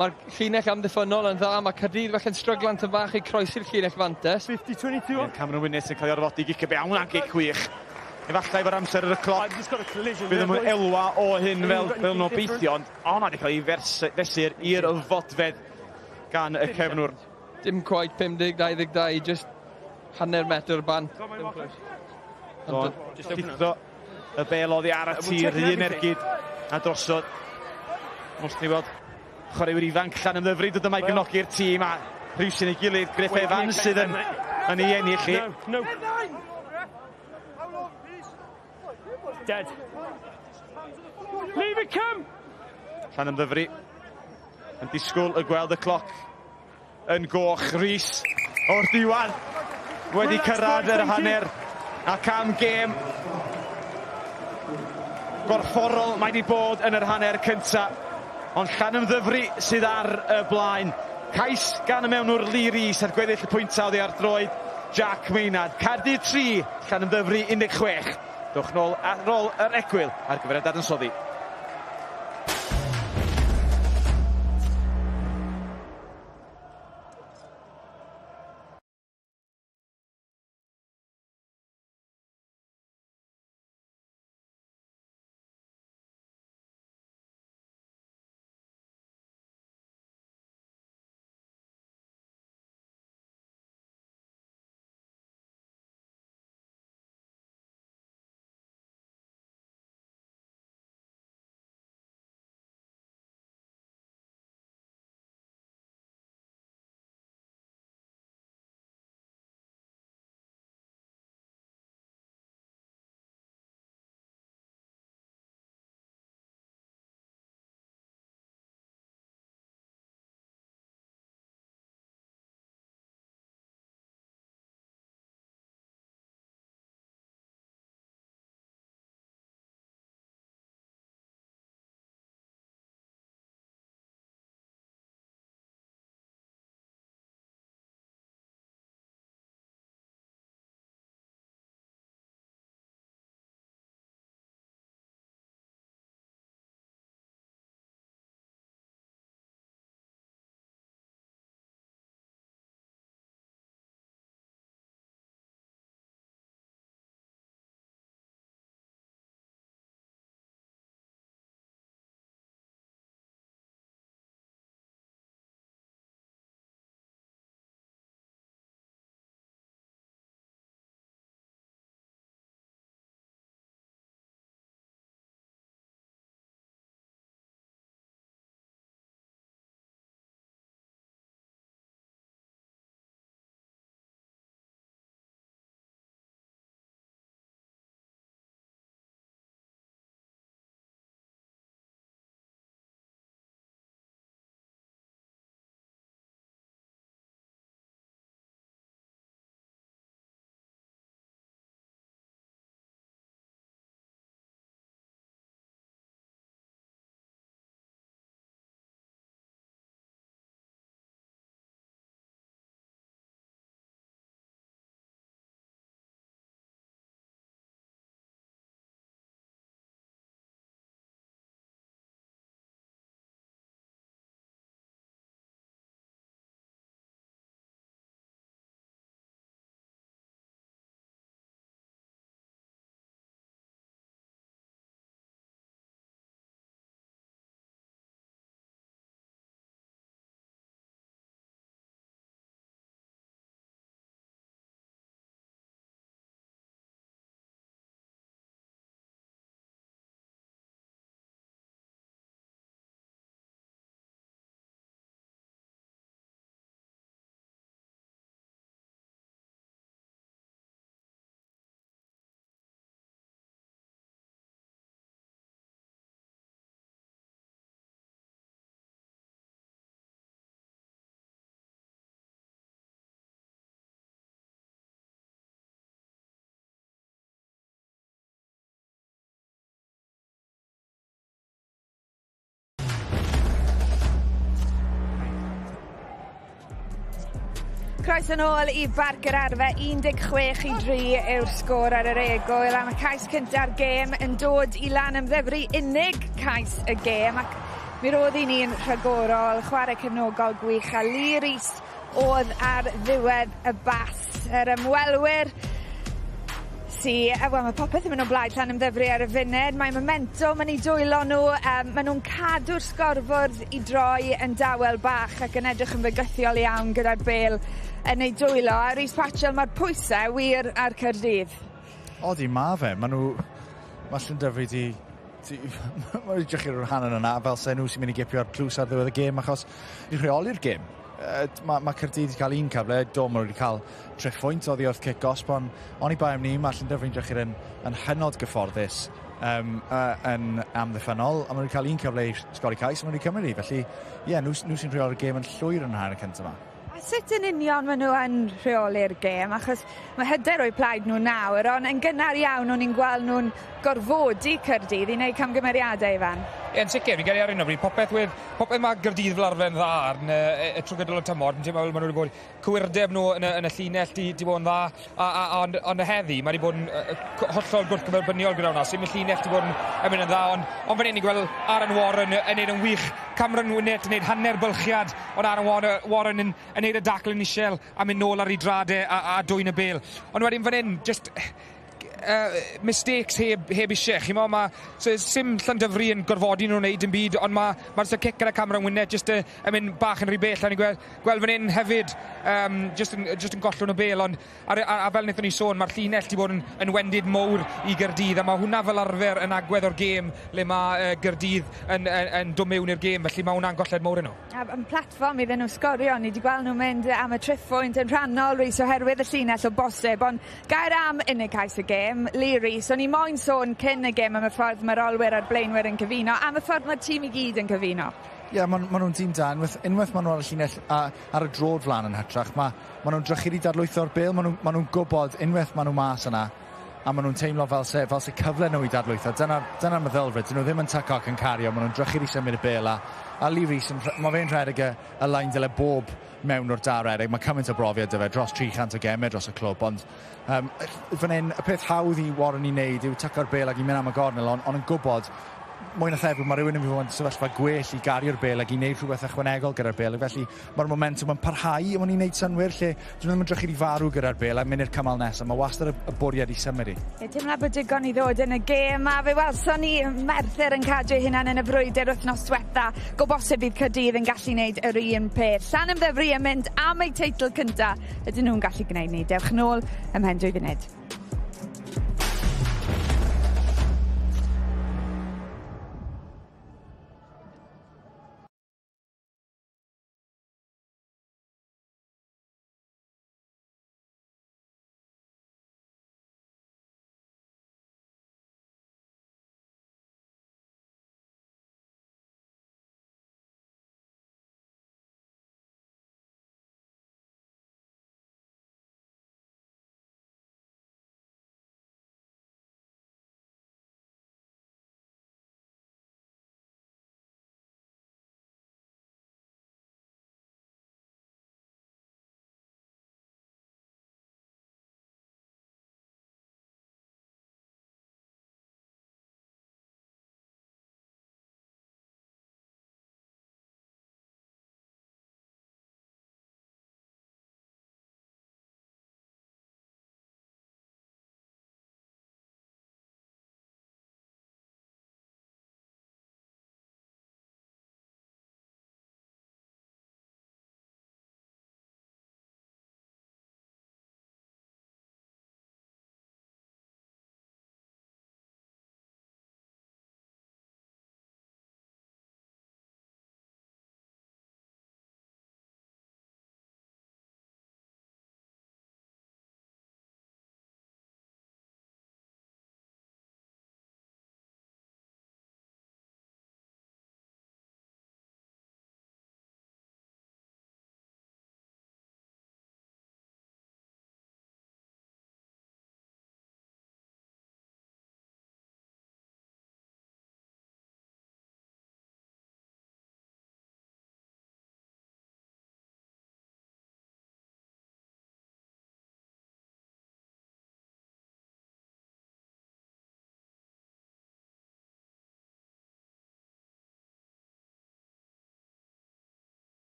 Mae'r llinell amddiffynol yn dda. Mae Caerdydd felly'n stryglan ty bach i croesi'r llinell fantes. 50-22. Cameron Wynnes yn cael ei orfodi gicio bewn ag gic wych. Efallai efo'r amser ar y cloc. Bydd yn elwa o hyn fel nhw'n beithio. Ond hwnna wedi cael ei fesur i'r fodfedd gan y cefnwr. Dim quite 50-22, just hanner metr bant. Llithro y bel oddi ar y tir, un ergyd a drosod. Os ni weld chwaraewyr ifanc Llandovery dod yma i gefnogi'r tîm a rhywsyn ei gilydd. Griff Evans sydd yn ei ennill chi. No. Dead. Leave it come! Llandovery yn disgwyl y gweld y cloc yn goch. Rhys o'r diwan wedi cyrraedd yr hanner ac am gêm gorfforol mae wedi bod yn yr hanner cynta, ond Llandovery sydd ar y blaen. Cais gan y mewnwr Lee Rhys ar gweddill y pwynta oddi ar droed Jack Maynard. Caerdydd 3, Llandovery 16. Dwch nôl ar ôl yr egwyl ar gyfer y dadansoddi. Croeso nôl I Barc yr Arfau, 16-3 yw'r sgôr ar yr egwyl, a mae cais cynta'r gêm yn dod I Llanymddyfri, unig cais y gêm, ac mi roedd I ni'n rhagorol, chwarae cefnogol gwych, a Lee Rhys oedd ar ddiwedd y bas. Yr ymwelwyr mae popeth yn mynd o blaid Llanymddyfri ar y funud, mae momentum yn I dwylo nhw, maen nhw'n cadw'r sgorfwrdd I droi yn dawel bach ac yn edrych yn fygythiol iawn gyda'r bêl yn ei dwylo. A Rhys Patchell, mae'r pwysau wir ar Caerdydd. Odi, mae fe. Mae Llandovery Mae'n edrych i'r rhan yna fel se nhw sy'n mynd I gipio'r tlws ar ddiwedd y gêm achos I rheoli'r gêm. Mae Caerdydd wedi cael un cyfle, Dyma wedi cael treffwynt oddi wrth kick-off, ond I bai am ni, mae Llandovery'n edrych yn hynod gyfforddus yn amddiffynol, a mae wedi cael un cyfle I sgori cais, a mae wedi cymryd I, felly nhw sy'n rheoli'r gêm yn llwyr yn hanner y cyntaf yma. A sut yn union maen nhw yn rheoli'r gêm, achos mae hyder o'i plaid nhw nawr, ond yn gynnar iawn o'n i'n gweld nhw'n gorfodi Caerdydd I wneud camgymeriadau Ifan. Yn sicr, I gael ar un o bryd, popeth mae Gaerdydd fel arfer yn dda yn y trwy gydol y tymor, yn meddwl maen nhw wedi bod cywirdeb nhw yn y llinell di bod yn dda, ond y heddi, mae wedi bod yn hollol gwrthgyferbyniol gyda hwnna, sy'n y llinell di bod yn mynd yn dda, ond fan hyn I gweld Aaron Warren yn neud yn wych, Cameron Winnett yn neud hanner bylchiad, ond Aaron Warren yn neud y daclyn isel a mynd nôl ar ei dradau a dwy'n y bêl. Ond wedyn fan hyn, just mistakes heb eisiau. Chi'n mae sim Llandovery yn gorfodi nhw'n neud yn byd, ond mae'r kick gyda Cameron Winnett just yn mynd bach yn rhy bell. A ni'n gweld fan hyn hefyd just yn gollwng y bêl, ond a fel wnaethon ni sôn, mae'r llinell wedi bod yn wendid mowr I Gaerdydd, a mae hwnna fel arfer yn agwedd o'r gêm le mae Gaerdydd yn dod mewn i'r gêm, felly mae hwnna'n golled mowr yn nhw. Yn platfform iddyn nhw sgorio, ni wedi gweld nhw'n mynd am y triffwynt yn rhannol Rhys oherwydd y llinell o bosib, ond gair am unig cais y gêm, Lee Rhys, o'n I moyn sôn cyn y gêm am y ffordd mae'r olwyr a'r blaenwyr yn cyfuno, am y ffordd mae'r tîm I gyd yn cyfuno. Ie, maen nhw'n tîm da. Unwaith maen nhw ar y llinell ar y drod flan yn hytrach, maen nhw'n drychu I dadlwytho'r bêl, maen nhw'n gwybod unwaith maen nhw mas yna, a maen nhw'n teimlo fel se cyfle nhw I dadlwytho. Dyna'r meddylfryd, dyn nhw ddim yn tacoc yn cario, maen nhw'n drychu I symud y bêl a Lee Rhys, mae fe'n rhedeg y lain dyle bob mewn o'r dar eraill. Mae cymaint o brofiad dy fe, dros 300 o gemau dros y clwb, ond fan hyn, y peth hawdd I Warren I wneud yw taco'r bêl ac I mynd am y gornel, ond yn gwybod mwy na thebyg, mae rhywun yn fod yn sefyllfa gwell I gario'r bêl ac I wneud rhywbeth ychwanegol gyda'r bêl, felly mae'r momentum yn parhau am o'n i'n wneud synwyr lle dyn nhw ddim yn drychu I farw gyda'r bêl a mynd i'r cymal nesaf, mae wastad y bwriad I symud I. Teimlo bod digon I ddod yn y gêm, a fe welson ni Merthyr yn cadw hunan yn y frwydr wythnos diwetha, go bosib bydd Caerdydd yn gallu wneud yr un peth. Llanymddyfri yn mynd am ei teitl cynta, ydyn nhw'n gallu gwneud ni. Dewch nôl ym Mhen 2 funud.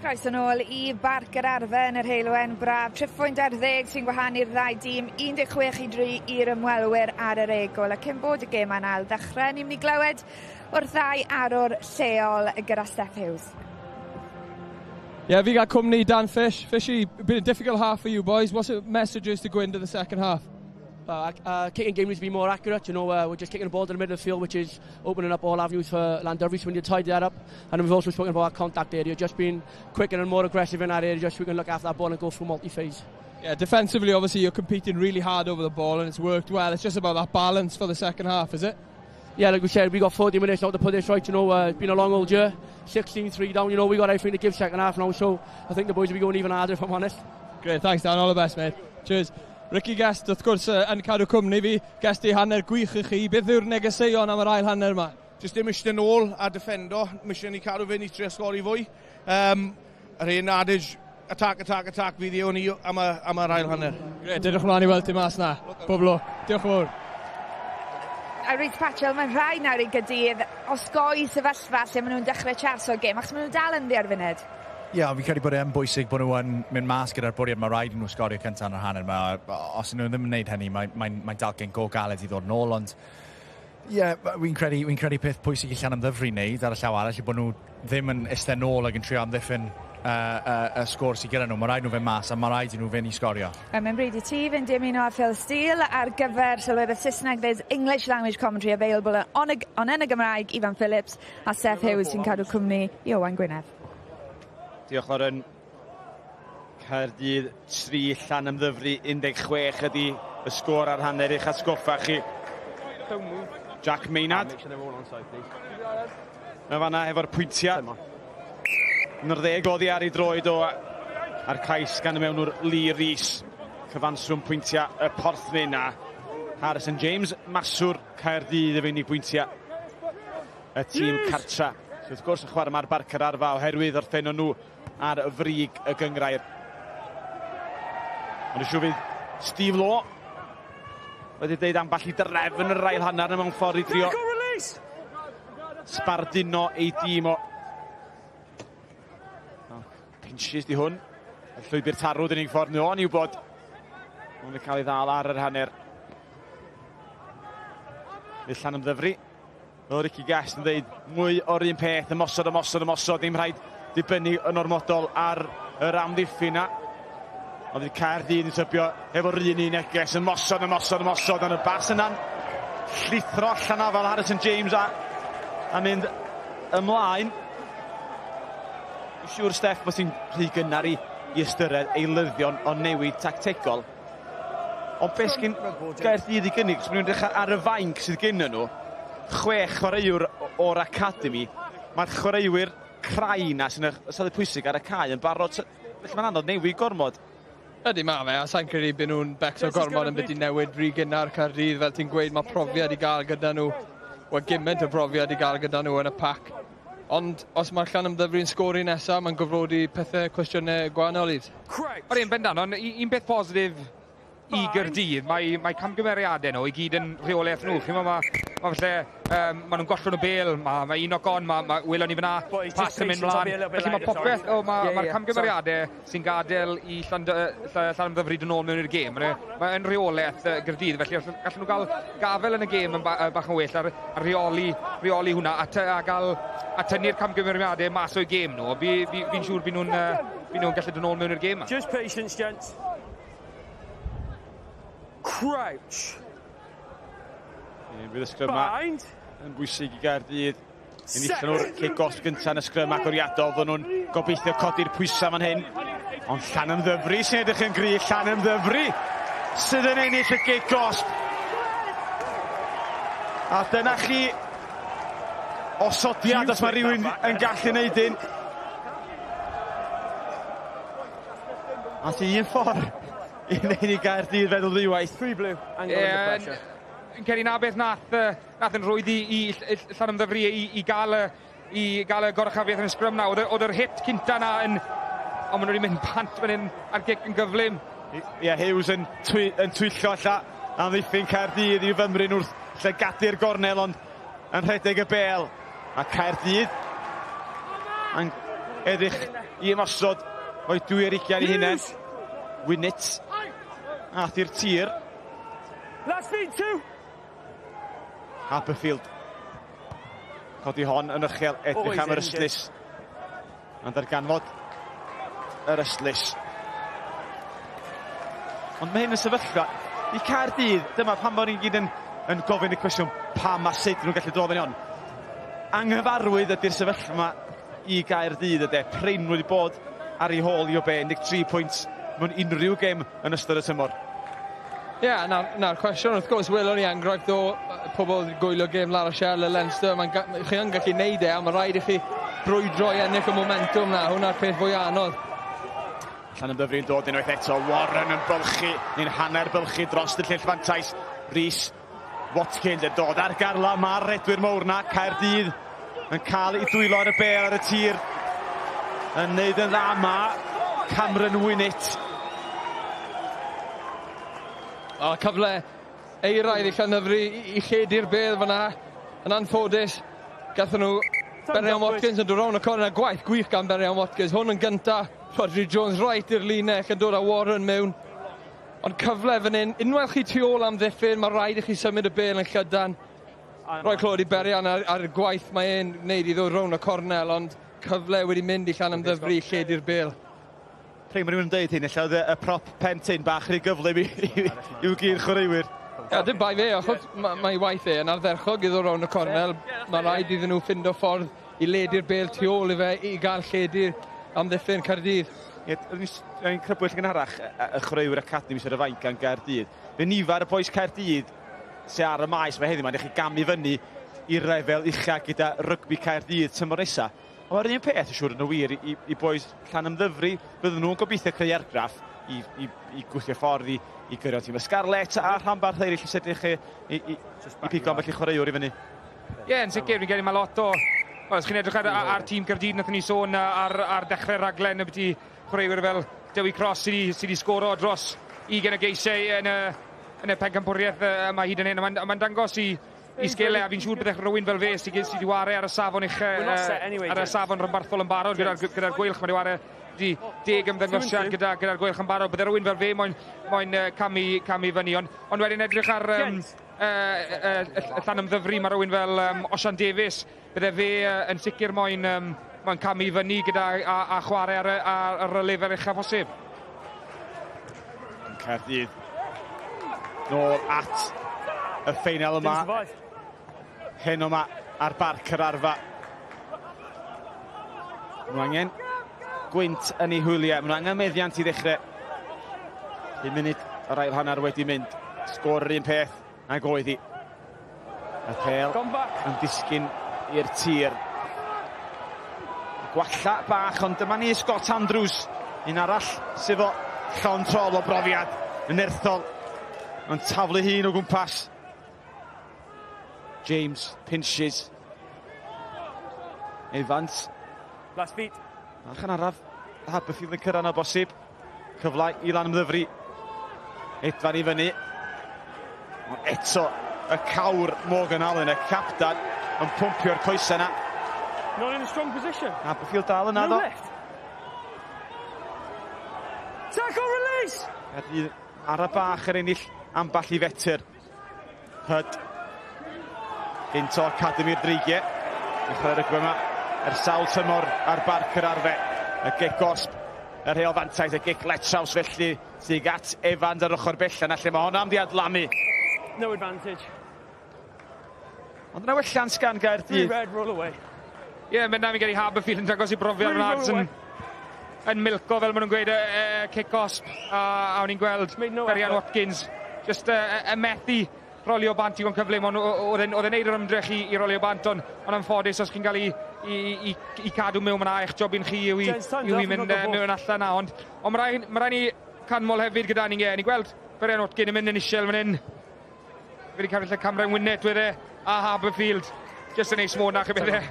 Croeso nôl I Barc yr Arfau yn yr heilwen braf. 3.10 sy'n gwahanu'r ddau dîm, 16-3 i'r ymwelwyr ar yr egol. A cyn bod y gêm anal ddechrau, ni'n mynd I glywed o'r ddau arwr lleol gyda Steph Hughes. Yeah, we got company Dan Fish. Fishy, been a difficult half for you boys. What's the messages to go into the second half? Kicking game needs to be more accurate. You know, we're just kicking the ball to the middle of the field, which is opening up all avenues for Llandovery. So we need to tidy that up. And we've also spoken about our contact area, just being quicker and more aggressive in that area, just so we can look after that ball and go through multi-phase. Yeah, defensively, obviously, you're competing really hard over the ball and it's worked well. It's just about that balance for the second half, is it? Yeah, like we said, we got 40 minutes now to put this right. You know, it's been a long old year. 16-3 down. You know, we got everything to give second half now. So I think the boys will be going even harder, if I'm honest. Great, thanks Dan. All the best, mate. Cheers. Ricky Guest, wrth gwrs, yn cadw cwmni fi. Guest I hanner gwych I chi. Beth yw'r negeseuon am yr ail hanner yma? Jyst dim eistedd nôl a defendo. Mission ni cadw fe ni trio sgori fwy. Yr un adage, attack fydd I o'n I am yr ail hanner. Great, dydwch mlaen I weld ti mas na. Pob lwc. Diolch yn fawr. A Rhys Patchell, mae'n rhai nawr I Gaerdydd osgoi sefyllfa lle maen nhw'n dechrau charso'r gêm, achos maen nhw'n dal yn ddi ar funud. Ie, fi'n credu bod e'n bwysig bod nhw'n mynd mas gyda'r bwriad mae rhaid nhw sgorio cyntaf yn yr hanner yma. Os nhw ddim yn gwneud hynny, mae'n dalgen go galed I ddod nôl, ond ie, fi'n credu peth pwysig I Llanymddyfri wneud ar y llaw arall, bod nhw ddim yn eistedd nôl ac yn trio amddiffyn y sgôr sydd gyda nhw. Mae rhaid nhw fynd mas a mae rhaid nhw fynd I sgorio. Mae'n bryd I ti fynd dymuno a Phil Steele ar gyfer sylwedd y Saesneg. There's English language commentary available on yn y Gymraeg, Ifan Phillips a Steph Hughes sy'n cadw cwmni I Owain Gwynedd. Diolch o'r yn Caerdydd 3, Llanymddyfri 16 ydi y sgôr ar hanner i'ch atgoffa chi. Jack Maynard. Yn fanna efo'r pwyntiau. Yn yr 10 oddi ar I droed o ar cais gan y mewn o'r Lee Rees. Cyfanswm pwyntiau y porthni na. Harrison James, maswr Caerdydd y feini pwyntiau. Y tîm cartra. So, wrth gwrs y chwarae mae'r Barc yr Arfau oherwydd orffen nhw ar y frig y gyngrair. Ond y siw fydd Steve Law wedi dweud amball I drefn yr ail hanner mewn ffordd I drio sbarduno ei dîm o. Pinches di hwn. Y llwybr tarw dyn ni'n ffordd nhw o'n I wybod. Mae'n cael ei ddal ar yr hanner. Fydd Llanymddyfri. O Ricky Guest yn dweud mwy o'r un peth, ymosod, ddim rhaid dibynnu yn ormodol ar yr amddiffyn na. Ond fydd Caerdydd yn tybio efo'r un neges, ymosod, ond y bas yna'n llithro allan afal Harrison James a mynd ymlaen. Yn siŵr Steph bod sy'n rhy gynnar I ystyried eilyddion o newid tactegol. Ond beth sy'n Gaerdydd I gynnig, os maen nhw'n dechrau ar y fainc sydd gynnyn nhw, 6 chwaraewr o'r academi, mae'r chwaraewyr crai na sy'n ystod pwysig ar y cae yn barod. Felly mae'n anodd newid gormod. Ydy ma fe, a sa'n credu byd nhw'n becso gormod yn byd I newid rhy gynnar Caerdydd. Fel ti'n gweud, mae profiad I gael gyda nhw. Wel, gymaint o profiad I gael gyda nhw yn y pac. Ond os mae'r Llanymddyfri'n sgori nesaf, mae'n gofrodi pethau cwestiynau gwahanol idd. O'r un bendant, ond un beth positif I Gaerdydd, mae camgymeriadau nhw I gyd yn rheolaeth nhw. Mae nhw'n gollwng y bel, mae un o'r gon, mae welon ni fyna, pas yn mynd mlaen. Felly mae popeth, mae'r camgymeriadau sy'n gadael I Llanymddyfri dyn ôl mewn i'r gêm. Mae'n rheolaeth Gaerdydd, felly gallen nhw gael gafel yn y gêm yn bach yn well ar reoli hwnna a tynnu'r camgymeriadau mas o'i gêm nhw. Fi'n siŵr bydd nhw'n gallu dyn ôl mewn i'r gêm. Just patience, gents. Crouch. Bydd y sgrym yn bwysig I Gaerdydd. Yn allan o'r kick-off gyntaf yn y sgrym agoriadol. Fod nhw'n gobeithio codi'r pwysau fan hyn. Ond Llanymddyfri sy'n edrych yn gry. Llanymddyfri sydd yn ennill y kick-off. A dyna chi osodiad os mae rhywun yn gallu neud un. A ti un ffordd I neud I Gaerdydd feddwl ddwywaith. Free blue. Yn cael na beth nath yn rhwydd I Llanymddyfri I gael y gorchafiaeth yn y sgrym na. Oedd yr hit cynta na ond maen nhw wedi mynd pant fan hyn ar gic yn gyflym. Ie, Hughes yn twyllo allan am ddiffyn Caerdydd I fymryn wrth llygadi'r gornel ond yn rhedeg y bel. A Caerdydd yn edrych i ymosod o'i 2 i hunain. Winnit. Ath i'r tir. Last feed, 2. Haberfield. Codi hon yn uchel, edrych am yr ystlys. Ond darganfod yr ystlys. Ond mae hyn yn sefyllfa i Caerdydd. Dyma pan bod ni'n gyd yn gofyn y cwestiwn pa ma sut nhw'n gallu dod fyny hon. Anghyfarwydd ydy'r sefyllfa yma i Gaerdydd ydy. Prin wedi bod ar ei hôl i o be, 13 pwynt mewn unrhyw gêm yn ystod y tymor. Na'r cwestiwn wrth gwrs welwn ni enghraifft o pobl wedi gwylio gêm Lara Shell y Leinster. Chi yn gallu neud a mae rhaid i chi brwydro i ennill y momentum na. Hwna'r peth fwy anodd. Llandovery yn dod unwaith eto. Warren yn bylchu, neu'n hanner bylchu dros y llyll fantais. Rhys Watkins yn dod ar garla. Mae'r redwyr mawr na. Caerdydd yn cael ei dwylo ar y bel ar y tir. Yn neud yn dda ma. Cameron Winnit. Cyfle eiraidd i Llandovery i lledu'r bel fyna. Yn anffodus, gathen nhw Bernion Watkins yn dod rown y corner. Gwaith gwych gan Bernion Watkins. Hwn yn gynta. Rodri Jones right i'r linell yn dod â Warren mewn. Ond cyfle fan hyn, unwaith chi tu ôl am ddiffyn, mae rhaid i chi symud y bel yn llydan. Roi clod i Bernion ar y gwaith mae e'n gwneud i ddod rown y cornel, ond cyfle wedi mynd i Llandovery i lledu'r bel. Pryd mae rhywun yn dweud hyn, illa y prop pentyn bach rhy gyflym i'w gyr chwaraewyr. Dim bai fe, achos mae waith yn ardderchog i ddod rown y cornel. Mae rhaid iddyn nhw ffindo ffordd i ledu'r bel tu ôl i fe i gael lledu'r amddiffyn Caerdydd. Yn crybwyll gynharach y chwaraewyr academi sydd y faint gan Gaerdydd. Fe nifer y boes Caerdydd sy'n ar y maes mae heddiw, mae'n eich gamu fyny i'r lefel ucha gyda rygbi Caerdydd tymor nesa. Ond mae'r un peth yn siŵr yn y wir i boes Llanymddyfri, bydden nhw'n gobeithio creu argraff i gwthio ffordd i gyrraedd tîm y Scarlet a rhanbarth eraill sydd i pigo am felly chwaraewr i fyny. Yn sicr, fi'n credu mae lot o... Os chi'n edrych ar tîm Caerdydd, nath ni sôn ar dechrau'r raglen y byddu chwaraewyr fel Dewi Cross sydd wedi sgoro dros 20 o geisiau yn y pencampwriaeth yma hyd yn hyn. Mae'n dangos i sgile, a fi'n siŵr byddech rhywun fel fe sydd wedi ware ar y safon ar y safon rhanbarthol yn barod gyda'r gweilch. Mae wedi ware 10 ymddangosiad gyda'r gweilch yn barod. Bydde rhywun fel fe moyn camu fyny. Ond wedyn edrych ar Llanymddyfri, mae rhywun fel Osian Davies. Bydde fe yn sicr moyn camu fyny gyda a chwarae ar y lefel uchaf posib. Caerdydd nôl at y ffeinal yma. Hyn yma ar Barc yr Arfau. Mae angen gwynt yn ei hwyliau. Mae angen meddiant i ddechrau. 10 munud yr ail hanner wedi mynd. Sgor yr un peth ag oedd hi. Y pêl yn disgyn i'r tir. Gwalla bach, ond dyma ni Scott Andrews. Un arall sydd o llawn trol o brofiad yn erthol. Yn taflu hun o gwmpas. James pinches. Evans. Last beat. Ach yn araf. Haberfield yn cyrra'n o bosib. Cyfle i Llanymddyfri. Edfan i fyny. Ond eto y cawr Morgan Allen, y capdan, yn pwmpio'r coesau yna. Not in a strong position. Haberfield dal yna No do. left. Tackle release! Ar y bach yr ennill amball i fetyr. Hyd. Gynto Academi'r dreigiau. Dechrau'r rygbi yma. Sawl tymor ar Barc yr Arfau. Y gic gosb. Yr heol fantais. Y gic letsaws felly. Sy'n at Evans ar ochr bellan. A lle mae hwnna am di adlamu. No advantage. Ond yna welliant gan Gaerdydd. Red, roll away. Mae'n na fi'n gael i Haberfield yn dangos i brofiad yn ards yn milco fel maen nhw'n gweud y kick gosb. A o'n i'n gweld Bernion Watkins. Just y methu rolio bant i gwan cyflym, ond oedd e'n neud yr ymdrech i rolio bant, ond anffodus os chi'n cael i cadw mewn yna, eich jobyn chi yw i mynd mewn allan na, ond mae rhaid ni canmol hefyd gyda ni'n gen. Ni'n gweld Bernion Watkins yn mynd yn isiel fan hyn. Fe wedi cael Cameron Winnit with a Haberfield. Just yn eis môd na chi beth e.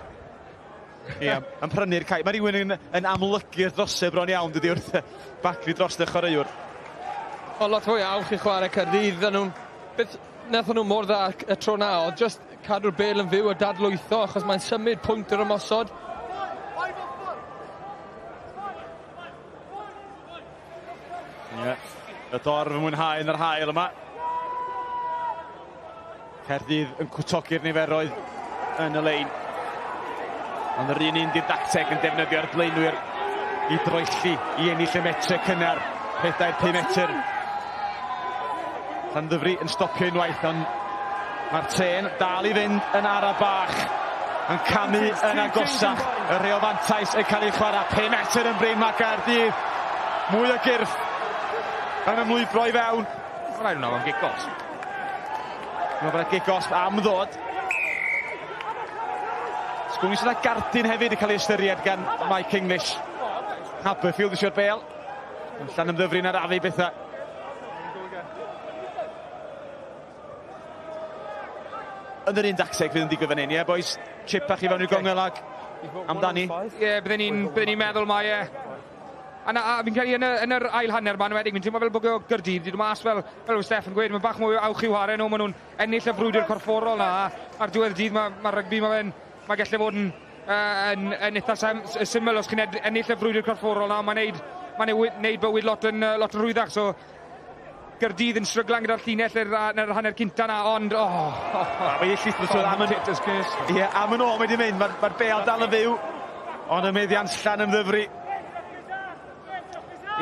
Ie, yn prynu'r cae. Mae rhywun yn amlygu'r drosau bron iawn dydy wrth bacri dros y chwaraewr. O lot fwy awch i chwarae Caerdydd. Beth wnaethon nhw mor dda y tro na, o just cadw'r bel yn fyw a dadlwytho, achos mae'n symud pwynt yr ymosod. Y dorf yn mwynhau yn yr hael yma. Caerdydd yn cwtogi'r niferoedd yn y lein. Ond yr un di'r dacteg yn defnyddio'r blaenwyr i droelli i ennill y metre cynnar. 4-5 metr. Llandovery yn stopio unwaith, ond mae'r trên dal i fynd yn ara bach. Yn camu yn agosach. Y reofantais yn cael ei chwarae. 5 metr yn brin mae Gaerdydd. Mwy o gyrff yn ymlwybro i fewn. Mae'n rhaid hwnna, mae'n gigos. Mae'n bod y gigos am ddod. Sgwni sydd â gardyn hefyd yn cael ei ystyried gan Mike English. Haberfield eisiau'r bel. Llanymddyfri'n arafu bethau. Yn yr un dacteg fydd yn digwydd fan hyn, ie, boys? Chip bach i fewn i'r gongelag amdani. Ie, bydden ni'n meddwl mae a fi'n credu yn yr ail hanner ma'n wedig, fi'n teimlo fel bod Gaerdydd wedi dod mas fel yw Steffan gweud, mae'n bach mwy awch i'w haren nhw, maen nhw'n ennill y frwydr corfforol na, ar diwedd dydd mae rygbi mae'n gallu fod yn eitha syml os chi'n ennill y frwydr corfforol na, mae'n neud bywyd lot yn rwyddach, so Gaerdydd yn stryglan gyda'r llinell yn yr hanner cynta na, ond Mae ei llithro am yn ôl wedi mynd, mae'r bel dal yn fyw, ond y meddiant Llanymddyfri.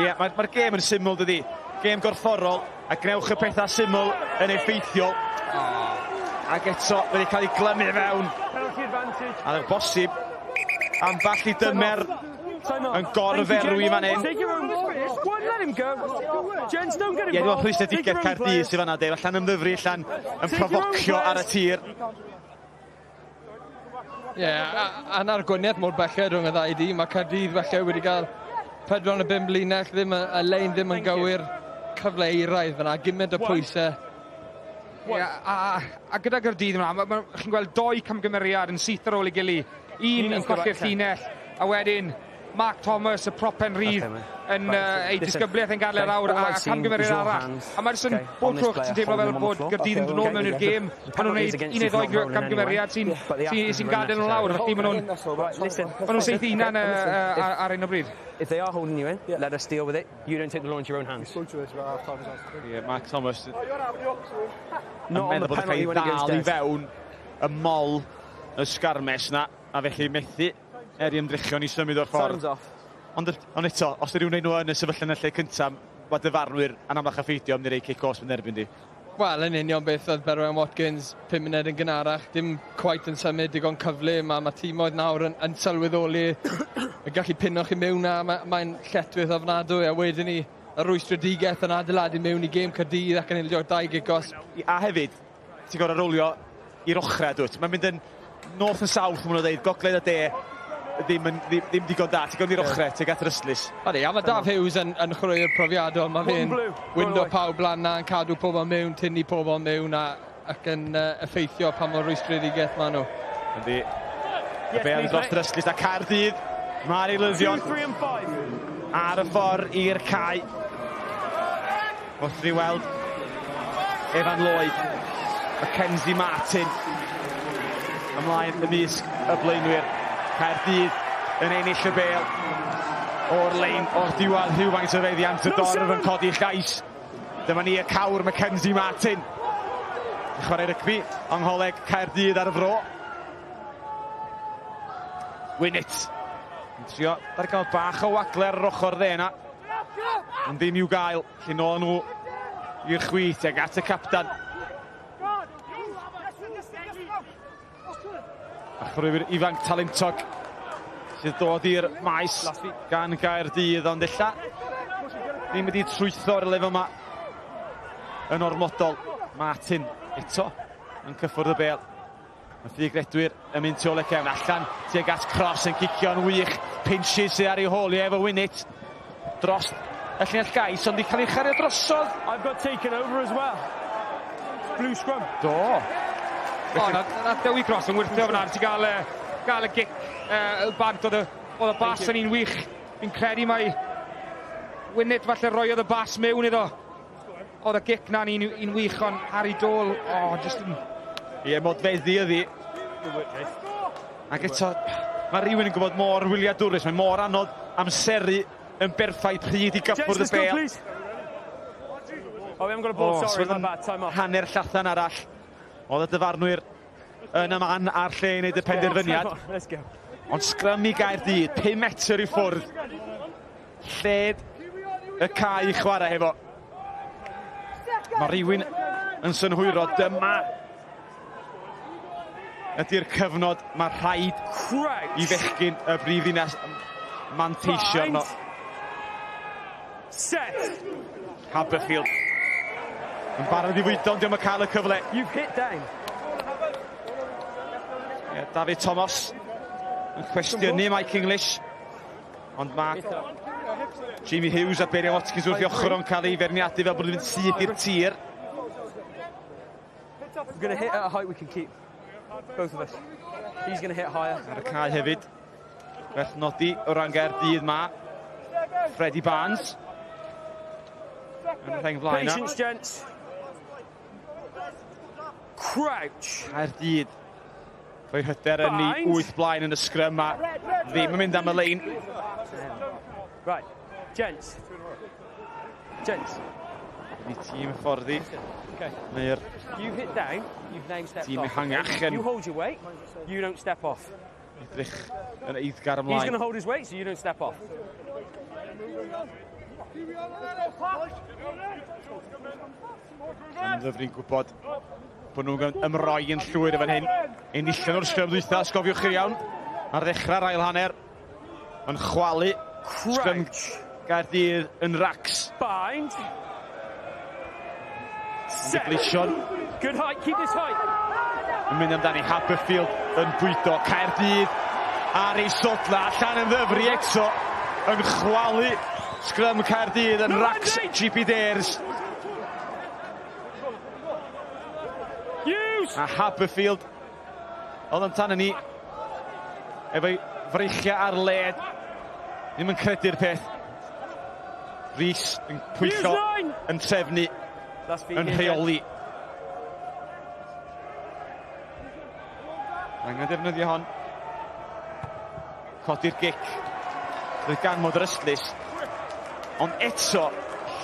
Ie, mae'r gêm yn syml dydi. Gêm gorfforol, a gnewch y pethau syml yn effeithiol. Ac eto, wedi cael ei glymu fewn. A dda'n bosib, amball i dymer yn gorferwi fan hyn. Ie, dwi'n rhwystredigaeth Caerdydd sydd fan'na, de. Llanymddyfri allan yn profocio ar y tir. Ie, a'n argwniad mor belled rhwng y ddau di. Mae Caerdydd felly wedi cael 4-5 linell, y lein ddim yn gywir, cyfle eiraidd fyna, gymaint o pwysau. Ie, a gyda Gaerdydd yma, chi'n gweld 2 camgymeriad yn syth ar ôl ei gili. Un yn colli'r llinell, a wedyn Mark Thomas, y propen rydd, yn ei disgybliaeth yn gael ar awr, a camgymeriad arall. A mae'r sy'n bob trwch sy'n teimlo fel bod Gaerdydd yn dod nôl mewn i'r gêm. Maen nhw'n gwneud 1 neu 2 camgymeriad sy'n gadael nhw lawr. Felly maen nhw'n seith unan ar un o bryd. If they are holding you in, let us deal with it. You don't take the law into your own hands. Ie, Mark Thomas yn Not on the meddwl bod penalty chi'n when he dal i gives death. fewn y mol y sgarmes na, a felly methu ymdrechion i symud o'r ffordd. Ond eto, os ydych chi'n gwneud nhw yn y sefyllfa yn y lle cyntaf, mae dyfarnwyr yn amlach effeithio am neu kick-offs yn erbyn di. Wel, yn union beth oedd Berwyn Watkins 5 munud yn gynharach, dim quite yn symud digon cyfle, mae tîm oedd nawr yn sylweddoli yn gallu pinno chi mewn a mae'n lletwydd ofnadwy, a wedyn ni y rwystredigaeth yn adeiladu mewn i gêm Caerdydd ac yn ildio 2 gigos. A hefyd, ti'n gorau rowlio i'r ochrau, dwyt. Mae'n mynd yn north and south, mwyn o ddeud, gogledd a de, ddim digon da, ti'n gwneud i'r ochrau, ti'n gath yr ystlys. Odi, a mae Daf Hughes yn chrwy'r profiadol, mae fe'n wyndo pawb lan na, yn cadw pobl mewn, tynnu pobl mewn ac yn effeithio pa mor rwystredigaeth maen nhw. Yndi, y bel dros yr ystlys a Caerdydd, mae'r eilyddion ar y ffordd i'r cae. Wrth ni weld Evan Lloyd, Mackenzie Martin, ymlaen ymysg y blaenwyr. Caerdydd yn ennill y bel o'r lein o'r diwadd rhywfaint o feddiant, y dorf yn codi llais. Dyma ni y cawr Mackenzie Martin. Yn chwarae rygbi, angholeg Caerdydd ar y fro. Winnit. Yn trio dar gael bach o wagle ar yr ochr dde yna. Ond ddim i'w gael, lle nôl nhw i'r chwith ag at y capdan. A chrwywyr ifanc talentog sydd dod i'r maes gan Gaerdydd, ond ella ddim wedi trwytho'r lefel yma yn ormodol. Martin eto yn cyffwrdd y bel. Mae ffugredwyr yn mynd tu ôl y cefn allan tuag at cross yn cicio'n wych. Pinches sydd ar ei holi efo Winnit dros y llinell gais, ond i cael ei chario drosodd. I've got taken over as well. Blue scrum. Do. Na Dewi Cross yn wyrthio fyna, ti'n gael y gic y bant oedd y bas yn un wych. Fi'n credu mai Winnit falle roiodd y bas mewn iddo. Oedd y gic na'n un wych, ond Harry Dole, just yn... Ie, modfeddi ydi. Ac eto, mae rhywun yn gwybod mor wyliadwrus, mae mor anodd amseru yn berffaith pryd i gyffwrdd y bel. Oh, we haven't got a ball, sorry, my bad, time off. Hanner llathan arall. Oedd y dyfarnwyr yn y man ar lle i wneud y penderfyniad. Let's go. Ond sgrym i Gaerdydd, 5 metr i ffwrdd. Lled y cae i chwarae hefo. Mae rhywun yn synhwyro, dyma ydy'r cyfnod mae rhaid i fechgyn y brifddinas manteisio arno. Set. Haberfield yn barod i fwydo, ond diolch yn cael y cyfle. You've hit down. David Thomas yn cwestiynu Mike English, ond mae Jamie Hughes a Berry Watkins wrth i ochr o'n cael ei ferniadu fel bod yn mynd syth i'r tir. We're going to hit at a height we can keep. Both of us. He's going to hit higher. Ar y cae hefyd. Werth nodi o ran Gaerdydd ma. Freddie Barnes. Yn y rhain flaen. Patience, gents. Crouch. Caerdydd. Rhoi hyder yn ni 8 blaen yn y sgrym ma. Ddim yn mynd am y lein. Right. Gents. Gents. Ni tîm y fforddi. Mae'r You hit down, you've now stepped tîm off. ehangach yn You hold your weight, you don't step off. edrych yn eiddgar He's ymlaen. going to hold his weight, so you don't step off. Llandovery'n gwybod bod nhw'n ymroi yn llwyr efo hyn. Enillen o'r sgrym ddwytha, sgofiwch chi iawn. Ar ddechrau'r ail hanner. Yn chwalu. Sgrym Gaerdydd yn racs. Bind. Digleision. Good height, keep this height. Yn mynd amdani Haberfield yn bwydo. Caerdydd ar ei sodla. Llanymddyfri eto yn chwalu. Sgrym Caerdydd yn racs GP Dares. A Haberfield oedd yn tan ni efo'i freichiau ar led. Ddim yn credu'r peth. Rhys yn pwyllo, yn trefnu, yn rheoli. Angen defnyddio hon. Codi'r gic. Roedd gan mod yr ystlys. Ond eto,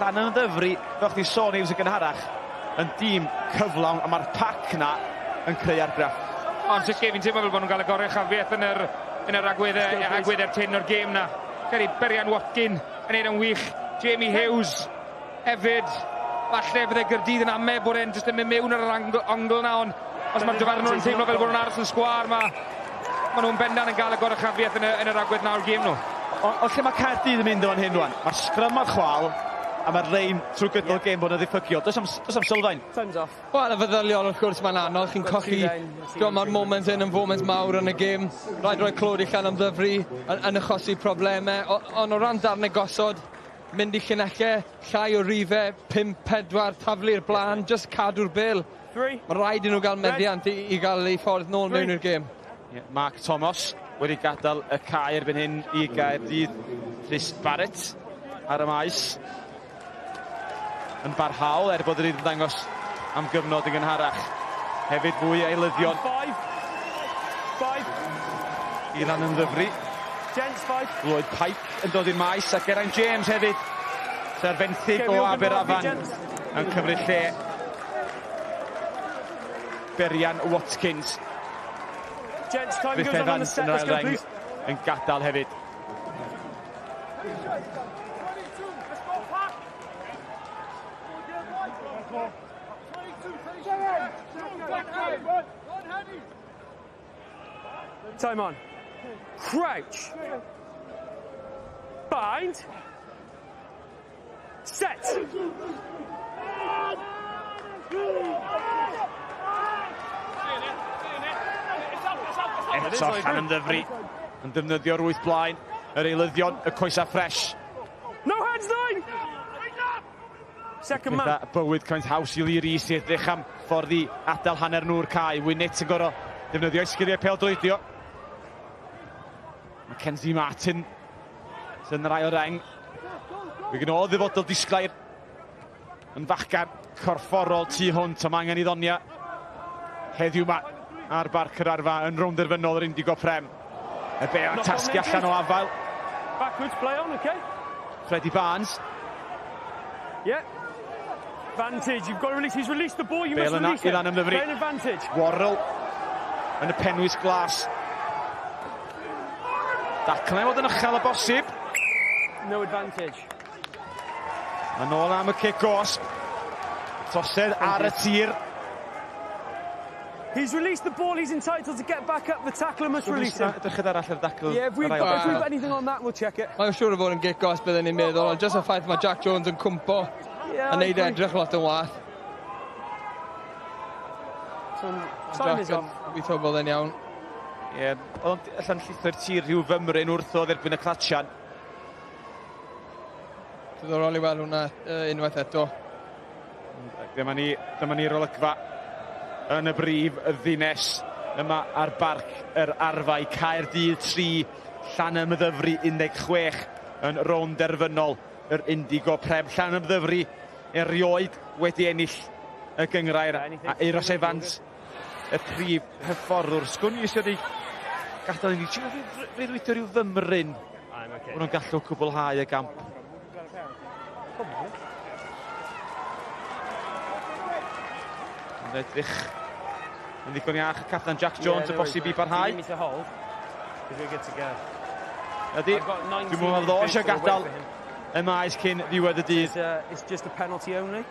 Llanymddyfri, fel chdi sôn eus y gynharach, yn dîm cyflawn, a mae'r pac na yn creu argraff. Ond sy'n fi'n teimlo fel bod nhw'n cael y gorau chafiaeth yn yr agweddau'r tyn o'r gêm na. Geri Berian Watkin yn ein yn wych. Jamie Hughes hefyd. Falle bydde Gaerdydd yn ame bod e'n jyst yn mynd mewn ar yr ongl na, ond os mae'r dyfarnwr yn teimlo fel bod nhw'n aros yn sgwar, mae nhw'n bendan yn cael y gorau chafiaeth yn yr agwedd na o'r gêm nhw. O lle mae Caerdydd yn mynd o'n hyn rwan? Mae'r sgrym ar chwal, a mae'r rein trwy gydol gêm bod yn ddiffygio. Does am sylfaen? Tons off. Wel, y feddyliol wrth gwrs mae'n anodd. Chi'n cochi, mae'r moment yn foment mawr yn y gêm. Rhaid roi clod i Llanymddyfri yn achosi problemau. Ond o ran darnau gosod, mynd i Llanellau, llai o rifau, 5-4, taflu'r blaen, just cadw'r bil. Mae rhaid i nhw gael meddiant i gael ei ffordd nôl mewn i'r gêm. Mark Thomas wedi gadael y cae erbyn hyn i Gaerdydd. Chris Barrett ar y maes. Yn barhaol bod yr idd yn dangos am gyfnod yn gynharach. Hefyd fwy eilyddion. 5. I Llanymddyfri. Gents 5. Lloyd Pike yn dod i'r maes, a Geraint James hefyd. Serfentig o Aberafan yn cymryd lle. Berian Watkins. Gents, time Griff goes on the Evans set. yn Let's go, ail please. yn gadael hefyd. Time on. Crouch. Bind. Set. Eto Llanymddyfri yn defnyddio'r 8 blaen. Yr eilyddion, y coesa ffres. No hands down! Second man. Bywyd cymaint haws i Lee Rhys i edrych am ffordd i adael hanner nhw'r cae. Wynit yn gorau defnyddio esgyrau pêl-droedio. Mackenzie Martin sy'n rai o reng. Fe gyn o ddyfodol disglair yn fachgan corfforol tu hwnt am angen i ddonia. Heddiw ma ar Barc yr Arfau yn rownd derfynol yr Indigo Prem. Y be o'n tasgu allan o afael. Backwards, play on, okay? Freddie Barnes. Yeah. Advantage, you've got to release, he's released the ball, you must Bale release it. Llanymddyfri. Gain advantage. Worrell yn y penwys glas. Daclen fod yn uchel y bosib. No advantage. A nôl am y kick gosb. Tosed ar y tir. He's released the ball, he's entitled to get back up, the tackler must release him. Edrychyd arall yr dacl. Yeah, if we've got anything on that, we'll check it. Mae'n siŵr o fod yn gic os byddwn ni'n meddwl, ond jyst y ffaith mae Jack Jones yn cwmpo a neud edrych lot yn wath. Time is off. Gobeithio bod e'n iawn. Ie, oedd allan llithau'r tir rhyw fymryn wrth oedd erbyn y clatsian. Diddorol i weld hwnna unwaith eto. Dyma ni rolygfa yn y brif y ddines yma ar Barc yr Arfau. Caerdydd 3, Llanymddyfri 16 yn rownd derfynol yr Indigo Prem. Llanymddyfri erioed wedi ennill y gyngrair a Euros Evans y prif hyfforddwr. Sgwn i eisiau di gadael i ni rwydio rhyw fymryn. Mae nhw'n gallu cwblhau y gamp. Yn edrych yn ddigon iach y captain Jack Jones y bosib i barhau. Ydy, dwi'n mwyn ddo eisiau gadael y maes cyn ddiwedd y dydd. It's just a penalty only.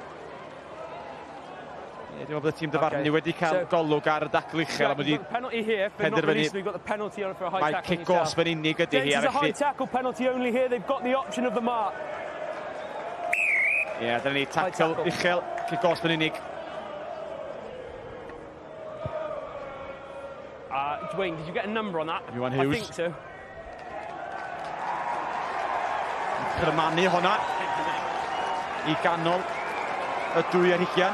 Dwi'n meddwl bod y tîm dyfarnu wedi cael golwg ar y dacl uchel a wedi penderfynu. Mae kick gosb yn unig ydy hi. It's a high tackle penalty only here, they've got the option of the mark. Ie, dyna ni tackle uchel, kick gosb yn unig. Dwayne, did you get a number on that? Everyone Hughes. I think so. Crymanu honna i ganol y dwy arhigian.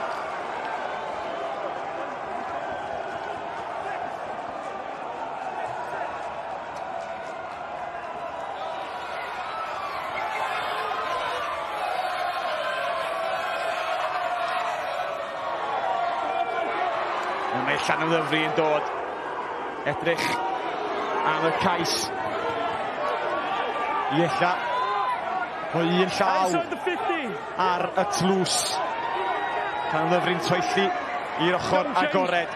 Mae Llandovery yn dod. Edrych am y cais. I ella o un llaw ar y tlws. Llandovery'n toelli i'r ochr agored.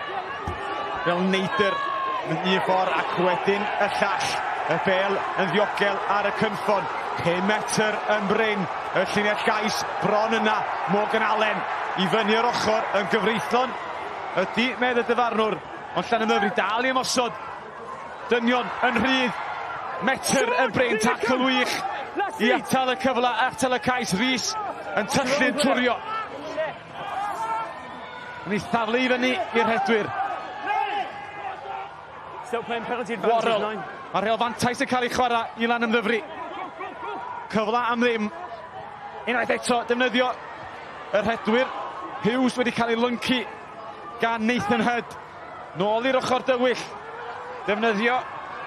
Fel neidr yn un ffordd ac wedyn y llall. Y bel yn ddiogel ar y cynffon. 5 metr yn bryn. Y llinell gais bron yna. Morgan Allen i fyny'r ochr yn gyfreithlon. Ydy medd y dyfarnwr, ond Llandovery dal i ymosod. Dynion yn rhydd. Metr yn bryn, tacl wych. I atal y cyfle, atal y cais. Rhys yn tyllu'n twrio. Yn ei thaflu i fyny i'r hedwyr. Worrell. Mae'r reol fantais yn cael ei chwarae i Llanymddyfri. Cyfle am ddim. Unwaith eto, defnyddio yr hedwyr. Hughes wedi cael ei lyncu gan Nathan Hood. Nôl i'r ochr dywyll. Defnyddio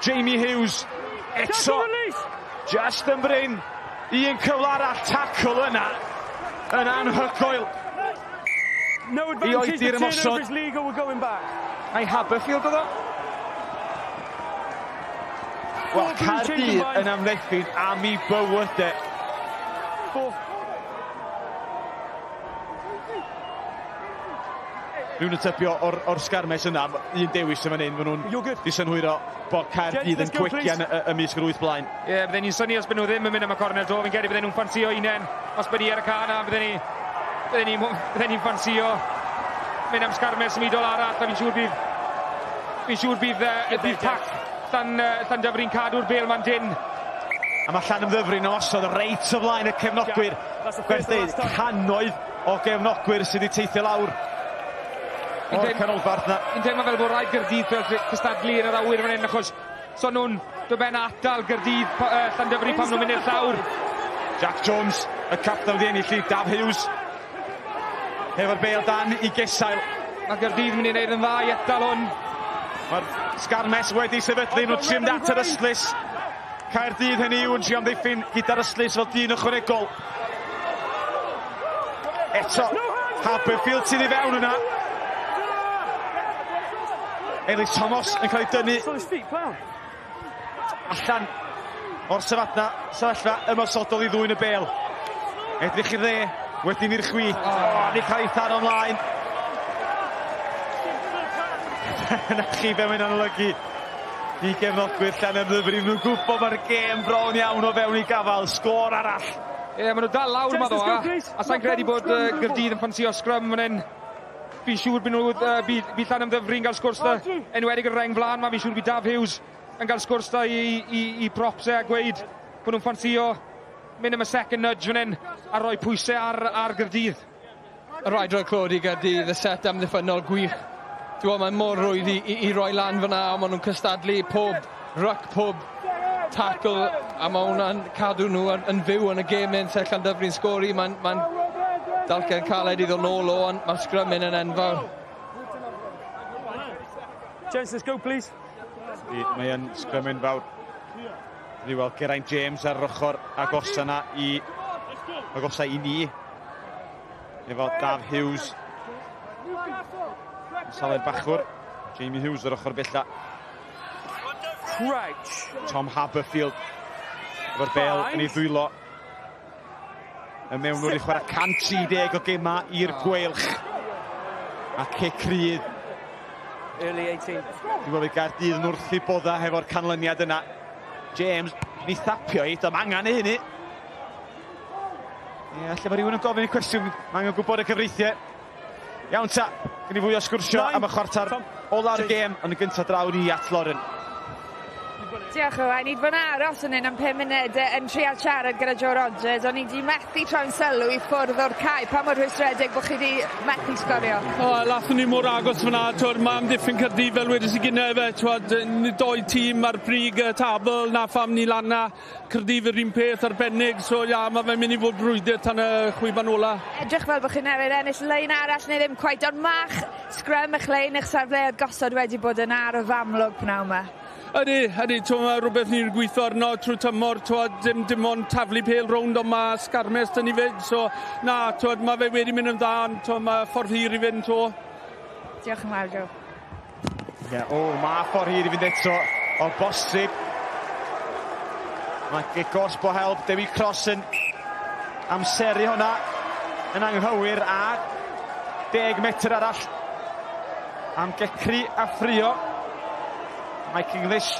Jamie Hughes. Eto, just yn bryn. Un cyfle arall, tacl yna. Yn anhygoel. I oedi'r ymosod. A'i Haberfield oedd o? Wel, Caerdydd yn amddiffyn am ei bywydau. Rwy'n yn tybio o'r sgarmes yna, un dewis yn fan hyn, maen nhw'n disynhwyro bod Caerdydd yn gwician y misg yr wyth blaen. Ie, bydden ni'n synnu os bydden nhw ddim yn mynd am y cornel do, fi'n credu bydden nhw'n ffansio unen, os bydden ni ar y can a bydden ni'n ffansio mynd am sgarmes ymwydol arall, a fi'n siŵr bydd pac Llandovery'n cadw'r bel man dyn. A mae Llanymddyfri'n ymosod reit o flaen y cefnogwyr. Gwerthu cannoedd o gefnogwyr sydd wedi teithio lawr o'r canolbarth na. Yn teimlo fel bod rhaid Gaerdydd fel cystadlu yn yr awyr fan hyn, achos so nhw'n dod ben atal Gaerdydd Llandovery pam nhw'n mynd i'r llawr. Jack Jones, y captain wedi ennill i Daf Hughes. Efo'r bel dan i gesail. Mae Gaerdydd yn mynd i wneud yn dda i atal hwn. Mae'r sgarmes wedi sefydlu, nhw'n trio mynd at yr ystlys. Caerdydd hynny yw yn trio amddiffyn gyda'r ystlys fel dyn ychwanegol. Eto, Haberfield sydd i fewn yna. Ellis Thomas yn cael ei dynnu allan o'r sefyllfa ymosodol i ddwyn y bel. Edrych i'r dde Wedyn i'r chwi. Ni cael ei tharo ymlaen. Na chi be mae'n anolygu i gefnogwyr Llanymddyfri. Nhw'n gwybod mae'r gêm bron iawn o fewn i gafal. Sgôr arall. Ie, maen nhw dal lawr yma ddo, a sa'n credu bod Gaerdydd yn ffansio scrum fan hyn. Fi'n siŵr bydd Llanymddyfri'n cael sgwrs da, enwedig yr reng flan ma, fi'n siŵr bydd Daf Hughes yn cael sgwrs da i props a gweud bod nhw'n ffansio mynd am y second nudge fan hyn a rhoi pwysau ar Gaerdydd. Y rhaid roi'r clod i Gaerdydd, y set amddiffynol gwych. Dwi'n mae'n mor rwydd i roi lan fyna, a maen nhw'n cystadlu pob ruck, pob tackle, a mae hwnna'n cadw nhw yn fyw yn y gêm yn lle Llandovery'n sgori. Mae'n dalcen caled i ddod nôl o, ond mae'r sgrymyn yn enfawr. Gents, let's go, please. Mae'n sgrymyn fawr. Ni weld Geraint James ar yr ochr agosa yna i ni. Efo Daf Hughes. Saled Bachwr. Jamie Hughes ar ochr bella. Crouch. Tom Haberfield. Efo'r bel yn ei ddwylo. Yn mewn nhw'n ei chwarae 130 o gema i'r gweilch. A cic rydd. Early 18. Dwi'n gweld i Gaerdydd yn wrth i bodda hefo'r canlyniad yna. James, ni thapio i, dyma angen i hynny. Ie, lle mae rhywun yn gofyn i cwestiwn, mae angen gwybod y cyfreithiau. Iawn ta, gen i fwy o sgwrsio am y chwartar ola'r gêm, ond yn gyntaf draw ni at Lauren. Diolch o, ni wedi bod yn aros yn un am 5 munud yn trial siarad gyda Joe Rogers, ond ni wedi methu troi'n sylw i ffwrdd o'r cae. Pa mor rwystredig bod chi wedi methu sgorio? Lathon ni mor agos fyna, mae amddiffyn Caerdydd fel wedys i gynnau fe, ni doi tîm ar brig y tabl, na pham ni lan na, Caerdydd yr un peth arbennig, so ia, mae fe'n mynd i fod brwydr tan y chwiban ola. Edrych fel bod chi'n newid ennill lein arall neu ddim cwaith, ond ma'ch sgrym eich lein eich safleoedd gosod wedi bod yn ar y famlwg pnaw yma. Ydy, mae rhywbeth ni'n gweithio arno trwy tymor, dim ond taflu pel rownd, ond mae sgarmes dyn ni fyd, so na, mae fe wedi mynd yn dda, mae ffordd hir i fynd to. Diolch yn fawr, Joe. Mae ffordd hir i fynd eto, o bosib. Mae gosbo help, Dewi Cross yn amseru hwnna, yn anghywir, a 10 metr arall am gecri a ffrio. Mike English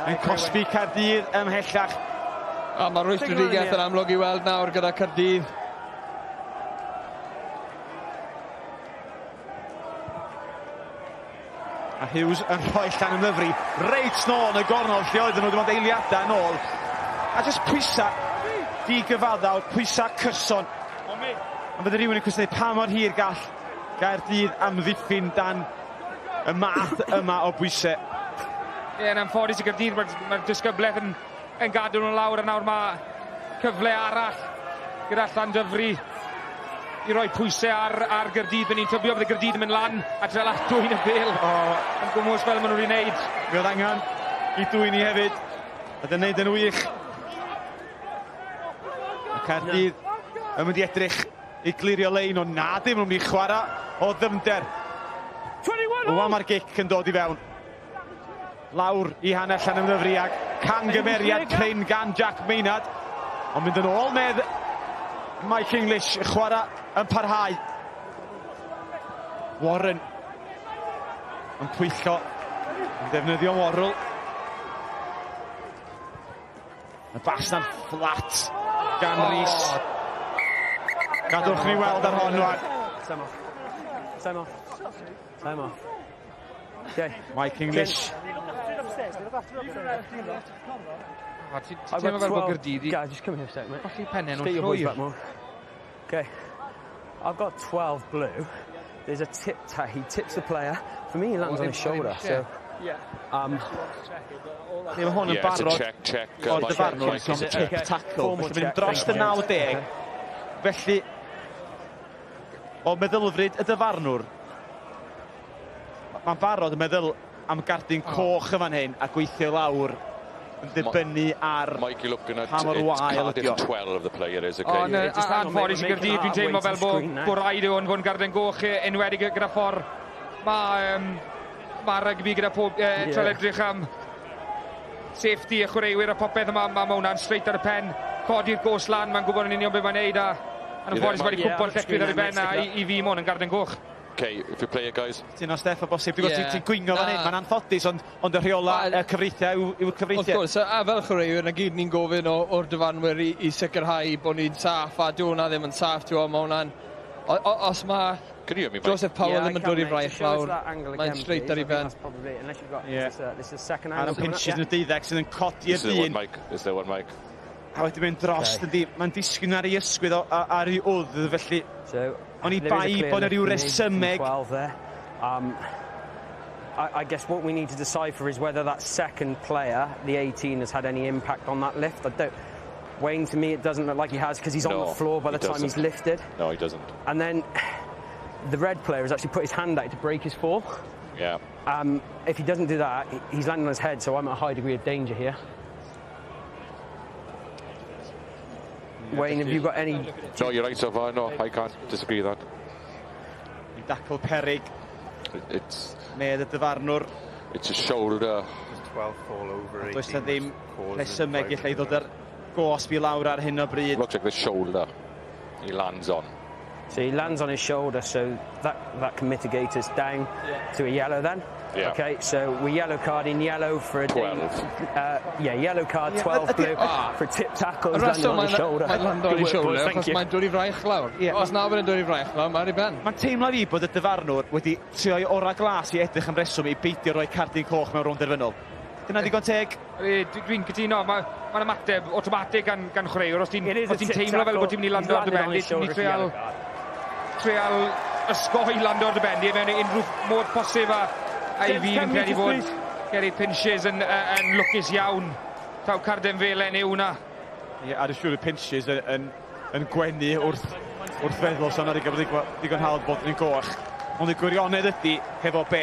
yn cosbi Caerdydd ymhellach. Mae rwystredigaeth yn amlwg i weld nawr gyda Caerdydd. A Hughes yn rhoi Llanymddyfri reit nôl yn y gornol lle oedden nhw ddim ond eiliadau nôl. A jyst pwysa di-gyfaddawr, pwysa cyson. Ond bydd rhywun yn cwestiynau pa mor hir gall Gaerdydd amddiffyn dan y math yma o bwysau. Ie, yn anffodus i Gaerdydd, mae'r disgybleth yn gadw nhw lawr, a nawr mae cyfle arall gyda Llandovery i roi pwysau ar Gaerdydd. Ni'n tybio bydd y Gaerdydd yn mynd lan a drel at dwy'n y bel. Yn gwmwys fel maen nhw'n ei wneud. Bydd angen i dwy'n i hefyd. A dyna wneud yn wych. A Caerdydd yn mynd i edrych i glirio lein, o na ddim yn mynd i chwarae o ddyfnder. Wwan mae'r gic yn dod i fewn. Lawr i hanner Llanymddyfri ag cangymeriad cryn gan Jack Maynard. Ond mynd yn ôl medd Mike English, y chwarae yn parhau. Warren yn pwyllo, yn defnyddio Worrell. Y basna'n fflat gan Rhys. Gadwch ni weld ar hon rwan. Time off. Okay. Mike English. Ti'n meddwl fel bod Gaerdydd? Guys, just come here a sec, mate. Colli pennau Get nhw'n your boys llwyr. back more. Okay. I've got 12 blue. There's a tip tap. He tips the player. For me, he lands on his shoulder. So, Mae hwn yn barod o'r dyfarnwr sy'n tip tackle. Felly mynd dros y 90. Felly, o meddylfryd y dyfarnwr, mae'n barod yn meddwl am gardyn coch yn fan hyn a gweithio lawr yn dibynnu ar pa mor wael ydi o. Anffodus i Gaerdydd, dwi'n teimlo fel bod rhaid o'n fod yn gardyn goch enwedig gyda ffordd. Mae rygbi gyda pob trol edrych am safety y chwaraewyr a popeth yma. Mae hwnna'n straight ar y pen, codi'r gos lan, mae'n gwybod yn union beth mae'n neud a Yn ffodus wedi cwmpo'r llecwydd ar ei ben i fi mon yn garden goch. Okay, if you play it, guys. Ti'n o Steff o bosib, ti'n gwingo fan hyn, mae'n anffodus, ond y rheola cyfreithiau yw'r cyfreithiau. Wrth gwrs, a fel chwaraewyr, na gyd ni'n gofyn o'r dyfanwyr i sicrhau bod ni'n saff, a diwna ddim yn saff, ti'n ma hwnna'n... Os mae Joseph Powell ddim yn dod i fraich lawr, mae'n straight ar ei ben. A'r pinches yn y 12 sydd yn codi'r dyn. Is there one mic? A wedi mynd dros, mae'n disgyn ar ei ysgwydd ar ei wdd, felly... O'n i bai bod yna rhyw resymeg. I guess what we need to decide for is whether that second player, the 18, has had any impact on that lift. Wayne, to me, it doesn't look like he has because he's on the floor by the time he's lifted. No, he doesn't. And then the red player has actually put his hand out to break his fall. Yeah. If he doesn't do that, he's landing on his head, so I'm at a high degree of danger here. Wayne, have you got any... No, you're right so far. No, I can't disagree with that. I dacl perig. It's... Ned y dyfarnwr. It's a shoulder. 12 fall over 18. Does na ddim resymeg i lle i ddod yr gosb i lawr ar hyn o bryd. Looks like the shoulder he lands on. So he lands on his shoulder, so that can mitigate us down to a yellow then. Yeah. Okay, so we yellow card in yellow for a 12. Yellow card, 12 blue for a tip tackle. Landing on his shoulder. Mae'n landon i shoulder, achos mae'n dod i fraich lawr. Os na mae'n dod i fraich lawr, mae'n i ben. Mae'n teimlo fi bod y dyfarnwr wedi trio i ora glas i edrych yn reswm i beidio roi cardyn coch mewn rownd derfynol. Dyna digon teg. Dwi'n cytuno, mae'n ymateb automatic gan chwaraewr. Os ti'n teimlo fel bod ti'n mynd i lando ar dy bendi, ti'n mynd i treal ysgoi lando ar dy bendi mewn unrhyw modd posib a i fi yn credu bod Gerry pinches yn lwcus iawn. Taw carden felen yw na. A dwi'n siŵr y pinches yn gwenu wrth feddwl, so yna digon hawdd bod yn goch. Ond y gwirionedd ydy, hefo be,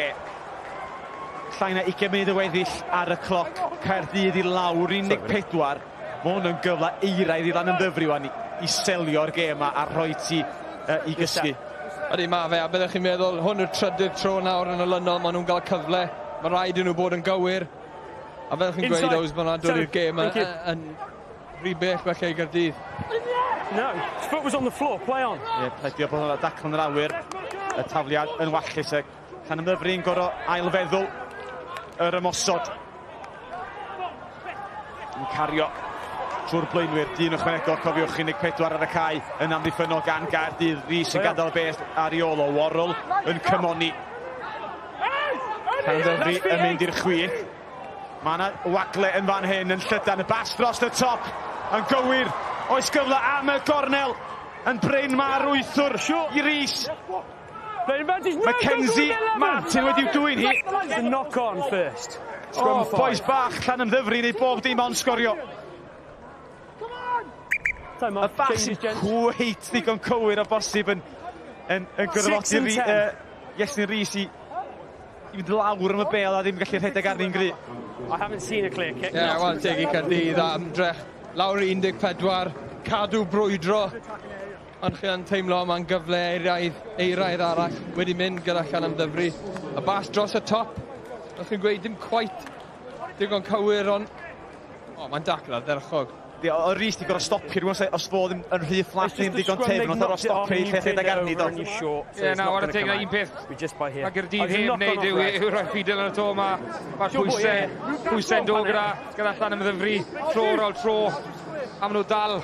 llai na 20 munud y weddill ar y cloc, Caerdydd i lawr 14. Mae hwn yn gyfle eiraidd i Llanymddyfri wan i selio'r gêm a rhoi ti i gysgu. Ydy, mae fe, a byddwch chi'n meddwl, hwn yw'r trydydd tro nawr yn y Lynol, maen nhw'n cael cyfle, mae rhaid i nhw bod yn gywir. A fel chi'n gweud, Ows, maen nhw'n dod i'r gêm yn rhy bell felly i Gaerdydd. No, his foot was on the floor, play on. Pledio bod hwnna dacl yn yr awyr, y tafliad yn wallus, Llanymddyfri yn gorau ailfeddwl yr ymosod. Yn cario trwy'r blaenwyr, dyn ychwanegol, cofiwch 14 ar y cae yn amddiffynol gan Gaerdydd. Rhys yn gadael beth ar ei ôl o Worrell yn cymoni. Llandovery yn mynd i'r chwith. Mae yna wagle yn fan hyn yn llydan, y bas dros y top yn gywir. Oes gyfle am y gornel yn Bryn Mawr wythwr i Rhys. Mackenzie Martin wedi'w dwy'n hi. The knock on first. Boes bach Llanymddyfri neu bob dim ond sgorio. Y bas yn cweit ddigon cywir o bosib yn gyrfodi Iestyn Rhys i fynd lawr am y bel a ddim gallu rhedeg arni'n gry. I haven't seen a clear kick. Wel, teg i Caerdydd a ymdrech lawr i 14, cadw brwydro. Ond chi'n teimlo mae'n gyfle eiraidd arall wedi mynd gyda Llanymddyfri. Y bas dros y top. Os chi'n gweud dim cweit digon cywir ond... mae'n dacl ar derchog. O Rhys di gorau stopio rhywun os fod yn rhy fflat ddim digon teg, ond gorau stopio i lle rhedeg arni do. Na, wad y teg na un peth. Mae Gaerdydd heb wneud yw rhoi ffidel yn y to. Mae'r pwysau'n dod gyda Llanymddyfri tro ar ôl tro. A maen nhw dal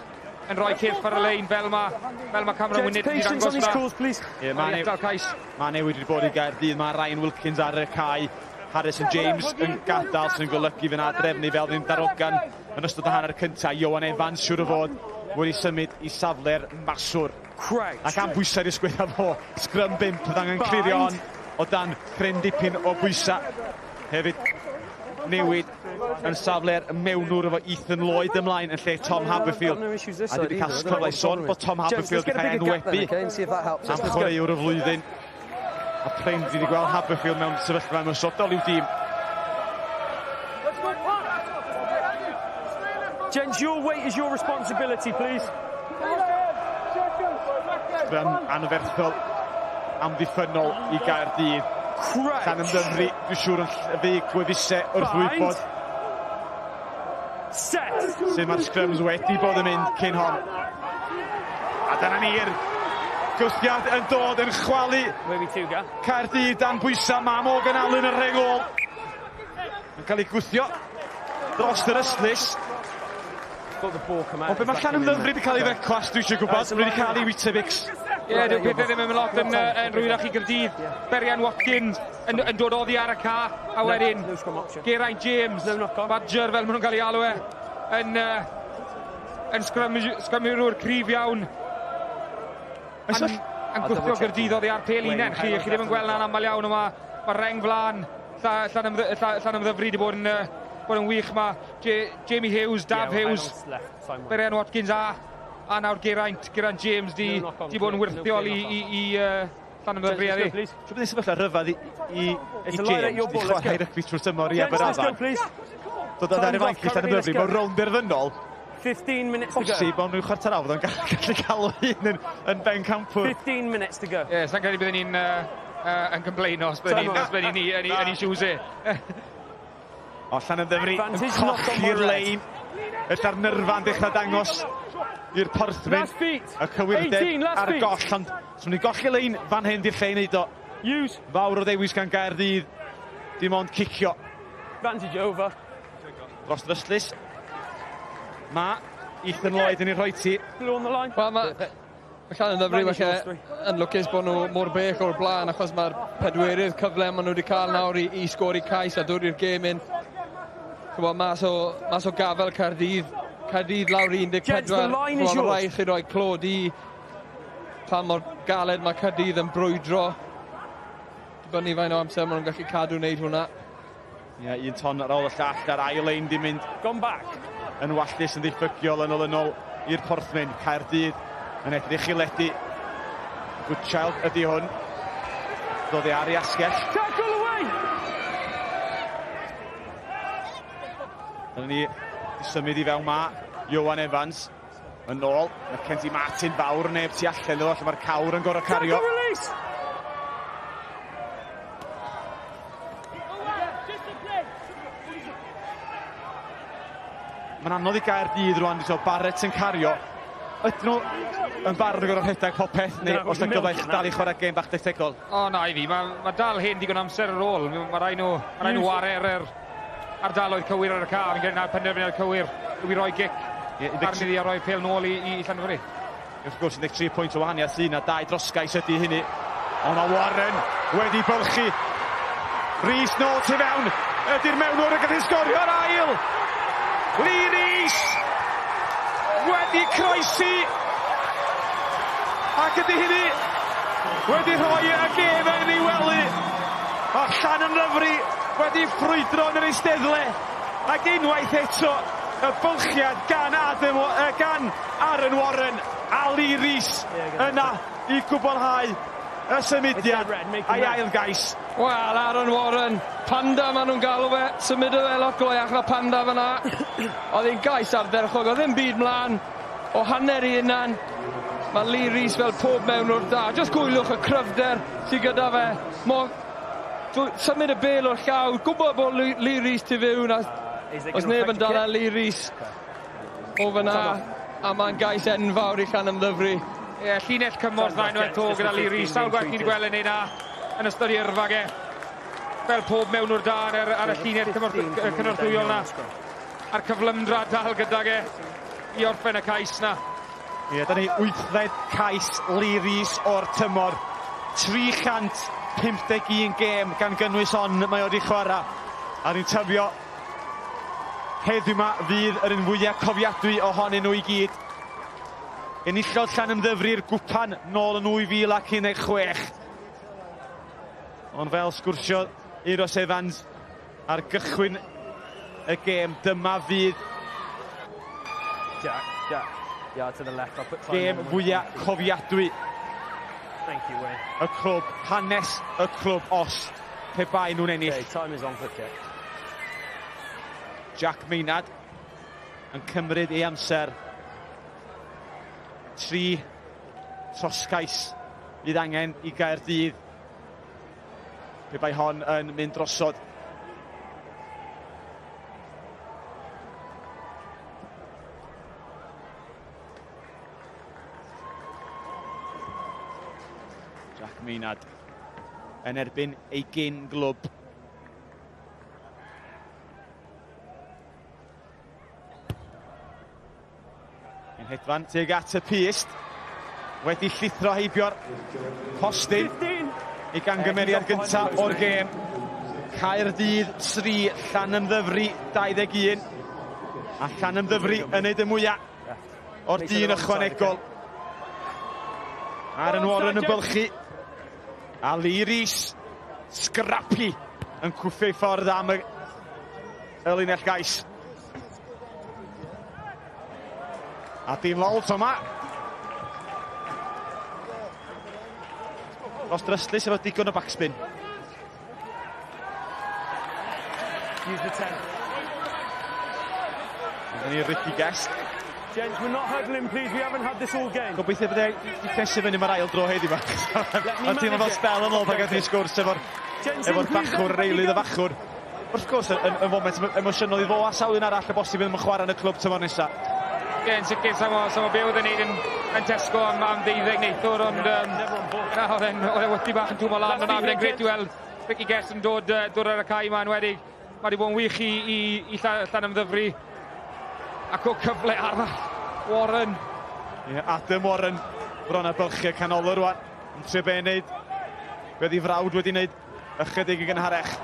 yn rhoi cyrff ar y lein fel mae camera wynud wedi dangos na. Mae newid wedi bod i Gaerdydd, mae Ryan Wilkins ar y cae. Harrison James yn gadael sy'n golygu fy'n adrefnu fel ddim darogan yn ystod y hanner cyntaf. Iowan Evans siŵr o fod wedi symud i safle'r maswr. Ac am bwysau'r ysgwydda fo, sgrym 5 bydd angen clirio on o dan cryn dipyn o bwysau. Hefyd newid yn safle'r mewnwr efo Ethan Lloyd ymlaen yn lle Tom Haberfield. A dwi wedi cael cyfle i sôn bod Tom Haberfield wedi cael enwebu am chwaraewr y flwyddyn. A Prem wedi gweld Haberfield mewn sefyllfa ymysodol i'w dîm. Gents, your weight is your responsibility, please. Sgrym anferthol amddiffynol i Gaerdydd. Llanymddyfri, dwi'n siŵr yn fi gwefusau wrth wybod. Sut mae'r sgrums wedi bod yn mynd cyn hon. A Dyna ni'r gwthiad yn dod yn chwalu Caerdydd dan bwysa ma Morgan Allen yn rheng ôl. Yn cael ei gwthio dros yr ystlys. O be mae Llanymddyfri wedi cael ei feclas, dwi eisiau gwybod. Dwi wedi cael ei Weetabix. Ie, dwi'n pethau ddim yn mynd lot yn rhywunach i Gaerdydd. Berian Watkins yn dod oddi ar y ca, a wedyn Geraint James, Badger fel maen nhw'n cael ei alw yn sgrymwyrwr cryf iawn. Yn gwthio Gaerdydd oddi ar pel unen. Chi ddim yn gweld na'n aml iawn, ond mae reng flan Llanymddyfri wedi bod yn wych. Mae Jamie Hughes, Dav Hughes, Berian Watkins a nawr Geraint James di bod yn wirthiol i Llanymddyfri a di. Siw byddai'n sefyllfa rhyfedd i James di chwarae rygbi trwy'r tymor i Aberafan. Dod ar y fainc i Llanymddyfri, mae'n rownd derfynol. 15 minutes to go. Posib o'n nhw'n chwarter awr, ond gallu cael un yn pencampwyr. 15 minutes to go. Ie, sa'n credu byddwn ni'n yn compleino os byddwn ni yn ei siwse. O, Llanymddyfri yn colli'r lein. Ylla'r nyrfa'n dechrau dangos i'r porthwyn y cywirdeb ar y goll, ond os wnawn ni golli lein fan hyn di'r lle i wneud o. Fawr o ddewis gan Gaerdydd, dim ond cicio. Advantage over. Dros yr ystlys. Ethan Lloyd yn ei rhoi ti. Blow on the line. Wel, mae Llanymddyfri yn lwcus bod nhw mor bell o'r blaen, achos mae'r pedwerydd cyfle maen nhw wedi cael nawr i sgori cais a dod i'r gêm un. Mas o gafel Caerdydd lawr 14. Mae rhaid chi roi clod i pan mor galed mae Caerdydd yn brwydro. Dibynnu fain o amser maen nhw'n gallu cadw wneud hwnna. Ie, un ton ar ôl y llall, ar ail lein di mynd. Gone back. Yn wallus yn ddiffygiol yn olynol i'r porthwyn. Caerdydd yn edrych i ledu. Good child ydi hwn. Dod i ar i asgell. Tackle away! Dyna ni symud i fewn Iowan Evans yn ôl. Mae Kenty Martin fawr yn neb tu allan iddo, lle mae'r cawr yn gorau cario. Mae'n anodd i Gaerdydd rwan, Barrett yn cario. Ydyn nhw yn barod yn gorau rhedeg popeth, neu os yna gyfleich dal i chwarae gêm bach dectegol? O, na i fi. Mae dal hyn digon amser ar ôl. Mae rhaid nhw warer ardaloedd cywir ar y ca. Fi'n gwneud penderfyniad cywir i roi gic. Arni di a roi pel nôl i Llandovery. Wrth gwrs, 13 pwynt o wahaniaeth sy'n a 2 drosgais ydy hynny. Ond mae Warren wedi bylchu. Rhys nôl tu fewn. Ydy'r mewnwr yn gallu sgorio ar ail. Lee Rhys wedi croesi. Ac ydy hynny wedi rhoi y gêm yn ei wely. A Llanymddyfri wedi ffrwydro yn yr eisteddle. Ac unwaith eto y bylchiad gan Aaron Warren a Lee Rhys yna i gwblhau y symudiad a'i ail gais. Wel, Aaron Warren, panda maen nhw'n galw fe, symudodd e lot gloiach na panda fyna. Oedd hi'n gais ardderchog, oedd ddim byd mlaen o hanner i unan. Mae Lee Rhys fel pob mewnwr da. Just gwylwch y cryfder sydd gyda fe. Symud y bel o'r llaw, gwybod bod Lee Rhys tu fewn. Os neb yn dala Lee Rhys o fyna, a mae'n gais enfawr i Llanymddyfri. Ie, llinell cymorth dda unwaith to gyda Lee Rhys. Sawl gwaith ni'n gweld yn ei na yn ystod i yrfa ge. Fel pob mewnwr da ar y llinell cynorthwyol na. A'r cyflymdra dal gyda ge i orffen y cais na. Ie, da ni 8 cais Lee Rhys o'r tymor. 351 gêm gan gynnwys on mae wedi chwarae. A ni'n tybio heddiw yma fydd yr un fwyaf cofiadwy ohonyn nhw i gyd. Enillodd Llanymddyfri'r gwpan nôl yn 2016. Ond fel sgwrsio Euros Evans ar gychwyn y gêm, dyma fydd gêm fwyaf cofiadwy y clwb, hanes y clwb os pe bai nhw'n ennill. Jack Maynard yn cymryd ei amser. 3 trosgais fydd angen i Gaerdydd. Pe bai hon yn mynd drosod. Jack Maynard yn erbyn ei gyn glwb. Yn hedfan tuag at y pist. Wedi llithro heibio'r postyn i gangymeriad gyntaf o'r gêm. Caerdydd 3, Llanymddyfri 21. A Llanymddyfri yn neud y mwyaf o'r dyn ychwanegol. Aaron Warren yn bylchu. A Lee Rees, scrappy, yn cwffio i ffordd am y linell gais. A dim lols yma. Dros Dryslys efo digon o backspin. Use the 10. Dyna ni Ricky Guest. Gents, we're not huddling, please. We haven't had this all game. Gobeithio bod ei ffesu fyny mae'r ail dro heddi ma. Mae'n teimlo fel spel yn ôl pan gaeth ni sgwrs efo'r bachwr, reilydd y bachwr. Wrth gwrs, yn foment emosiynol i fo a sawlun arall y bosib yn chwarae yn y clwb tymor nesa. Yn sicr, sam o be oedd yn neud yn Tesco am 12 neithwr, ond oedd e wythi bach yn twmo lan, ond oedd e'n gret i weld Ricky Guest yn dod ar y cae ma'n wedig. Mae wedi bod yn wych i Llanymddyfri. Ac o cyfle arall, Warren. Adam Warren, bron a bylchu canolwr rwan. Yn trio be wneud. Be oedd ei frawd wedi wneud ychydig i gynharech.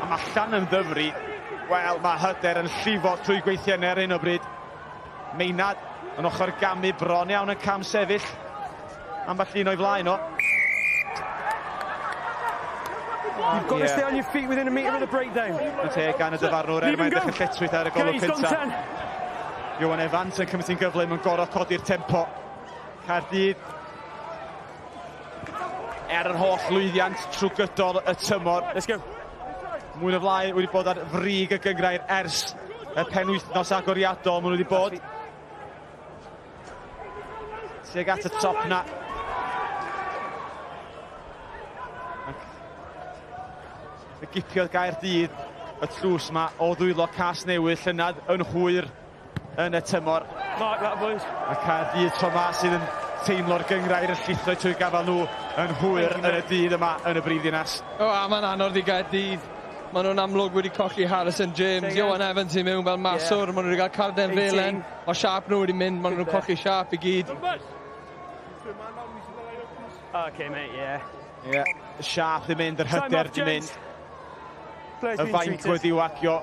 A mae Llanymddyfri, wel, mae hyder yn llifo trwy gweithiau ar hyn o bryd. Maynard yn ochr gamu bron iawn yn cam sefyll. Ambell un o'i flaen o. You've got to stay on your feet within a metre of the breakdown. Y te gan y dyfarnwr mae'n dechrau lletwyth ar y golwg cyntaf. Iwan Evans yn cymryd yn gyflym yn gorau codi'r tempo. Caerdydd yr holl lwyddiant trwy gydol y tymor. Let's go. Mwy o flaen wedi bod ar frig y gyngrair ers y penwythnos agoriadol maen nhw wedi bod. Tuag at y top na. Y gipiodd Gaerdydd y tlws yma o ddwylo cas newydd llynad yn hwyr yn y tymor. A Caerdydd tro yma sydd yn teimlo'r gyngrair yn llithro trwy gafel nhw yn hwyr yn y dydd yma yn y brifddinas. Mae'n anodd i Gaerdydd. Maen nhw'n amlwg wedi colli Harrison James, Iwan Evans i mewn fel maswr, maen nhw wedi cael Cardiff felen, o Sharp nhw wedi mynd, maen nhw'n colli Sharp i gyd. Okay, mate, yeah. Sharp di mynd, yr hyder di mynd. Y faint wedi wagio.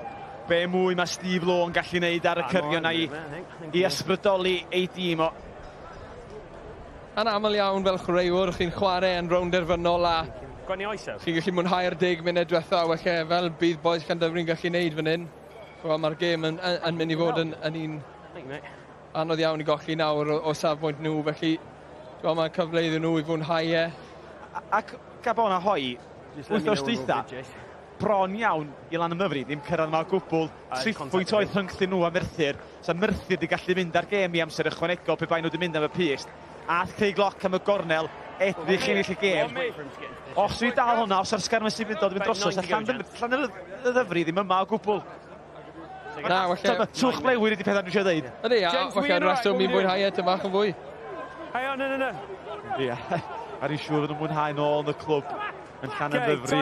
Be mwy mae Steve Lowe yn gallu neud ar y cyrio na i ysbrydoli ei dîm o. Yn aml iawn fel chwaraewr, chi'n chwarae yn rownd erfynol a chi'n gallu mwynhau'r 10 munud diwetha, felly fel bydd boes Llandovery'n gallu neud fan hyn. Mae'r gêm yn mynd i fod yn un anodd iawn i golli nawr o safbwynt nhw, felly mae'n cyfle iddyn nhw i fwynhau e. Ac gab o'na hoi, wythnos dwytha, bron iawn i Llanymddyfri, ddim cyrraedd yma o gwbl, 3.8 rhyngthyn nhw a Merthyr. So Merthyr wedi gallu mynd ar gêm i amser ychwanegol pe bai nhw wedi mynd am y pist. Ath Craig Lock am y gornel, edrych i ennill y gêm. Os dwi dal hwnna, os ar sgarmau sy'n mynd drosos, Llanymddyfri ddim yma o gwbl. Twch blewyr ydi pethau dwi eisiau dweud. Ydy, a falle rheswm i'n mwynhau e tymach yn fwy. No. Ar ei siŵr yn mwynhau nôl yn y clwb yn Llanymddyfri.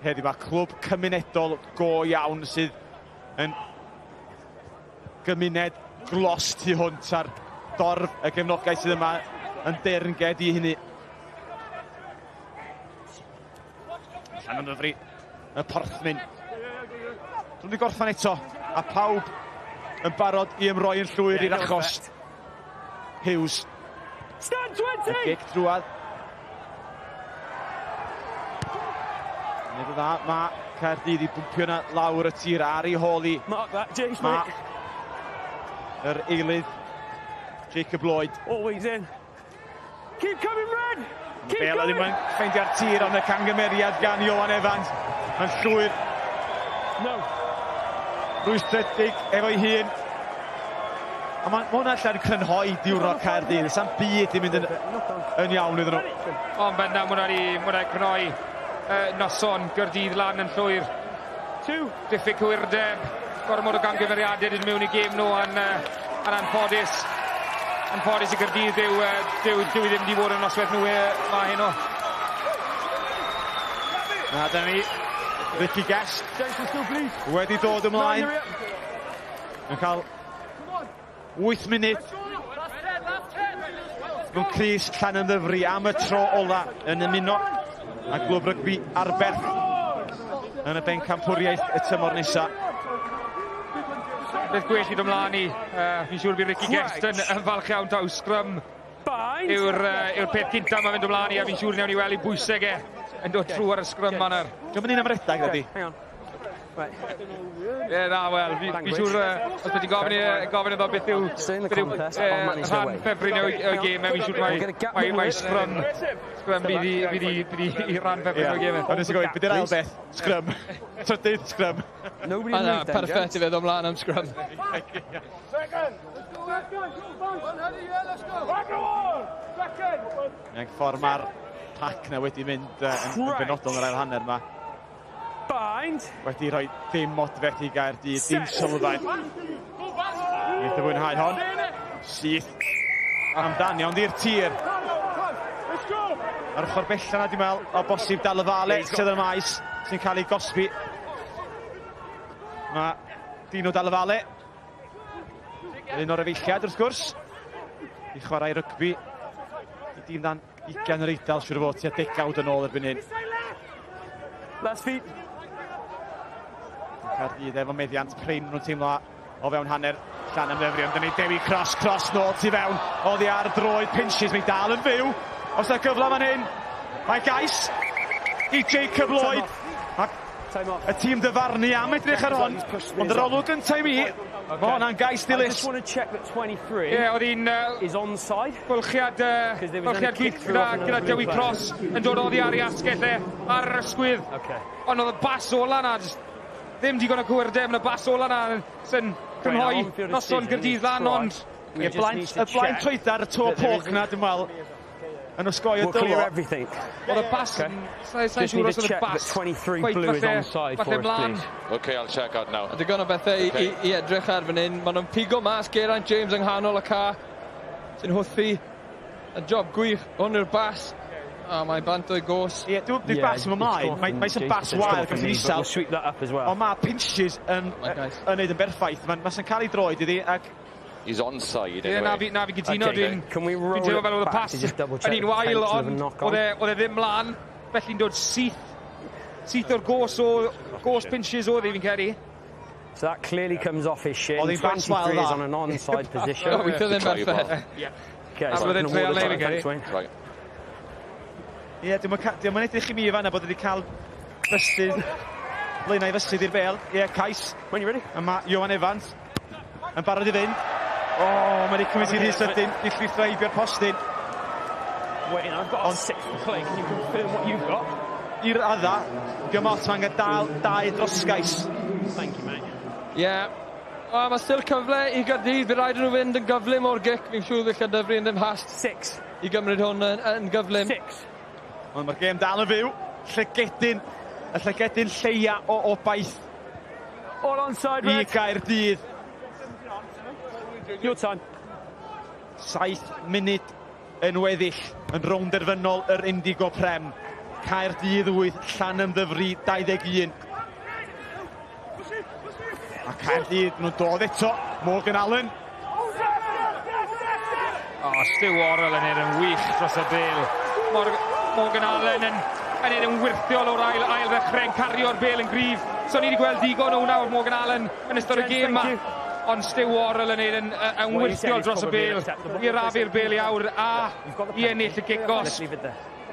Heddi mae clwb cymunedol go iawn sydd yn gymuned glos tu hwnt ar dorf y gefnogaeth sydd yma yn dernged i hynny. Llanymddyfri, y porthmyn. Dwi'n wedi gorffan eto, a pawb yn barod i ymroi yn llwyr i'r achos. Hughes. Y gic drwad. Nid o dda, mae Caerdydd i bwmpio na lawr y tir ar ei holi. Mae yr eilydd Jacob Lloyd. Always in. Keep coming, Red! Keep Bela ddim yn ffeindio'r tir ond y cangymeriad gan Iwan Evans. Mae'n llwyr. No. Rwystredig efo'i hun. A mae hwnna allan crynhoi diwrnod Caerdydd. Sa'n byd i mynd yn iawn iddyn nhw. Ond benda, mwyn wedi crynhoi noson Gaerdydd lan yn llwyr. Diffyg hwyrdeb, gormod o ganghyferiadau dyn mewn i gêm nhw yn anffodus. yn ffodus i Gaerdydd dyw i ddim wedi bod yn noswaith nhw ma heno. Na, dyna ni, Ricky Guest wedi dod ymlaen. Yn cael 8 munud mewn crys Llanymddyfri am y tro ola yn ymuno a glwb rygbi Arfau yn y bencampwriaeth y tymor nesa. Beth gwell i ymlaen i, fi'n siŵr bydd Ricky Guest yn falch iawn taw sgrym yw'r peth cynta mae'n mynd ymlaen i, a fi'n siŵr newn ni weld i bwysig yn dod trwy ar y sgrym ma'n ar. Dwi'n mynd i'n am redag ydy? Ie, na, wel, fi'n siŵr os wedi gofyn iddo beth yw rhan ffefryn o'i gêm, fi'n siŵr mae sgrym bydd i rhan ffefryn o'i gêm. Ond nes i gofyn, bydd i'r ail beth? Sgrym. Trydydd sgrym. Yna, perffaith i fydd ymlaen am sgrym. Mae'n ffordd mae'r pac na wedi mynd yn benodol yn yr ail hanner yma. Wedi rhoi dim modfeth i Gaerdydd, dim sylfaen. Neith y fwynhau hon. Syth amdani, ond i'r tir. Ar ochr bella na, dwi'n meddwl, o bosib dal y fale sydd yn maes, sy'n cael ei gosbi. Mae Dino dal y fale. Un o'r efeilliad, wrth gwrs. I chwarae rygbi. I dîm dan 20 yr Eidal, siwr o fod tua 10 yn ôl erbyn hyn. Last feet. Caerdydd efo meddiant prin nhw'n teimlo o fewn hanner Llanymddyfri, ond dyna ni Dewi cross nôl tu fewn, oddi ar droed pinches, mae dal yn fyw, os yna gyfle fan hyn, mae Gais i Jacob Lloyd, y tîm dyfarnu am edrych ar hon, ond yr olwg yn taim i, mae hwnna'n Gais dilys. Ie, oedd hi'n bwlchiad gwych gyda Dewi Cross yn dod oddi ar ei asgell ar yr ysgwydd, ond oedd y bas ola na, ddim digon o cwrdem yn y bas ola na sy'n crynhoi noson Gaerdydd lan, ond y blaen troedar y to poch na, dwi'n meddwl, yn osgoi y dylo. Oedd y bas, sa'n siŵr os oedd y bas falle mlaen. OK, I'll check out now. Digon o bethau i edrych ar fan hyn. Maen nhw'n pigo mas Geraint James yng nghanol y car sy'n hwthu y job gwych hwn yw'r bas. A mae bant o'i gos. Ie, dwi'n bas yn ymlaen. Mae'n sy'n bas wael gan isel. Ond mae pinches yn neud yn berffaith. Mae'n cael ei droed iddi. He's onside. Ie, na fi gytuno. Dwi'n teimlo fel oedd y pas yn un wael, ond oedd e ddim mlaen. Felly'n dod syth o'r gos pinches oedd fi'n credu. So that clearly comes off his shin. 23 is on an onside position. We feel them perfect. A bydd e'n treol neud fi'n credu. Ie, diolch yn edrych i mi fanna bod wedi cael fystydd, blaenau fystydd i'r bel. Ie, Cais. When you ready? A mae Johan Evans yn barod i fynd. O, mae wedi cymryd i'r hyn sydyn i llwythreibio'r postyn. Wait, I've got a 6 for play. Can you confirm what you've got? I'r adda, Diomot mae'n gael 2 dros Gais. Thank you, mate. Ie. Mae still cyfle i Gaerdydd. Bydd rhaid nhw fynd yn gyflym o'r gic. Fi'n siŵr ddech Llandovery yn ddim hast. 6. I gymryd hwn yn gyflym. 6. Ond mae'r gêm dal yn fyw. Y llygedyn lleia o obaith. All onside, Red. I Gaerdydd. Your time. 7 munud yn weddill yn rownd derfynol yr Indigo Prem. Caerdydd 8, Llanymddyfri 21. A Caerdydd, nhw'n dod eto. Morgan Allen. Stew Orrell yn yn wych dros y bel. Morgan Allen yn yn wirthiol o'r ail ddechrau'n cario'r bel yn gryf. So ni wedi gweld digon o hwnna o'r Morgan Allen yn ystod y gêm yma. Ond Stew Orrell yn wirthiol dros y bel. I rafu'r bel i awr a i ennill y gigos.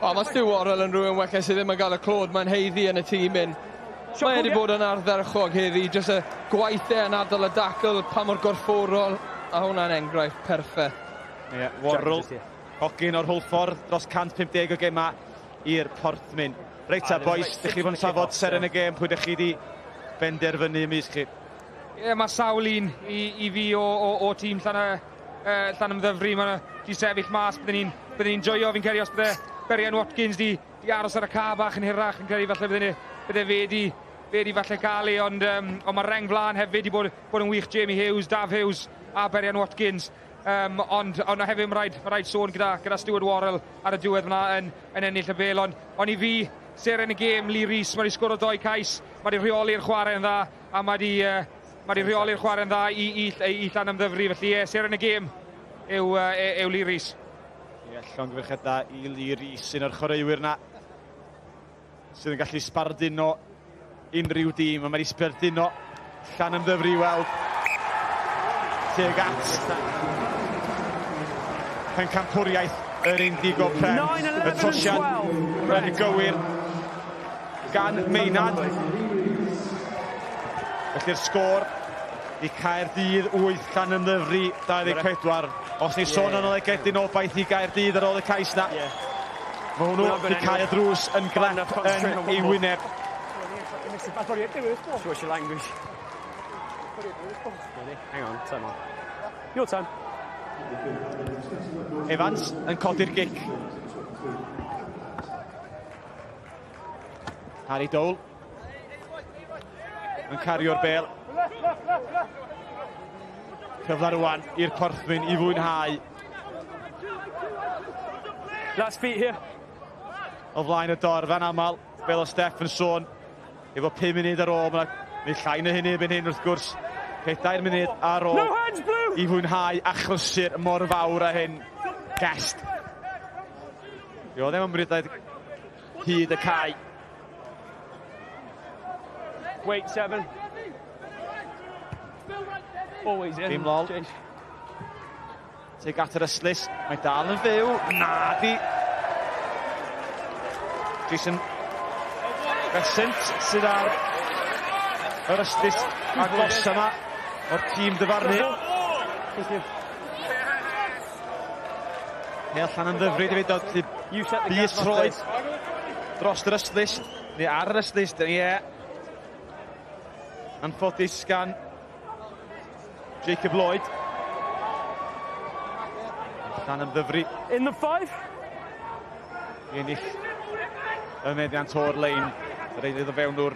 Mae Stew Orrell yn rhywun wella sydd ddim yn cael y clod. Mae'n heiddi yn y tîm yn. Mae wedi bod yn ardderchog heddi. Jyst y gwaith yn ardal y dacl pa mor gorfforol. A hwnna'n enghraifft perffaith. Ie, Worrell. Hogyn o'r Hwlffordd dros 150 o gema i'r Porthmin. Reit ta, boys, ddech chi fod yn trafod ser yn y gêm, pwy ddech chi wedi benderfynu ymysg chi? Ie, mae sawl un i fi o tîm Llanymddyfri. Mae'n di sefyll mas, byddwn ni'n joio fi'n credu os bydde Berian Watkins di aros ar y ca bach yn hirach, yn credu falle bydde fe di falle cael ei, ond mae reng flan hefyd i bod yn wych. Jamie Hughes, Daf Hughes a Berian Watkins. ond hefyd mae rhaid sôn gyda Stuart Worrell ar y diwedd yna yn ennill y bel, ond i fi, ser yn y gêm, Lee Rees, mae wedi sgoro 2 cais, mae wedi rheoli'r chwarae'n dda, a mae wedi rheoli'r chwarae'n dda i Llanymddyfri, felly ser yn y gêm yw Lee Rees. Llongyfarchiad da i Lee Rees sy'n yr chwaraewyr na, sydd yn gallu sbarduno unrhyw dîm, a mae wedi sbarduno Llanymddyfri i weld tuag at pencampwriaeth yr Indigo Prem. Y trosiad yn gywir gan Meinad. Felly'r sgôr i Caerdydd 8, Llanymddyfri 24. Os ni sôn yn olau gedyn obaith i Gaerdydd ar ôl y cais na. Mae hwnnw wedi cael y drws yn glep yn ei wyneb. What's your language? Hang on, time on. Your time. Evans yn codi'r gic. Harry Dole yn cario'r bel. Cyfle rwan i'r porthwyn i fwynhau. Last feet here. O flaen y dorf yn aml, fel o Steff yn sôn, efo 5 munud ar ôl, mae llai na hyn erbyn hyn wrth gwrs. 4 munud ar ôl i fwynhau achlysur mor fawr a hyn. Gest. Io ddim yn brydau hyd y cae. Wait, 7. Always in. Dim lol. Teg at yr yslys. Mae dal yn fyw. Na di. Jason Besant sydd ar yr yslys agos yma o'r tîm dyfarnu. Neu Llanymddyfri di feddwl bys troed dros yr yslys, neu ar yr yslys, ie. Anffodus gan Jacob Lloyd. Llanymddyfri. In the 5. I ennill y meddiant o'r lein. Yr eilydd o fewn o'r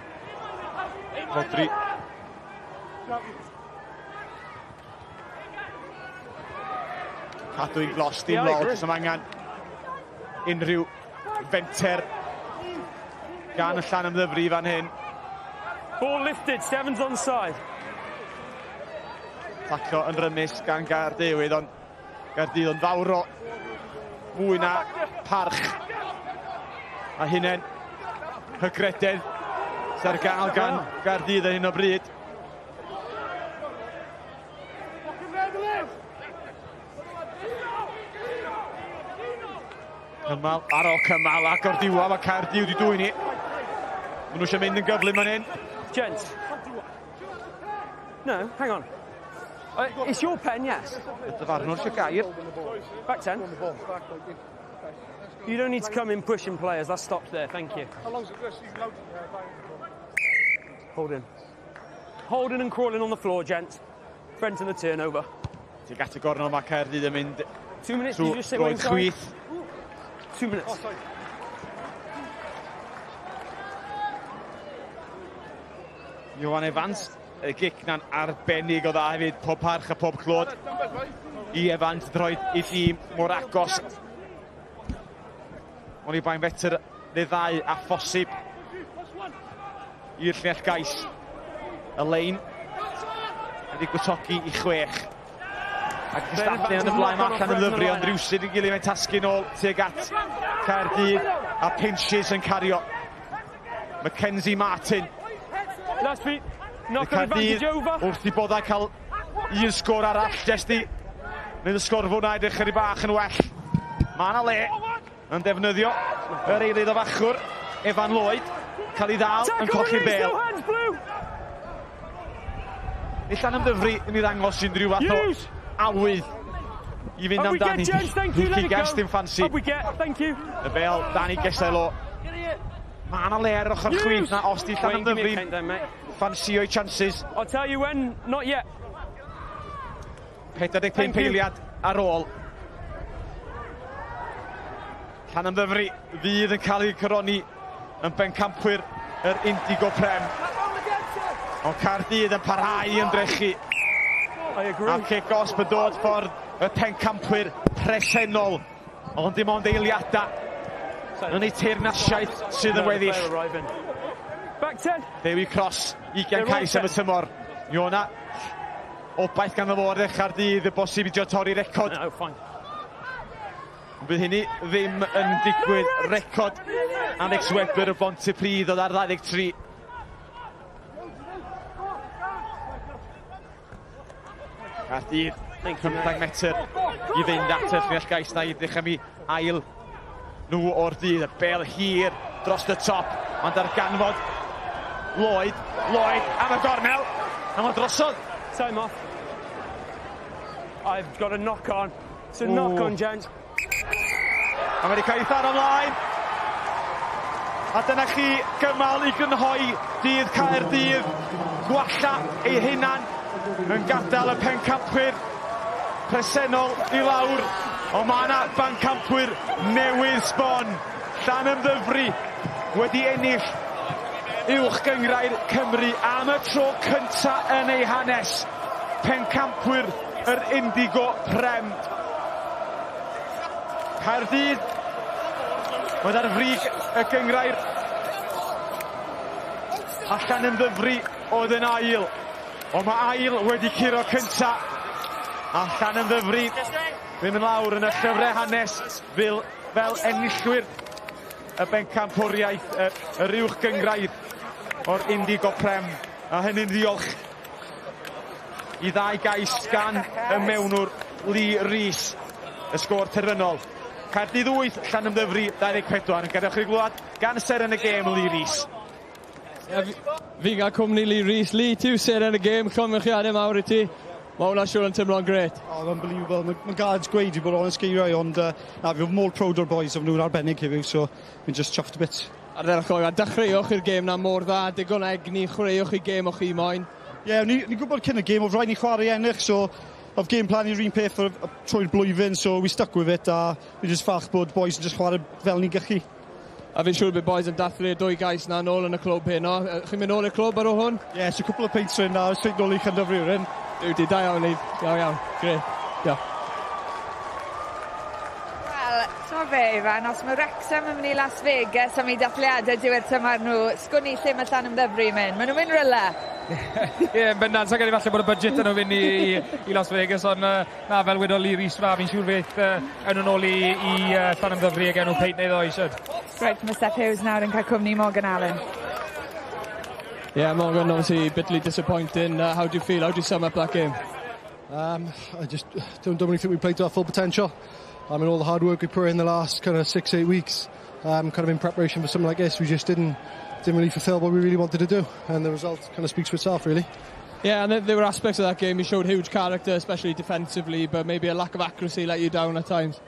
Rodri. Cadw i'n glos, dim lol, cos mae angen unrhyw fenter gan y Llanymddyfri fan hyn. Ball lifted, 7's onside. Taclo yn rymus gan Gaerdydd, ond Gaerdydd yn fawr o fwy na parch. A hynny'n hygrededd sy'n ar gael gan Gaerdydd ar hyn o bryd. Cymal ar ôl cymal ac o'r diwedd mae Caerdydd wedi dwy'n ni. Maen nhw eisiau mynd yn gyflym yn hyn. Gents. No, hang on. It's your pen, yes? Y dyfarnwr eisiau gair. Back 10. You don't need to come in pushing players. That stops there. Thank you. How long's it allowed? Holding. Holding and crawling on the floor, gents. Friend to the turnover. Tuag at y gornel mae Caerdydd yn mynd 2 minutes, did you just say one trwy chwith. 2 minutes. Oh, sorry. Iwan Evans, y gic na'n arbennig o dda hefyd, pob parch a pob clod. I Evans droed i dîm mor agos. Ond i bain feter neu ddau a phosib i'r llell gais. Y lein wedi gwytogi i 6. Ac gystadlu yn y blaen allan yn Llanymddyfri, ond rywsyd yn gilydd mae'n tasgu nôl tuag at Caerdydd a pinches yn cario. Mackenzie Martin. Last beat. Knock on advantage over. Wrth i boddau cael un sgôr arall, jyst i wneud y sgorfo wna edrych chydig bach yn well. Mae yna le yn defnyddio yr eilydd o fachwr, Evan Lloyd, cael ei ddal yn colli'r bel. Ni Llanymddyfri yn ei ddangos unrhyw fath o awydd i fynd amdani. Rwy'n gest yn ffansi. Y bel, Dani Geselo. Mae yna le ar ochr chwith na os di Llanymddyfri ffansi o'i chances. I'll tell you when, not yet. 45 eiliad ar ôl. Llanymddyfri fydd yn cael ei cyroni yn bencampwyr yr Indigo Prem. Ond Caerdydd yn parhau i ymdrechu. A'r kick-off yn dod ffordd y pencampwyr presennol, ond dim ond eiliadau yn eu teyrnasiaeth sydd yn weddill. Back 10. Dewi Cross, 20 cais am y tymor. Iona, obaith gan y fod Caerdydd y bosib i dio torri record. No, fine. Bydd hynny ddim yn digwydd record Alex Webber y Bontypridd oedd ar 23. Caerdydd, 15 metr i fynd at y Llynellgais na i ddechrau mi ail nhw o'r dydd. Y bel hir dros y top, ond ar ganfod Lloyd am y gornel, am y drosodd. Time off. I've got a knock on. It's a knock on, gents. A wedi cael ei tharo ymlaen. A dyna chi gymal i grynhoi dydd Caerdydd. Gwalla ei hunan yn gadael y pencampwyr presennol i lawr. O mae yna bencampwyr newydd sbon. Llanymddyfri wedi ennill uwch gyngrair Cymru am y tro cynta yn ei hanes. Pencampwyr yr Indigo Prem. Caerdydd oedd ar frig y gyngrair a Llanymddyfri oedd yn ail. O mae ail wedi curo cynta a Llanymddyfri ddim yn lawr yn y llyfrau hanes fel enillwyr y bencampwriaeth yr uwch gyngrair o'r Indigo Prem. A hynny'n ddiolch i ddau gais gan y mewnwr Lee Rhys, y sgôr terfynol. Caerdydd 8, Llanymddyfri 24. Yn gadewch chi glwad gan ser yn y gêm Lee Rhys. Fi gael cwmni Lee Rhys. Lee, tiw ser yn y gêm, llongychiadau mawr i ti. Mae hwnna siŵr yn teimlo'n gret. Oh, unbelievable. Mae'n gads gweud i bod o'n sgeiriau, ond fi oedd mor proud o'r boys, oedd nhw'n arbennig hefyd, so fi'n just chuffed a bit. Ar ddechrau, dechreuwch i'r gêm na mor dda, digon egni, chwaraewch i gêm o'ch chi moyn. Ie, ni'n gwybod cyn y gêm, oedd rhaid ni chwarae ennill, so oedd game plan i'r un peth trwy'r blwyddyn, so we stuck with it, a fi'n just falch bod boys yn just chwarae fel ni'n gallu. A fi'n siŵr bod boys yn dathlu'r 2 gais na nôl yn y clwb heno. Chi'n mynd nôl i'r clwb ar ôl hwn? Ie, so cwpl o peints rhywun na, straight nôl i Llandovery rhywun. Di, da iawn, iawn, gret. Diolch. Wel, so fe, Ifan, os mae Wrexham yn mynd i Las Vegas am ei dathliadau diwedd tymor nhw, sgwn i lle mae Llanymddyfri mynd. Maen nhw'n mynd rhywle. Ie, bendant, sa'n gen i falle bod y budget yn o fynd i Las Vegas, ond na, fel wedol Lee Rhys fa, fi'n siŵr beth yn ôl i Llanymddyfri ag enw peit neu ddoi, sydd. Right, mae Steph Hughes nawr yn cael cwmni Morgan Allen. Yeah, Morgan, obviously bitterly disappointing. How do you feel? How do you sum up that game? I just don't really think we played to our full potential. I mean, all the hard work we put in the last kind of 6-8 weeks, kind of in preparation for something like this, we just didn't really fulfil what we really wanted to do, and the result kind of speaks for itself, really. Yeah, and there were aspects of that game. You showed huge character, especially defensively, but maybe a lack of accuracy let you down at times.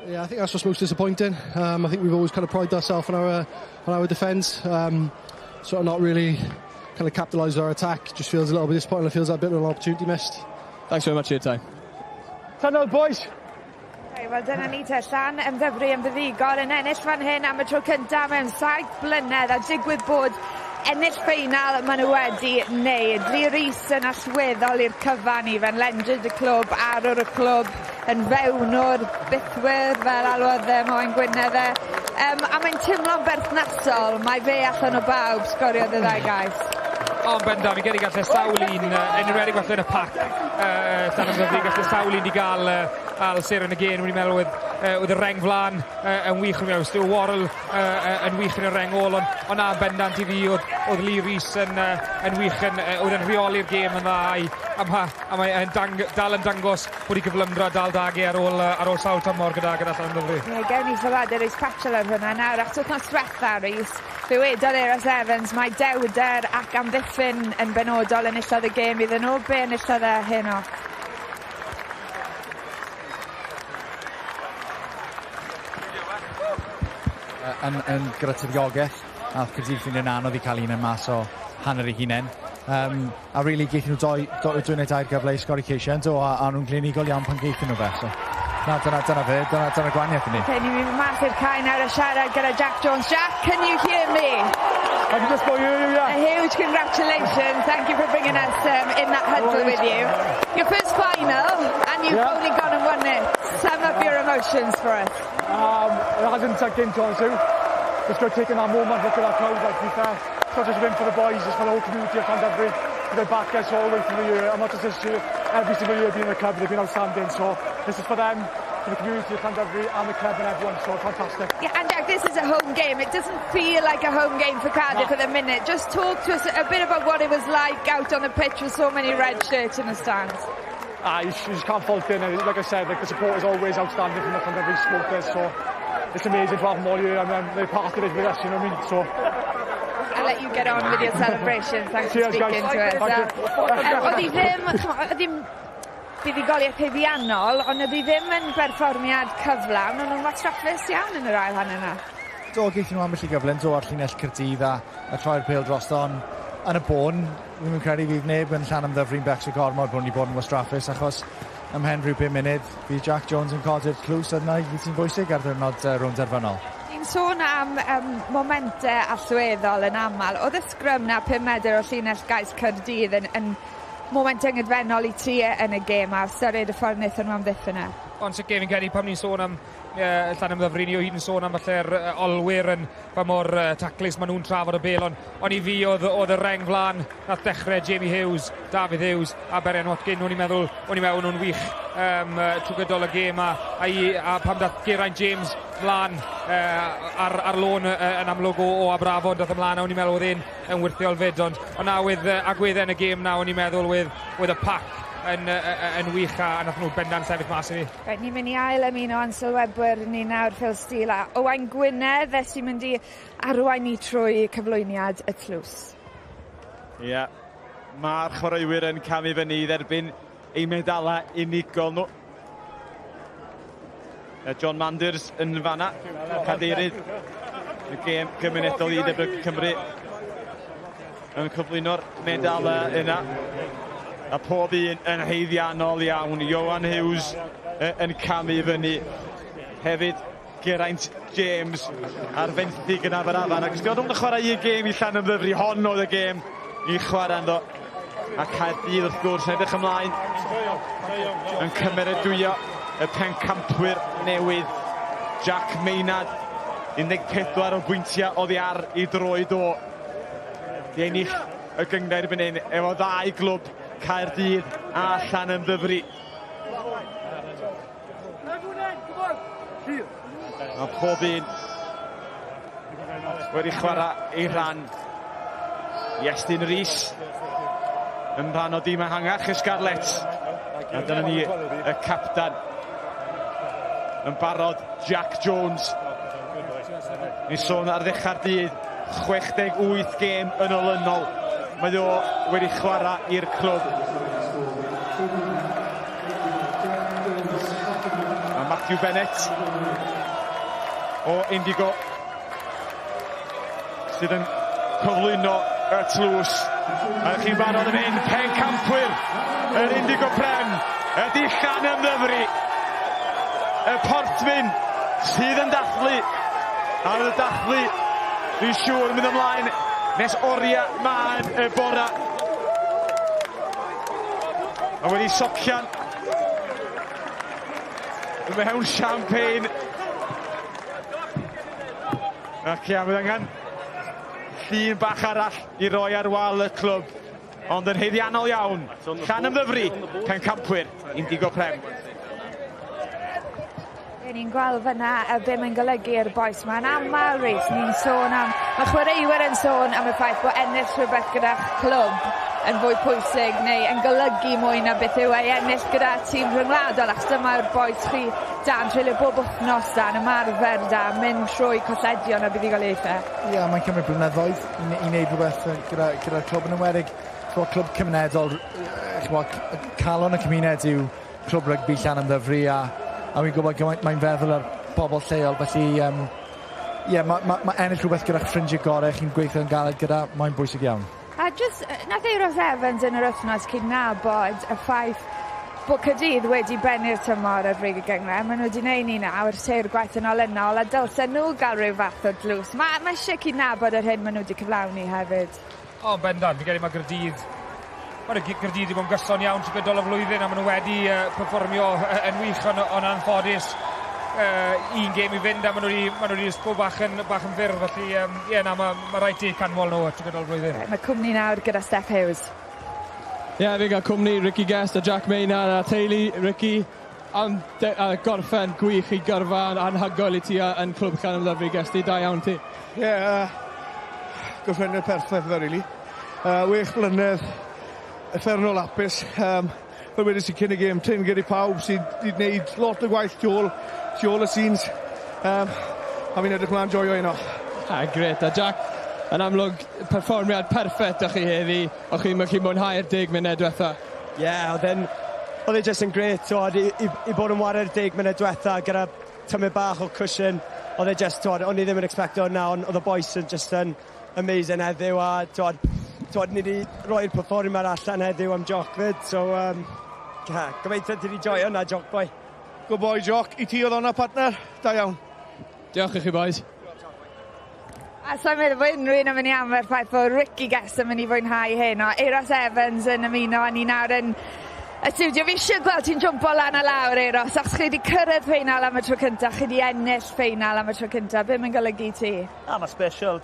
Yeah, I think that's what's most disappointing. I think we've always kind of prided ourselves on our defence, sort of not really kind of capitalised our attack. Just feels a little bit disappointing. It feels like a bit of an opportunity missed. Thanks very much for your time. Tunnel, boys. Wel, dyna ni te, Llanymddyfri yn fuddigol yn ennill fan hyn am y tro cyntaf mewn 7 blynedd, a digwydd bod ennill ffeinal maen nhw wedi wneud. Lee Rhys yn allweddol i'r cyfan i fe'n lendyd y clwb, arwr y clwb, yn fewnwr, bythwyr fel alwodd e, moyn Gwynedd e. A mae'n teimlo'n berthnasol, mae fe allan o bawb sgoriodd y 2 gais. Ond benda, fi'n gedi gallu sawl un, enwedig falle yn y pac, Llanymddyfri, gallu sawl un i gael ser yn y gen, wedi meddwl oedd y reng flan yn wych yn mewn, Stu Warrell yn wych yn y reng ôl, ond na bendant i fi oedd Lee Rhys yn wych, oedd yn rheoli'r gêm yn dda, a mae'n dal yn dangos bod i gyflymdra dal dage ar ôl sawl tymor gyda Llanymddyfri. Ie, gewn ni sylwadu Rhys Patchell ar hwnna nawr, ac wythnos diwetha Rhys, fe wedodd Eros Evans, mae dewder ac amddiffyn yn benodol enillodd y gêm iddyn nhw, be enillodd e heno? Yn gyda tyddiogeth, a Caerdydd yn anodd i cael un yn mas o hanner ei hunain. A really geithio nhw dwi'n ei 2 gyfle i sgori ceisiant, a nhw'n glinigol iawn pan geithio nhw fe. So, dyna gwaniaeth i ni. Ni'n mynd mas i'r cae nawr a siarad gyda Jack Jones. Jack, can you hear me? I'm just for you, yeah. A huge congratulations. Thank you for bringing us in that huddle with you. Your first final, and you've only gone and won it. Sum up your emotions for us. It hasn't taken time to. Just got taking that moment, look at that crowd, like, to be fair. It's not just a win for the boys, it's for the whole community of Llandovery. They're back us all the way through the year, and not just this year, every single year being in the club, they've been outstanding. So this is for them, for the community of Llandovery and the club and everyone, so fantastic. Yeah, and Jack, this is a home game. It doesn't feel like a home game for Cardiff at the minute. Just talk to us a bit about what it was like out on the pitch with so many red shirts in the stands. You just can't fault it. Like I said, like, the support is always outstanding from the Llandovery supporters, so it's amazing to have them all here, and then they're part of it with us, you know what I mean? So I'll let you get on with your celebrations. Thanks for speaking to us. Oedd hi ddim buddigoliaeth heddiannol, ond oedd hi ddim yn berfformiad cyflawn, ond nhw'n wastraffus iawn yn yr ail hanner yna. Do, geithio nhw ambell i gyflen, do ar llinell Caerdydd a troi'r pêl drosto'n yn y bôn. Ddim yn credu fydd neb yn Llanymddyfri'n becso gormod bod ni bod yn wastraffus, achos ymhen rhyw 5 munud, fydd Jack Jones yn codi'r clws yna, fydd sy'n bwysig ar ddyrnod rownd derfynol. Ni'n sôn am momentau allweddol yn aml. Oedd y sgrym na 5 medr o llinell Gais Caerdydd yn moment ynghyfennol i ti yn y gêm a ystyried y ffordd wnaethon nhw amddiffyn yna? Ond sut Gefn Gedi, pam ni'n sôn am Llanymddyfri, ni o hyd yn sôn am falle'r olwyr yn pa mor taclus maen nhw'n trafod y bel, ond i fi oedd y reng flan nath dechrau Jamie Hughes, David Hughes a Beren Watkin, o'n i'n meddwl nhw'n wych trwy gydol y gêm a pam dath Geraint James flan ar lôn yn amlwg o Abrafon dath ymlaen, o'n i'n meddwl oedd e'n wirthiol fyd, ond na with agweddau yn y gêm na, o'n i'n meddwl with y pack yn wych a nath nhw bendant sefyll mas i fi. Reit, ni'n mynd i ail ymuno yn sylwebwyr ni nawr Phil Steele a Owain Gwynedd sy'n mynd i arwain ni trwy cyflwyniad y tlws. Ie, mae'r chwaraewyr yn camu fyny i dderbyn eu medalau unigol nhw. John Manders yn fanna, cadeirydd y gêm gymunedol i Dyma Cymru yn cyflwyno'r medalau yna. A pob un yn heiddiannol iawn. Ioan Hughes yn camu fyny. Hefyd Geraint James ar fenthyg yn Aberafan. Ac ysdi oedd nhw'n chwarae i gêm i Llanymddyfri. Hon oedd y gêm i chwarae ynddo. A Caerdydd wrth gwrs edrych ymlaen yn cymeradwyo y pencampwyr newydd. Jack Maynard 14 o bwyntiau oddi ar i droed o. Di ennill y gyngor erbyn hyn efo 2 glwb Caerdydd a Llanymddyfri. A pob un wedi chwarae ei rhan. Iestyn Rhys yn rhan o dîm ehangach y Scarlets. A dyna ni y captan yn barod, Jack Jones. Ni sôn ar ddechrau'r dydd, 68 gêm yn olynol. Mae o wedi chwarae i'r clwb. A Matthew Bennett o Indigo sydd yn cyflwyno y tlws. A chi'n barod yn un pencampwyr yr Indigo Prem ydi Llanymddyfri. Y portfyn sydd yn dathlu. A oedd y dathlu, dwi'n siŵr, mynd ymlaen nes oriau maen y bora. A wedi socian mewn champagne. Ac ia, bydd angen llun bach arall i roi ar wal y clwb. Ond yn heiddiannol iawn. Llanymddyfri, pencampwyr, Indigo Prem. Ni'n gweld fyna be mae'n golygu'r boes ma'n aml reis. Ni'n sôn am, mae chwaraewyr yn sôn am y ffaith bod ennill rhywbeth gyda'r clwb yn fwy pwysig neu yn golygu mwy na beth yw ei ennill gyda tîm rhyngwladol, achos dyma yw'r boes chi dan treulio bob wythnos dan ymarfer da, mynd trwy colledion a buddigoliaethau. Ia, mae'n cymryd blynyddoedd i wneud rhywbeth gyda'r clwb yn ymwedig. Clwb cymunedol, calon y cymuned yw clwb rygbi Llanymddyfri a wi'n gwybod mae'n feddwl ar bobl lleol, felly mae ennill rhywbeth gyda'ch ffrindiau gorau, chi'n gweithio yn galed gyda, mae'n bwysig iawn. A just, nath Euros Evans yn yr wythnos cydnabod y ffaith bod Caerdydd wedi bennu'r tymor ar RYGBI gyngor. Maen nhw wedi gwneud ni nawr, teir gwaith yn olynol, a dylsen nhw gael rhyw fath o dlws. Mae eisiau cydnabod yr hyn maen nhw wedi cyflawni hefyd. O, bendant, fi credu mae Gaerdydd... Mae'r Gaerdydd wedi bod yn gyson iawn trwy gydol y flwyddyn, a maen nhw wedi perfformio yn wych o'n anffodus. Un gêm i fynd, a maen nhw wedi ysgol bach yn ffyrdd, felly mae rhaid i canmol nhw trwy gydol y flwyddyn. Mae cwmni nawr gyda Steph Hughes. Ie, fi gael cwmni, Ricky Guest a Jack Maynard a teulu Ricky am gorffen gwych i gyrfa anhygoel i ti yn clwb Llandovery. Gesti, da iawn ti. Ie, gorffennydd perffaith fe, rili. 8 blynedd, effernol apus. Fel wedys i cyn y gêm, teim gyda pawb sydd wedi gwneud lot o gwaith tiol y scenes. A fi'n edrych mlaen joio yno. Gret, a Jack, yn amlwg, perfformiad perffaith o'ch chi heddi. O'ch chi'n mwynhau'r 10 munud diwetha. Ie, oedd e jyst yn gret, i bod yn wario 10 munud diwetha gyda tymau bach o cushion. Oedd e jyst, o'n i ddim yn expecto hwnna, ond oedd y boys yn jyst yn amazing heddiw, a ni wedi rhoi'r perfformiad allan heddiw am Joc fyd, so gobeithio ti wedi joio hwnna, Joc boi. Good boy, Joc. I ti oedd hwnna, partner? Da iawn. Diolch i chi, boys. A so'n meddwl bod unrhyw'n mynd i am yr ffaith bod Ricky Guest yn mynd i fwynhau hyn, o Euros Evans yn ymuno, a ni nawr yn y studio. Fi eisiau gweld ti'n jwmpo lan a lawr, Euros, achos chi wedi cyrraedd ffeinal am y tro cyntaf, chi wedi ennill ffeinal am y tro cyntaf. Be mae'n golygu ti? Mae special.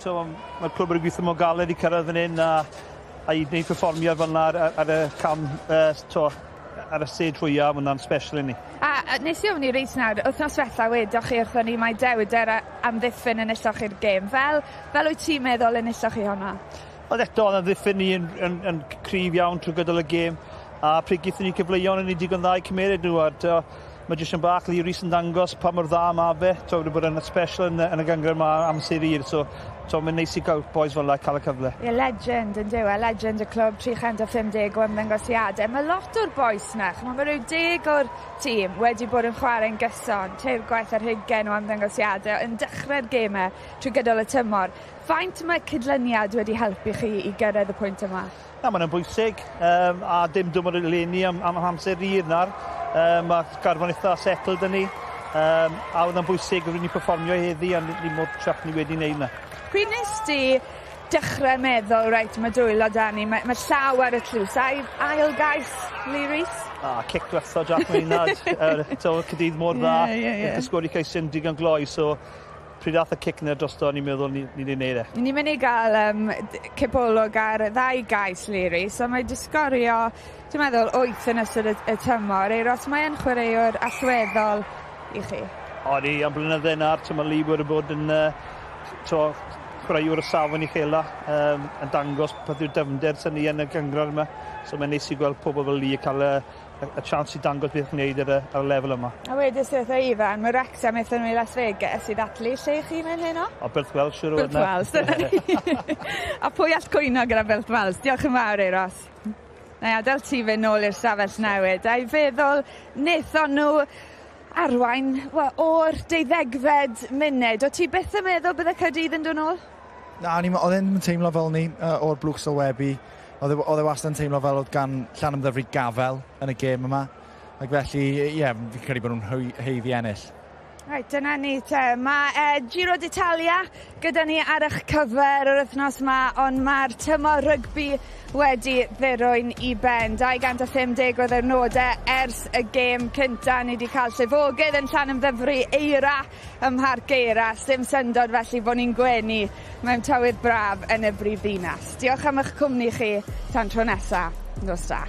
Mae'r clwb yn gweithio mor galed i cyrraedd fan hyn, a i wneud perfformiad fel yna ar y cam, ar y stage fwyaf, mae hwnna'n special i ni. A nes i ofyn i reis nawr, wythnos diwetha wedoch chi wrthon ni mae Dewder amddiffyn yn illoch i'r gêm. Fel wyt ti'n meddwl yn illoch i hwnna? Oedd eto, oedd amddiffyn ni yn cryf iawn trwy gydol y gêm, a pryd gyda ni cyfleuon yn ei digon dda i cymeryd nhw. Mae jyst yn bach Lee Rhys yn dangos pa mor dda mae fe. Wedi bod yn special yn y gyngor yma amser hir. So mae'n neis i gael boys fel yna cael y cyfle. Ie, legend yn dyw e. Legend y clwb 350 o ymddangosiadau. Mae lot o'r boys na. Mae rhyw 10 o'r tîm wedi bod yn chwarae'n gyson. Teir gwaith ar 20 o ymddangosiadau yn dechrau'r gemau trwy gydol y tymor. Faint mae cydlyniad wedi helpu chi i gyrraedd y pwynt yma? Mae'n bwysig, a dim dwm o'r eleni am amser hir nawr. Mae garfon eitha settled yn ni, a oedd yn bwysig rwy'n ni perfformio heddi, a ni mod trach ni wedi wneud yna. Pryd nes ti dechrau meddwl, reit, mae dwylo da ni, mae llaw ar y tlws, ail gais, Lee Rhys? Cic dwetho Jack Maynard, Caerdydd mor dda, ysgwri caisyn digon gloi, so pryd ath y cic na drosto, ni'n meddwl ni wedi gwneud e. Ni'n mynd i gael cipolwg ar 2 gais, Lee Rhys, so mae disgorio, dwi'n meddwl, 8 yn ystod y tymor. Euros, mae'n chwaraewr allweddol i chi? Ni, am blynydde na'r, mae Lee wedi bod yn chwaraewr y safon i chela, yn dangos beth yw'r dyfnder sy'n ni yn y gyngor yma. So mae'n neis i gweld pobl fel Lee cael y chance i dangos beth wneud ar y lefel yma. A wedys wrth o Ifan, mae Wrexham eithon nhw i Las Vegas i ddatlu lle chi mewn heno? Byrth Welsh yw'r Byrth Welsh, dyna ni. A pwy all cwyno gyda Byrth Welsh? Diolch yn fawr, Euros. Na adael ti fe nôl i'r stafell newid. A i feddwl, wnaethon nhw arwain o'r 12 munud. O ti byth yn meddwl bydde Caerdydd yn dod nôl? Na, oedd e'n teimlo fel ni o'r blwch sylwebu. Oedd e wastad yn teimlo fel oedd gan Llanymddyfri gafel yn y gêm yma. Ac felly, fi'n credu bod nhw'n heiddi ennill. Reit, dyna ni te. Mae Giro d'Italia gyda ni ar eich cyfer yr wythnos yma, ond mae'r tymor rygbi wedi ddurwy'n i ben. 250 o ddyrnodau ers y gêm cynta. Ni wedi cael llifogydd yn Llanymddyfri eira ym Mharc Gaerdydd. Dim syndod felly bod ni'n gwenu mewn tywydd braf yn y brifddinas. Diolch am eich cwmni chi tan tro nesaf. Nos da.